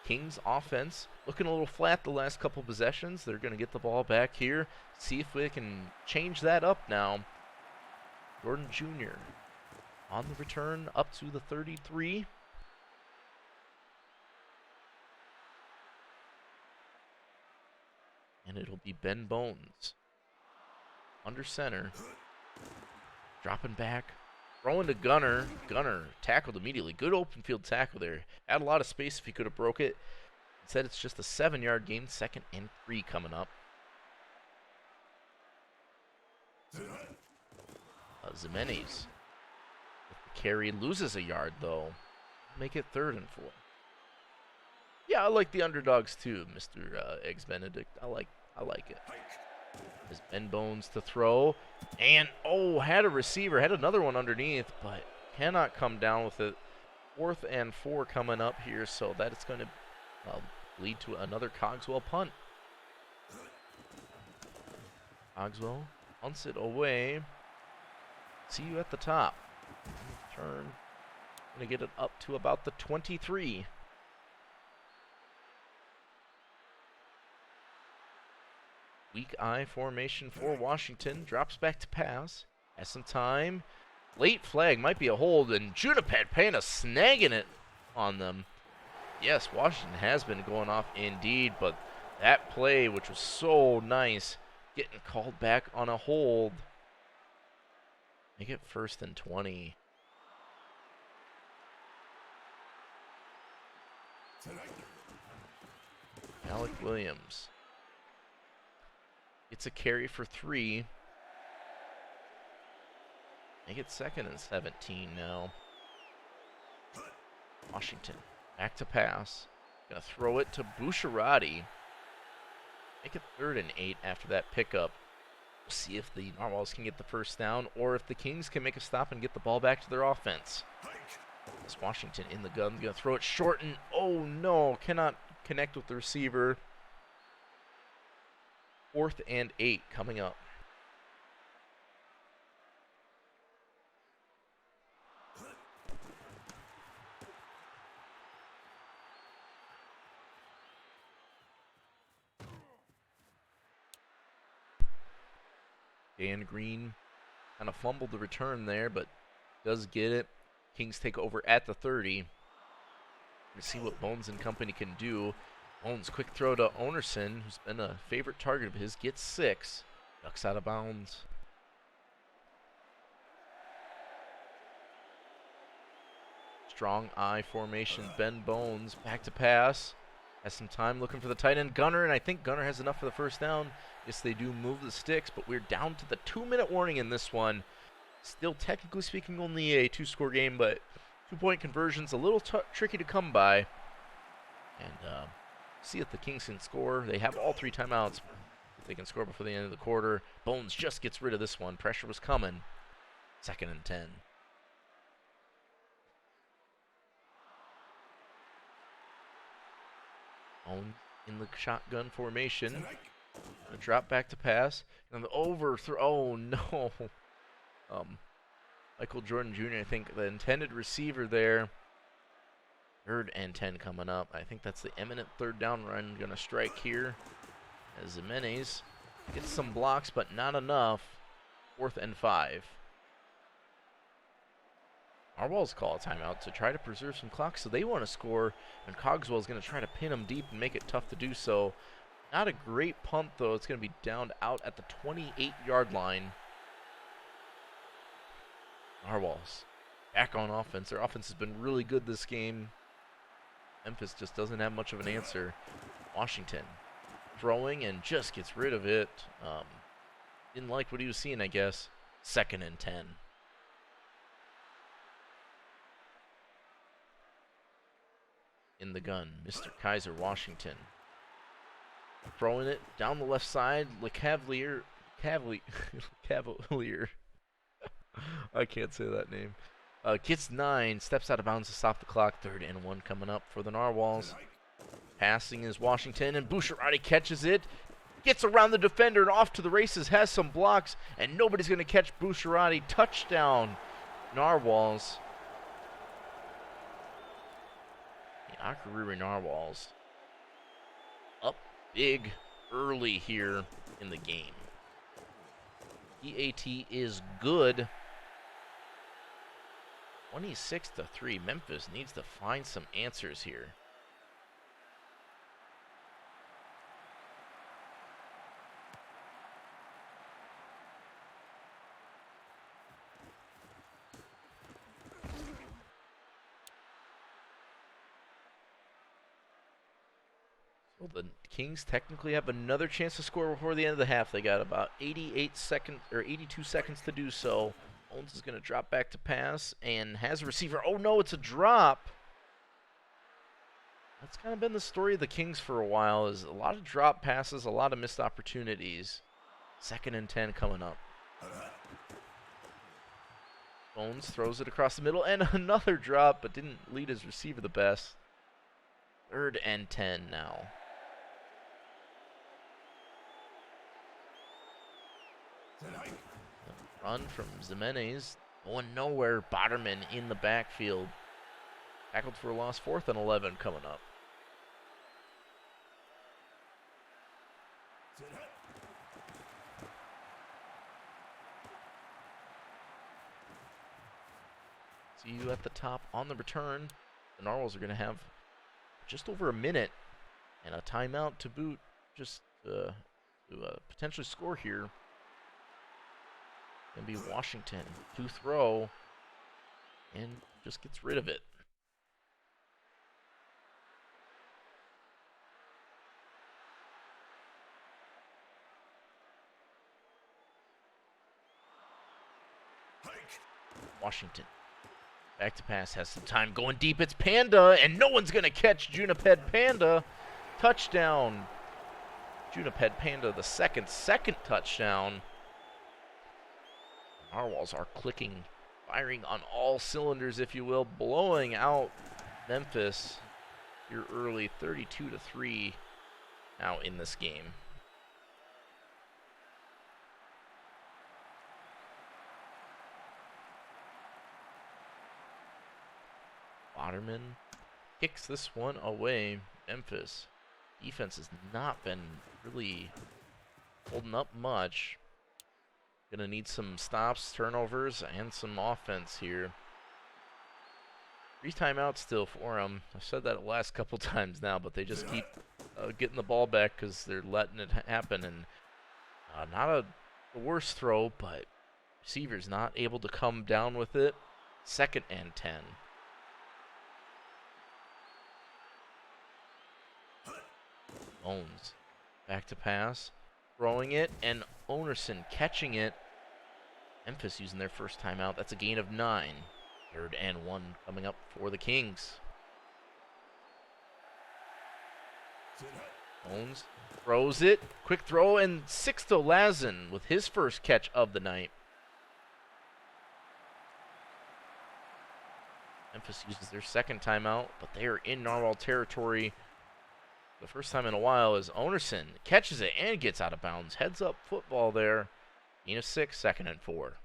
Kings offense looking a little flat the last couple possessions. They're going to get the ball back here. See if we can change that up now. Jordan Jr. on the return up to the 33. And it'll be Ben Bones under center. Dropping back. Throwing to Gunner. Gunner tackled immediately. Good open field tackle there. Had a lot of space if he could have broke it. Instead, it's just a 7-yard gain. 2nd and 3 coming up. Ximenez with the carry. Loses a yard, though. Make it 3rd and 4. Yeah, I like the underdogs, too, Mr. Eggs Benedict. I like it. As Ben Bones to throw. And, oh, had a receiver. Had another one underneath, but cannot come down with it. 4th and 4 coming up here, so that is going to lead to another Cogswell punt. Cogswell punts it away. See you at the top. Turn. Going to get it up to about the 23. Weak eye formation for Washington. Drops back to pass. Has some time. Late flag might be a hold, and Juniped Pana snagging it on them. Yes, Washington has been going off indeed, but that play, which was so nice, getting called back on a hold. Make it 1st and 20. Malik Williams gets a carry for 3. Make it 2nd and 17 now. Washington back to pass. Gonna throw it to Boucharati. Make it 3rd and 8 after that pickup. We'll see if the Narwhals can get the 1st down or if the Kings can make a stop and get the ball back to their offense. This Washington in the gun. Gonna throw it short and oh no, cannot connect with the receiver. 4th and 8 coming up. Dan Green kind of fumbled the return there, but does get it. Kings take over at the 30. Let's see what Bones and company can do. Bones, quick throw to Onerson, who's been a favorite target of his, gets 6. Ducks out of bounds. Strong eye formation. Ben Bones back to pass. Has some time looking for the tight end Gunner, and I think Gunner has enough for the 1st down. Yes, they do move the sticks, but we're down to the 2-minute warning in this one. Still, technically speaking, only a 2-score game, but 2-point conversions a little tricky to come by. And see if the Kings can score. They have all 3 timeouts. If they can score before the end of the quarter. Bones just gets rid of this one. Pressure was coming. 2nd and 10. Bones in the shotgun formation. Gonna drop back to pass. And the overthrow. Oh no. Michael Jordan Jr., I think the intended receiver there. 3rd and 10 coming up. I think that's the imminent 3rd down run gonna strike here. As Ximenez gets some blocks, but not enough. 4th and 5. Narwhals call a timeout to try to preserve some clock, so they want to score, and Cogswell's going to try to pin them deep and make it tough to do so. Not a great punt, though. It's going to be downed out at the 28-yard line. Narwhals back on offense. Their offense has been really good this game. Memphis just doesn't have much of an answer. Washington throwing and just gets rid of it. Didn't like what he was seeing, I guess. 2nd and 10. In the gun, Mr. Kaiser Washington. Throwing it down the left side. Cavalier. I can't say that name. Gets 9, steps out of bounds to stop the clock. 3rd and 1 coming up for the Narwhals. Passing is Washington, and Boucherati catches it. Gets around the defender and off to the races. Has some blocks, and nobody's going to catch Boucherati. Touchdown, Narwhals. The Akariri Narwhals up big early here in the game. EAT is good. 26-3. Memphis needs to find some answers here. So the Kings technically have another chance to score before the end of the half. They got about 88 seconds or 82 seconds to do so. Owens is going to drop back to pass and has a receiver. Oh no, it's a drop. That's kind of been the story of the Kings for a while, is a lot of drop passes, a lot of missed opportunities. 2nd and 10 coming up. Owens throws it across the middle and another drop, but didn't lead his receiver the best. 3rd and 10 now. Run from Ximenez, going nowhere. Botterman in the backfield. Tackled for a loss. 4th and 11 coming up. See you at the top on the return. The Narwhals are going to have just over a minute and a timeout to boot, just to potentially score here. Going to be Washington to throw, and just gets rid of it. Washington back to pass, has some time going deep. It's Panda, and no one's going to catch Juniped Panda. Touchdown. Juniped Panda, the second touchdown. Narwhals are clicking, firing on all cylinders, if you will, blowing out Memphis here early, 32-3 now in this game. Waterman kicks this one away. Memphis defense has not been really holding up much. Gonna need some stops, turnovers, and some offense here. 3 timeouts still for them. I've said that the last couple times now, but they just keep getting the ball back because they're letting it happen. And not a worst throw, but receiver's not able to come down with it. 2nd and 10. Owens back to pass, throwing it, and Onerson catching it. Memphis using their first timeout. That's a gain of 9. 3rd and 1 coming up for the Kings. Owens throws it. Quick throw, and Sixto Lazen with his first catch of the night. Memphis uses their 2nd timeout, but they are in Narwhal territory. The first time in a while is Onerson catches it and gets out of bounds. Heads up football there. Gain of 6, 2nd and 4.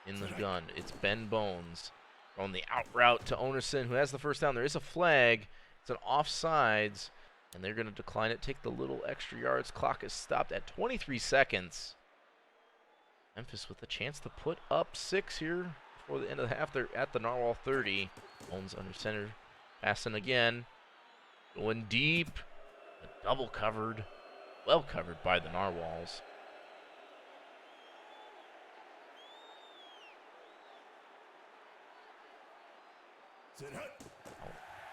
In the gun, it's Ben Bones on the out route to Onerson, who has the first down. There is a flag. It's an offsides, and they're going to decline it. Take the little extra yards. Clock is stopped at 23 seconds. Memphis with a chance to put up 6 here before the end of the half. They're at the Narwhal 30. Bones under center. Passing again. Going deep. Double covered. Well covered by the Narwhals. Oh,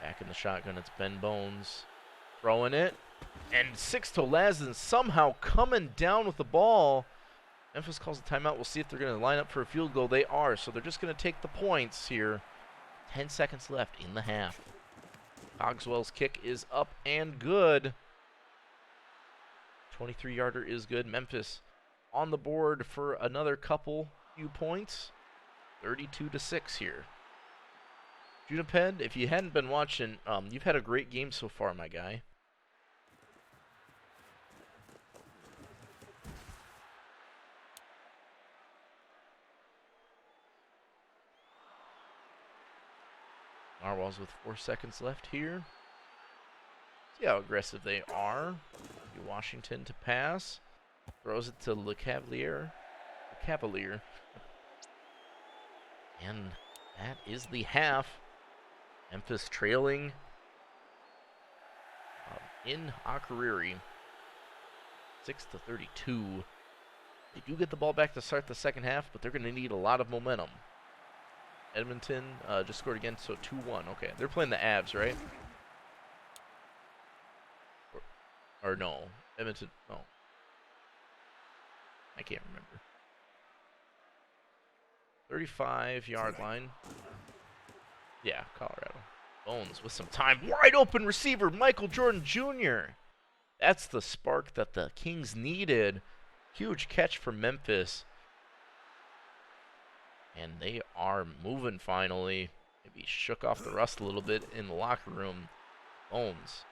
back in the shotgun, it's Ben Bones. Throwing it. And Sixto Lazen somehow coming down with the ball. Memphis calls a timeout. We'll see if they're going to line up for a field goal. They are, so they're just going to take the points here. 10 seconds left in the half. Cogswell's kick is up and good. 23-yarder is good. Memphis on the board for another few points. 32-6 here. Juniped, if you hadn't been watching, you've had a great game so far, my guy. Narwhals with 4 seconds left here. See how aggressive they are. Washington to pass. Throws it to Le Cavalier. And that is the half. Memphis trailing in Akureyri. 6-32. They do get the ball back to start the second half, but they're going to need a lot of momentum. Edmonton just scored again, so 2-1. Okay, they're playing the Avs, right? Or no, Edmonton, no. I can't remember. 35-yard line. Yeah, Colorado. Bones with some time. Wide open receiver, Michael Jordan Jr. That's the spark that the Kings needed. Huge catch for Memphis. And they are moving finally. Maybe shook off the rust a little bit in the locker room. Bones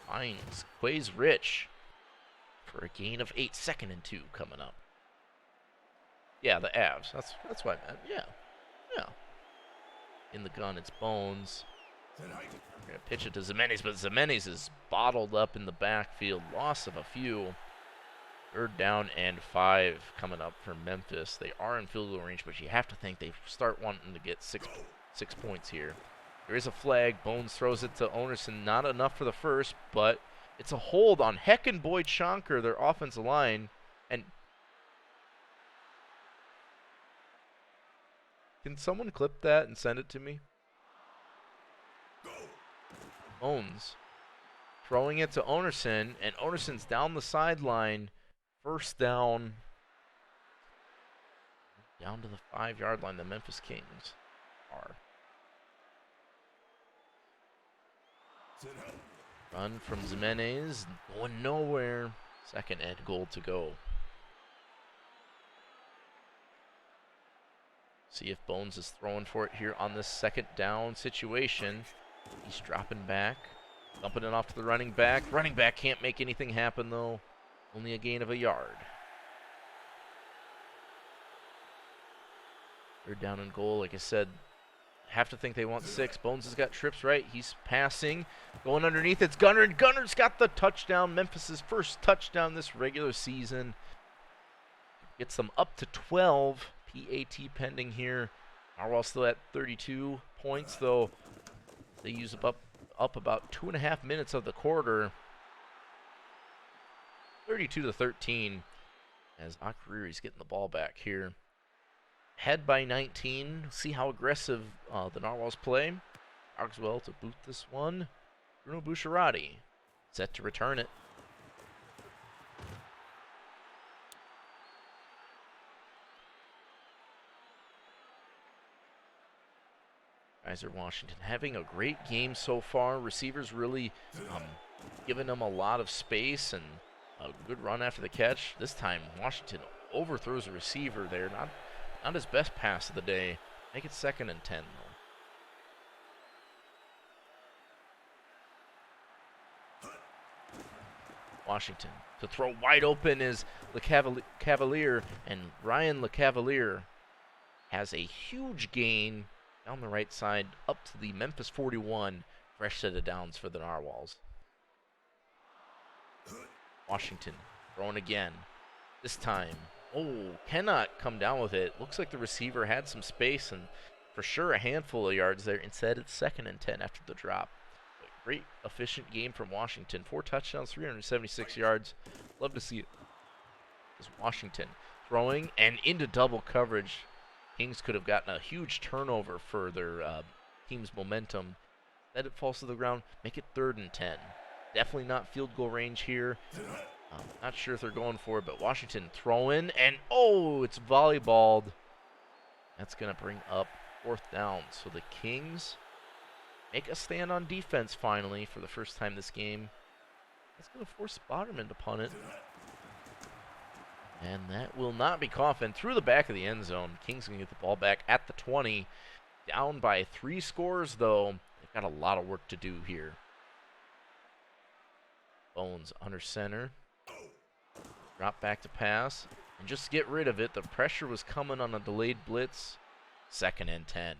finds Quays Rich for a gain of 8. 2nd and 2 coming up. Yeah, the Avs. That's what I meant. Yeah. In the gun, it's Bones. We're going to pitch it to Ximenes, but Ximenes is bottled up in the backfield. Loss of a few. 3rd down and 5 coming up for Memphis. They are in field goal range, but you have to think they start wanting to get six points here. There is a flag. Bones throws it to Onerson. Not enough for the first, but it's a hold on Heck and Boyd Shonker, their offensive line. And can someone clip that and send it to me? Bones throwing it to Onerson, and Onerson's down the sideline. 1st down. Down to the 5-yard line, the Memphis Kings are. Run from Ximenes, going nowhere. 2nd and goal to go. See if Bones is throwing for it here on this 2nd down situation. He's dropping back, dumping it off to the running back. Running back can't make anything happen, though. Only a gain of a yard. 3rd down and goal, like I said. Have to think they want 6. Bones has got trips right. He's passing. Going underneath. It's Gunner, and Gunner's got the touchdown. Memphis' first touchdown this regular season. Gets them up to 12. PAT pending here. Narwhal still at 32 points, though. They use up about 2.5 minutes of the quarter. 32-13 as Akureyri's getting the ball back here. Head by 19. See how aggressive the Narwhals play. Cogswell to boot this one. Bruno Bucciarati set to return it. Kaiser Washington having a great game so far. Receivers really giving them a lot of space and a good run after the catch. This time Washington overthrows a receiver there. Not his best pass of the day. Make it 2nd and 10 though. Washington to throw wide open is Le Cavalier, and Ryan Le Cavalier has a huge gain down the right side up to the Memphis 41. Fresh set of downs for the Narwhals. Washington throwing again. This time, cannot come down with it. Looks like the receiver had some space, and for sure a handful of yards there. Instead, it's 2nd and 10 after the drop. But great, efficient game from Washington. 4 touchdowns, 376 yards. Love to see it. As Washington throwing and into double coverage. Kings could have gotten a huge turnover for their team's momentum. Instead, it falls to the ground. Make it 3rd and 10. Definitely not field goal range here. Not sure if they're going for it, but Washington throwing, and oh, it's volleyballed. That's going to bring up 4th down. So the Kings make a stand on defense finally for the first time this game. That's going to force Boderman to punt it. And that will not be Coffin through the back of the end zone. Kings going to get the ball back at the 20. Down by 3 scores, though. They've got a lot of work to do here. Bones under center. Drop back to pass. And just to get rid of it, the pressure was coming on a delayed blitz. 2nd and 10.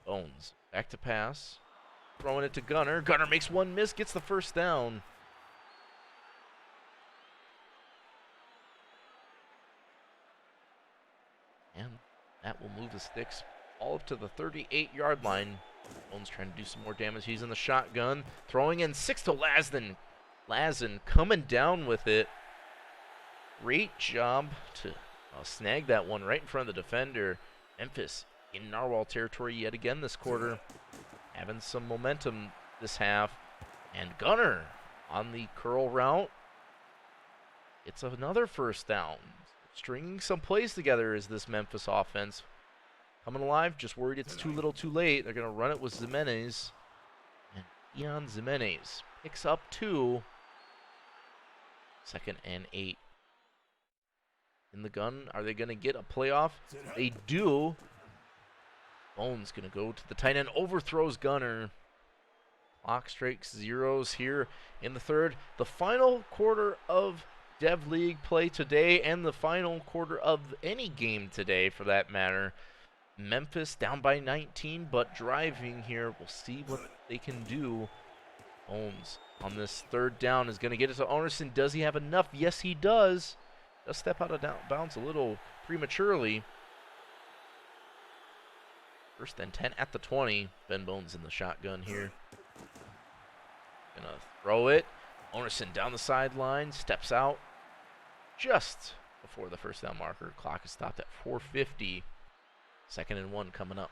Bones back to pass. Throwing it to Gunner. Gunner makes one miss, gets the 1st down. And that will move the sticks all up to the 38-yard line. Bones trying to do some more damage. He's in the shotgun. Throwing in 6 to Lazen. Lazen coming down with it. Great job to snag that one right in front of the defender. Memphis in Narwhal territory yet again this quarter. Having some momentum this half. And Gunner on the curl route. It's another 1st down. Stringing some plays together is this Memphis offense. Coming alive, just worried it's too little too late. They're going to run it with Ximenez. And Ian Ximenez picks up 2. 2nd and 8. In the gun, are they going to get a playoff? They do. Bones going to go to the tight end, overthrows Gunner. Clock strikes zeros here in the 3rd. The final quarter of Dev League play today, and the final quarter of any game today for that matter. Memphis down by 19, but driving here. We'll see what they can do. Bones on this 3rd down is going to get it to Onerson. Does he have enough? Yes, he does. Does step out of bounds a little prematurely. 1st and 10 at the 20. Ben Bones in the shotgun here. Gonna throw it. Onerson down the sideline, steps out just before the 1st down marker. Clock is stopped at 4:50. 2nd and 1 coming up.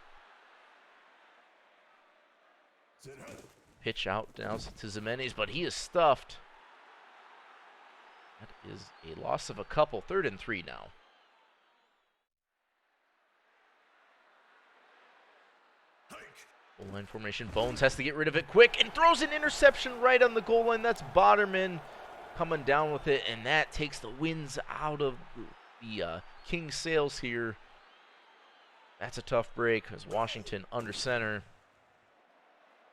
Pitch out now to Ximenez, but he is stuffed. That is a loss of a couple. 3rd and 3 now. Goal line formation. Bones has to get rid of it quick and throws an interception right on the goal line. That's Boderman coming down with it, and that takes the winds out of the Kings' sails here. That's a tough break as Washington under center.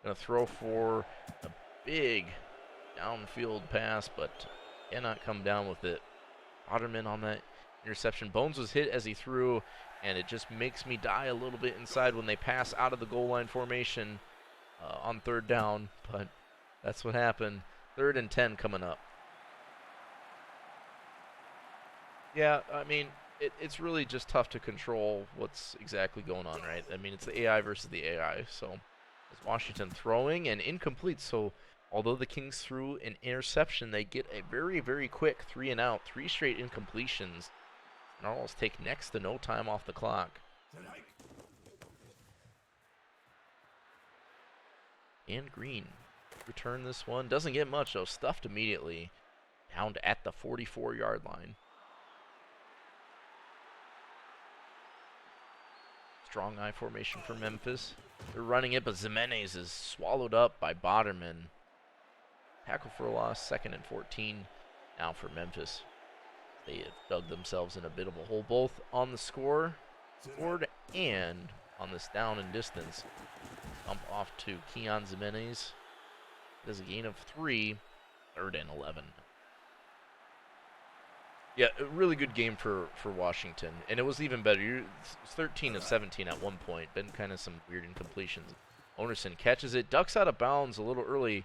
Going to throw for a big downfield pass, but cannot come down with it. Boderman on that interception. Bones was hit as he threw, and it just makes me die a little bit inside when they pass out of the goal line formation on 3rd down, but that's what happened. 3rd and 10 coming up. Yeah, I mean, it's really just tough to control what's exactly going on, right? I mean, it's the AI versus the AI, so it's Washington throwing and incomplete, so although the Kings threw an interception, they get a very, very quick 3 and out, 3 straight incompletions. Narwhals take next to no time off the clock. And Green return this one. Doesn't get much, though. Stuffed immediately. Down at the 44-yard line. Strong eye formation for Memphis. They're running it, but Ximenez is swallowed up by Boderman. Tackle for a loss, 2nd and 14 now for Memphis. They have dug themselves in a bit of a hole, both on the scoreboard and on this down and distance. Dump off to Keon Ximenez. Does a gain of 3, 3rd and 11. Yeah, a really good game for Washington, and it was even better. It was 13 of 17 at one point. Been kind of some weird incompletions. Onerson catches it, ducks out of bounds a little early.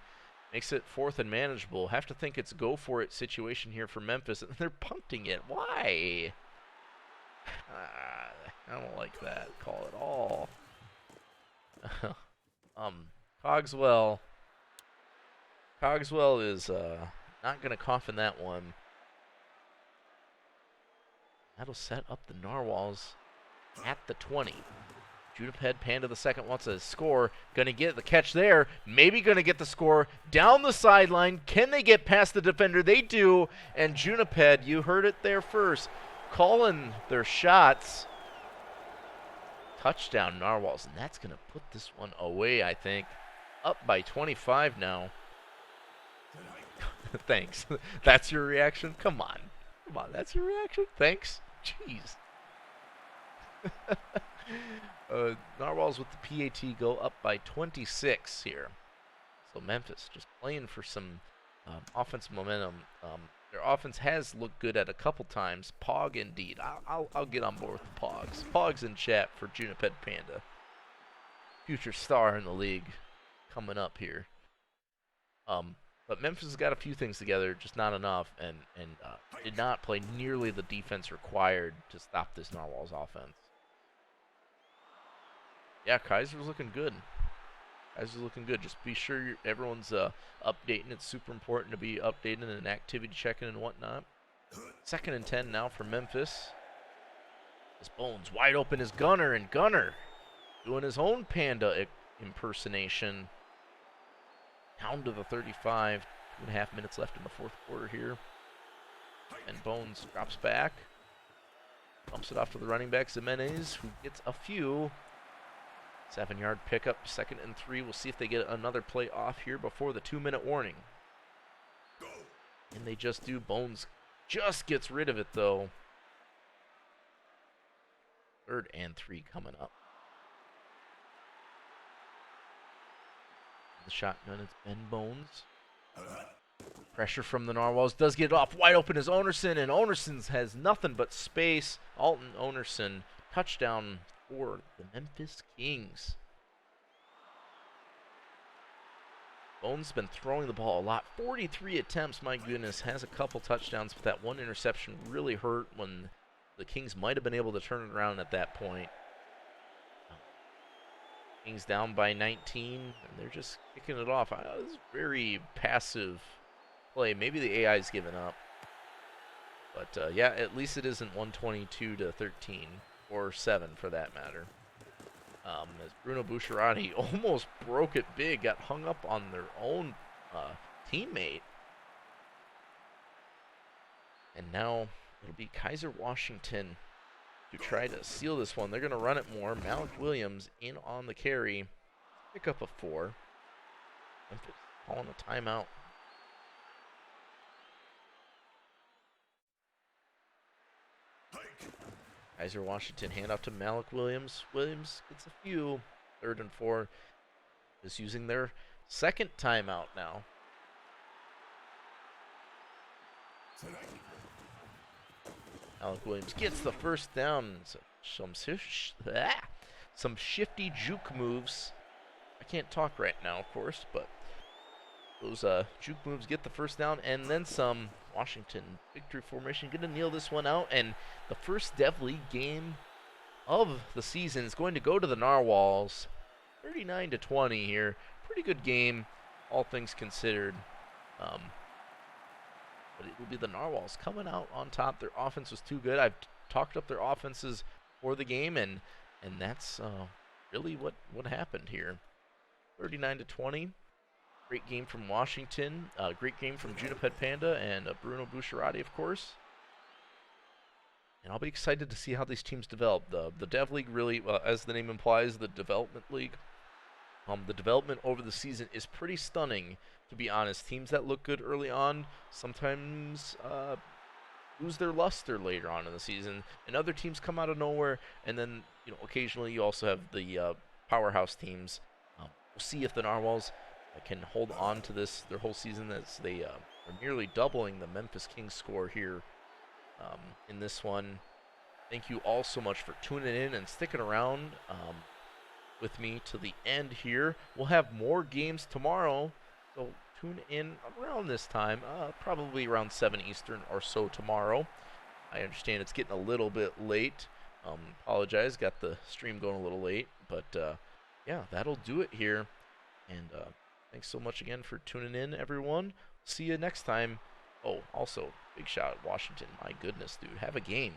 Makes it 4th and manageable. Have to think it's go for it situation here for Memphis. And they're punting it. Why? I don't like that call at all. Cogswell. Cogswell is not going to cough in that one. That'll set up the Narwhals at the 20. Juniped Panda the second wants a score. Going to get the catch there. Maybe going to get the score down the sideline. Can they get past the defender? They do. And Juniped, you heard it there first, calling their shots. Touchdown Narwhals. And that's going to put this one away, I think. Up by 25 now. Thanks. That's your reaction? Come on. Come on, that's your reaction? Thanks. Jeez. Narwhals with the PAT go up by 26 here. So Memphis just playing for some offensive momentum. Their offense has looked good at a couple times. Pog indeed. I'll get on board with the Pogs. Pogs in chat for Juniped Panda. Future star in the league coming up here. But Memphis has got a few things together, just not enough, and did not play nearly the defense required to stop this Narwhals offense. Yeah, Kaiser's looking good. Kaiser's looking good. Just be sure everyone's updating. It's super important to be updating and activity checking and whatnot. 2nd and 10 now for Memphis. This Bones wide open is Gunner, and Gunner doing his own Panda impersonation. Down to the 35. 2.5 minutes left in the 4th quarter here. And Bones drops back. Bumps it off to the running back, Jimenez, who gets a few. 7-yard pickup, 2nd and 3. We'll see if they get another play off here before the 2-minute warning. And they just do. Bones just gets rid of it, though. 3rd and 3 coming up. The shotgun, it's Ben Bones. Pressure from the Narwhals does get it off. Wide open is Onerson, and Onerson has nothing but space. Alton Onerson, touchdown for the Memphis Kings. Bones been throwing the ball a lot. 43 attempts, my goodness. Has a couple touchdowns, but that one interception really hurt when the Kings might have been able to turn it around at that point. Kings down by 19, and they're just kicking it off. This is very passive play. Maybe the AI's given up. But, yeah, at least it isn't 122 to 13, or 7 for that matter. As Bruno Bucciarati almost broke it big, got hung up on their own teammate. And now it'll be Kaiser Washington to try to seal this one. They're going to run it more. Malik Williams in on the carry. Pick up a 4. Memphis calling a timeout. Kaiser Washington hand off to Malik Williams. Williams gets a few. 3rd and 4. Just using their 2nd timeout now. Malik Williams gets the 1st down. Some shifty juke moves. I can't talk right now, of course, but those juke moves get the 1st down, and then some. Washington victory formation, gonna kneel this one out, and the first Dev League game of the season is going to go to the Narwhals. 39 to 20 here. Pretty good game, all things considered. But it will be the Narwhals coming out on top. Their offense was too good. I've talked up their offenses for the game, and that's really what happened here. 39 to 20. Great game from Washington. Great game from Juniped Panda and Bruno Bucciarati, of course. And I'll be excited to see how these teams develop. The Dev League really, as the name implies, the development league. The development over the season is pretty stunning, to be honest. Teams that look good early on sometimes lose their luster later on in the season, and other teams come out of nowhere. And then, occasionally you also have the powerhouse teams. We'll see if the Narwhals can hold on to this their whole season, as they are nearly doubling the Memphis Kings score here in this one. Thank you all so much for tuning in and sticking around with me to the end here. We'll have more games tomorrow, so tune in around this time, probably around 7 Eastern or so tomorrow. I understand it's getting a little bit late. Apologize, got the stream going a little late, but yeah, that'll do it here. And thanks so much again for tuning in, everyone. See you next time. Oh, also, big shout out Washington. My goodness, dude, have a game.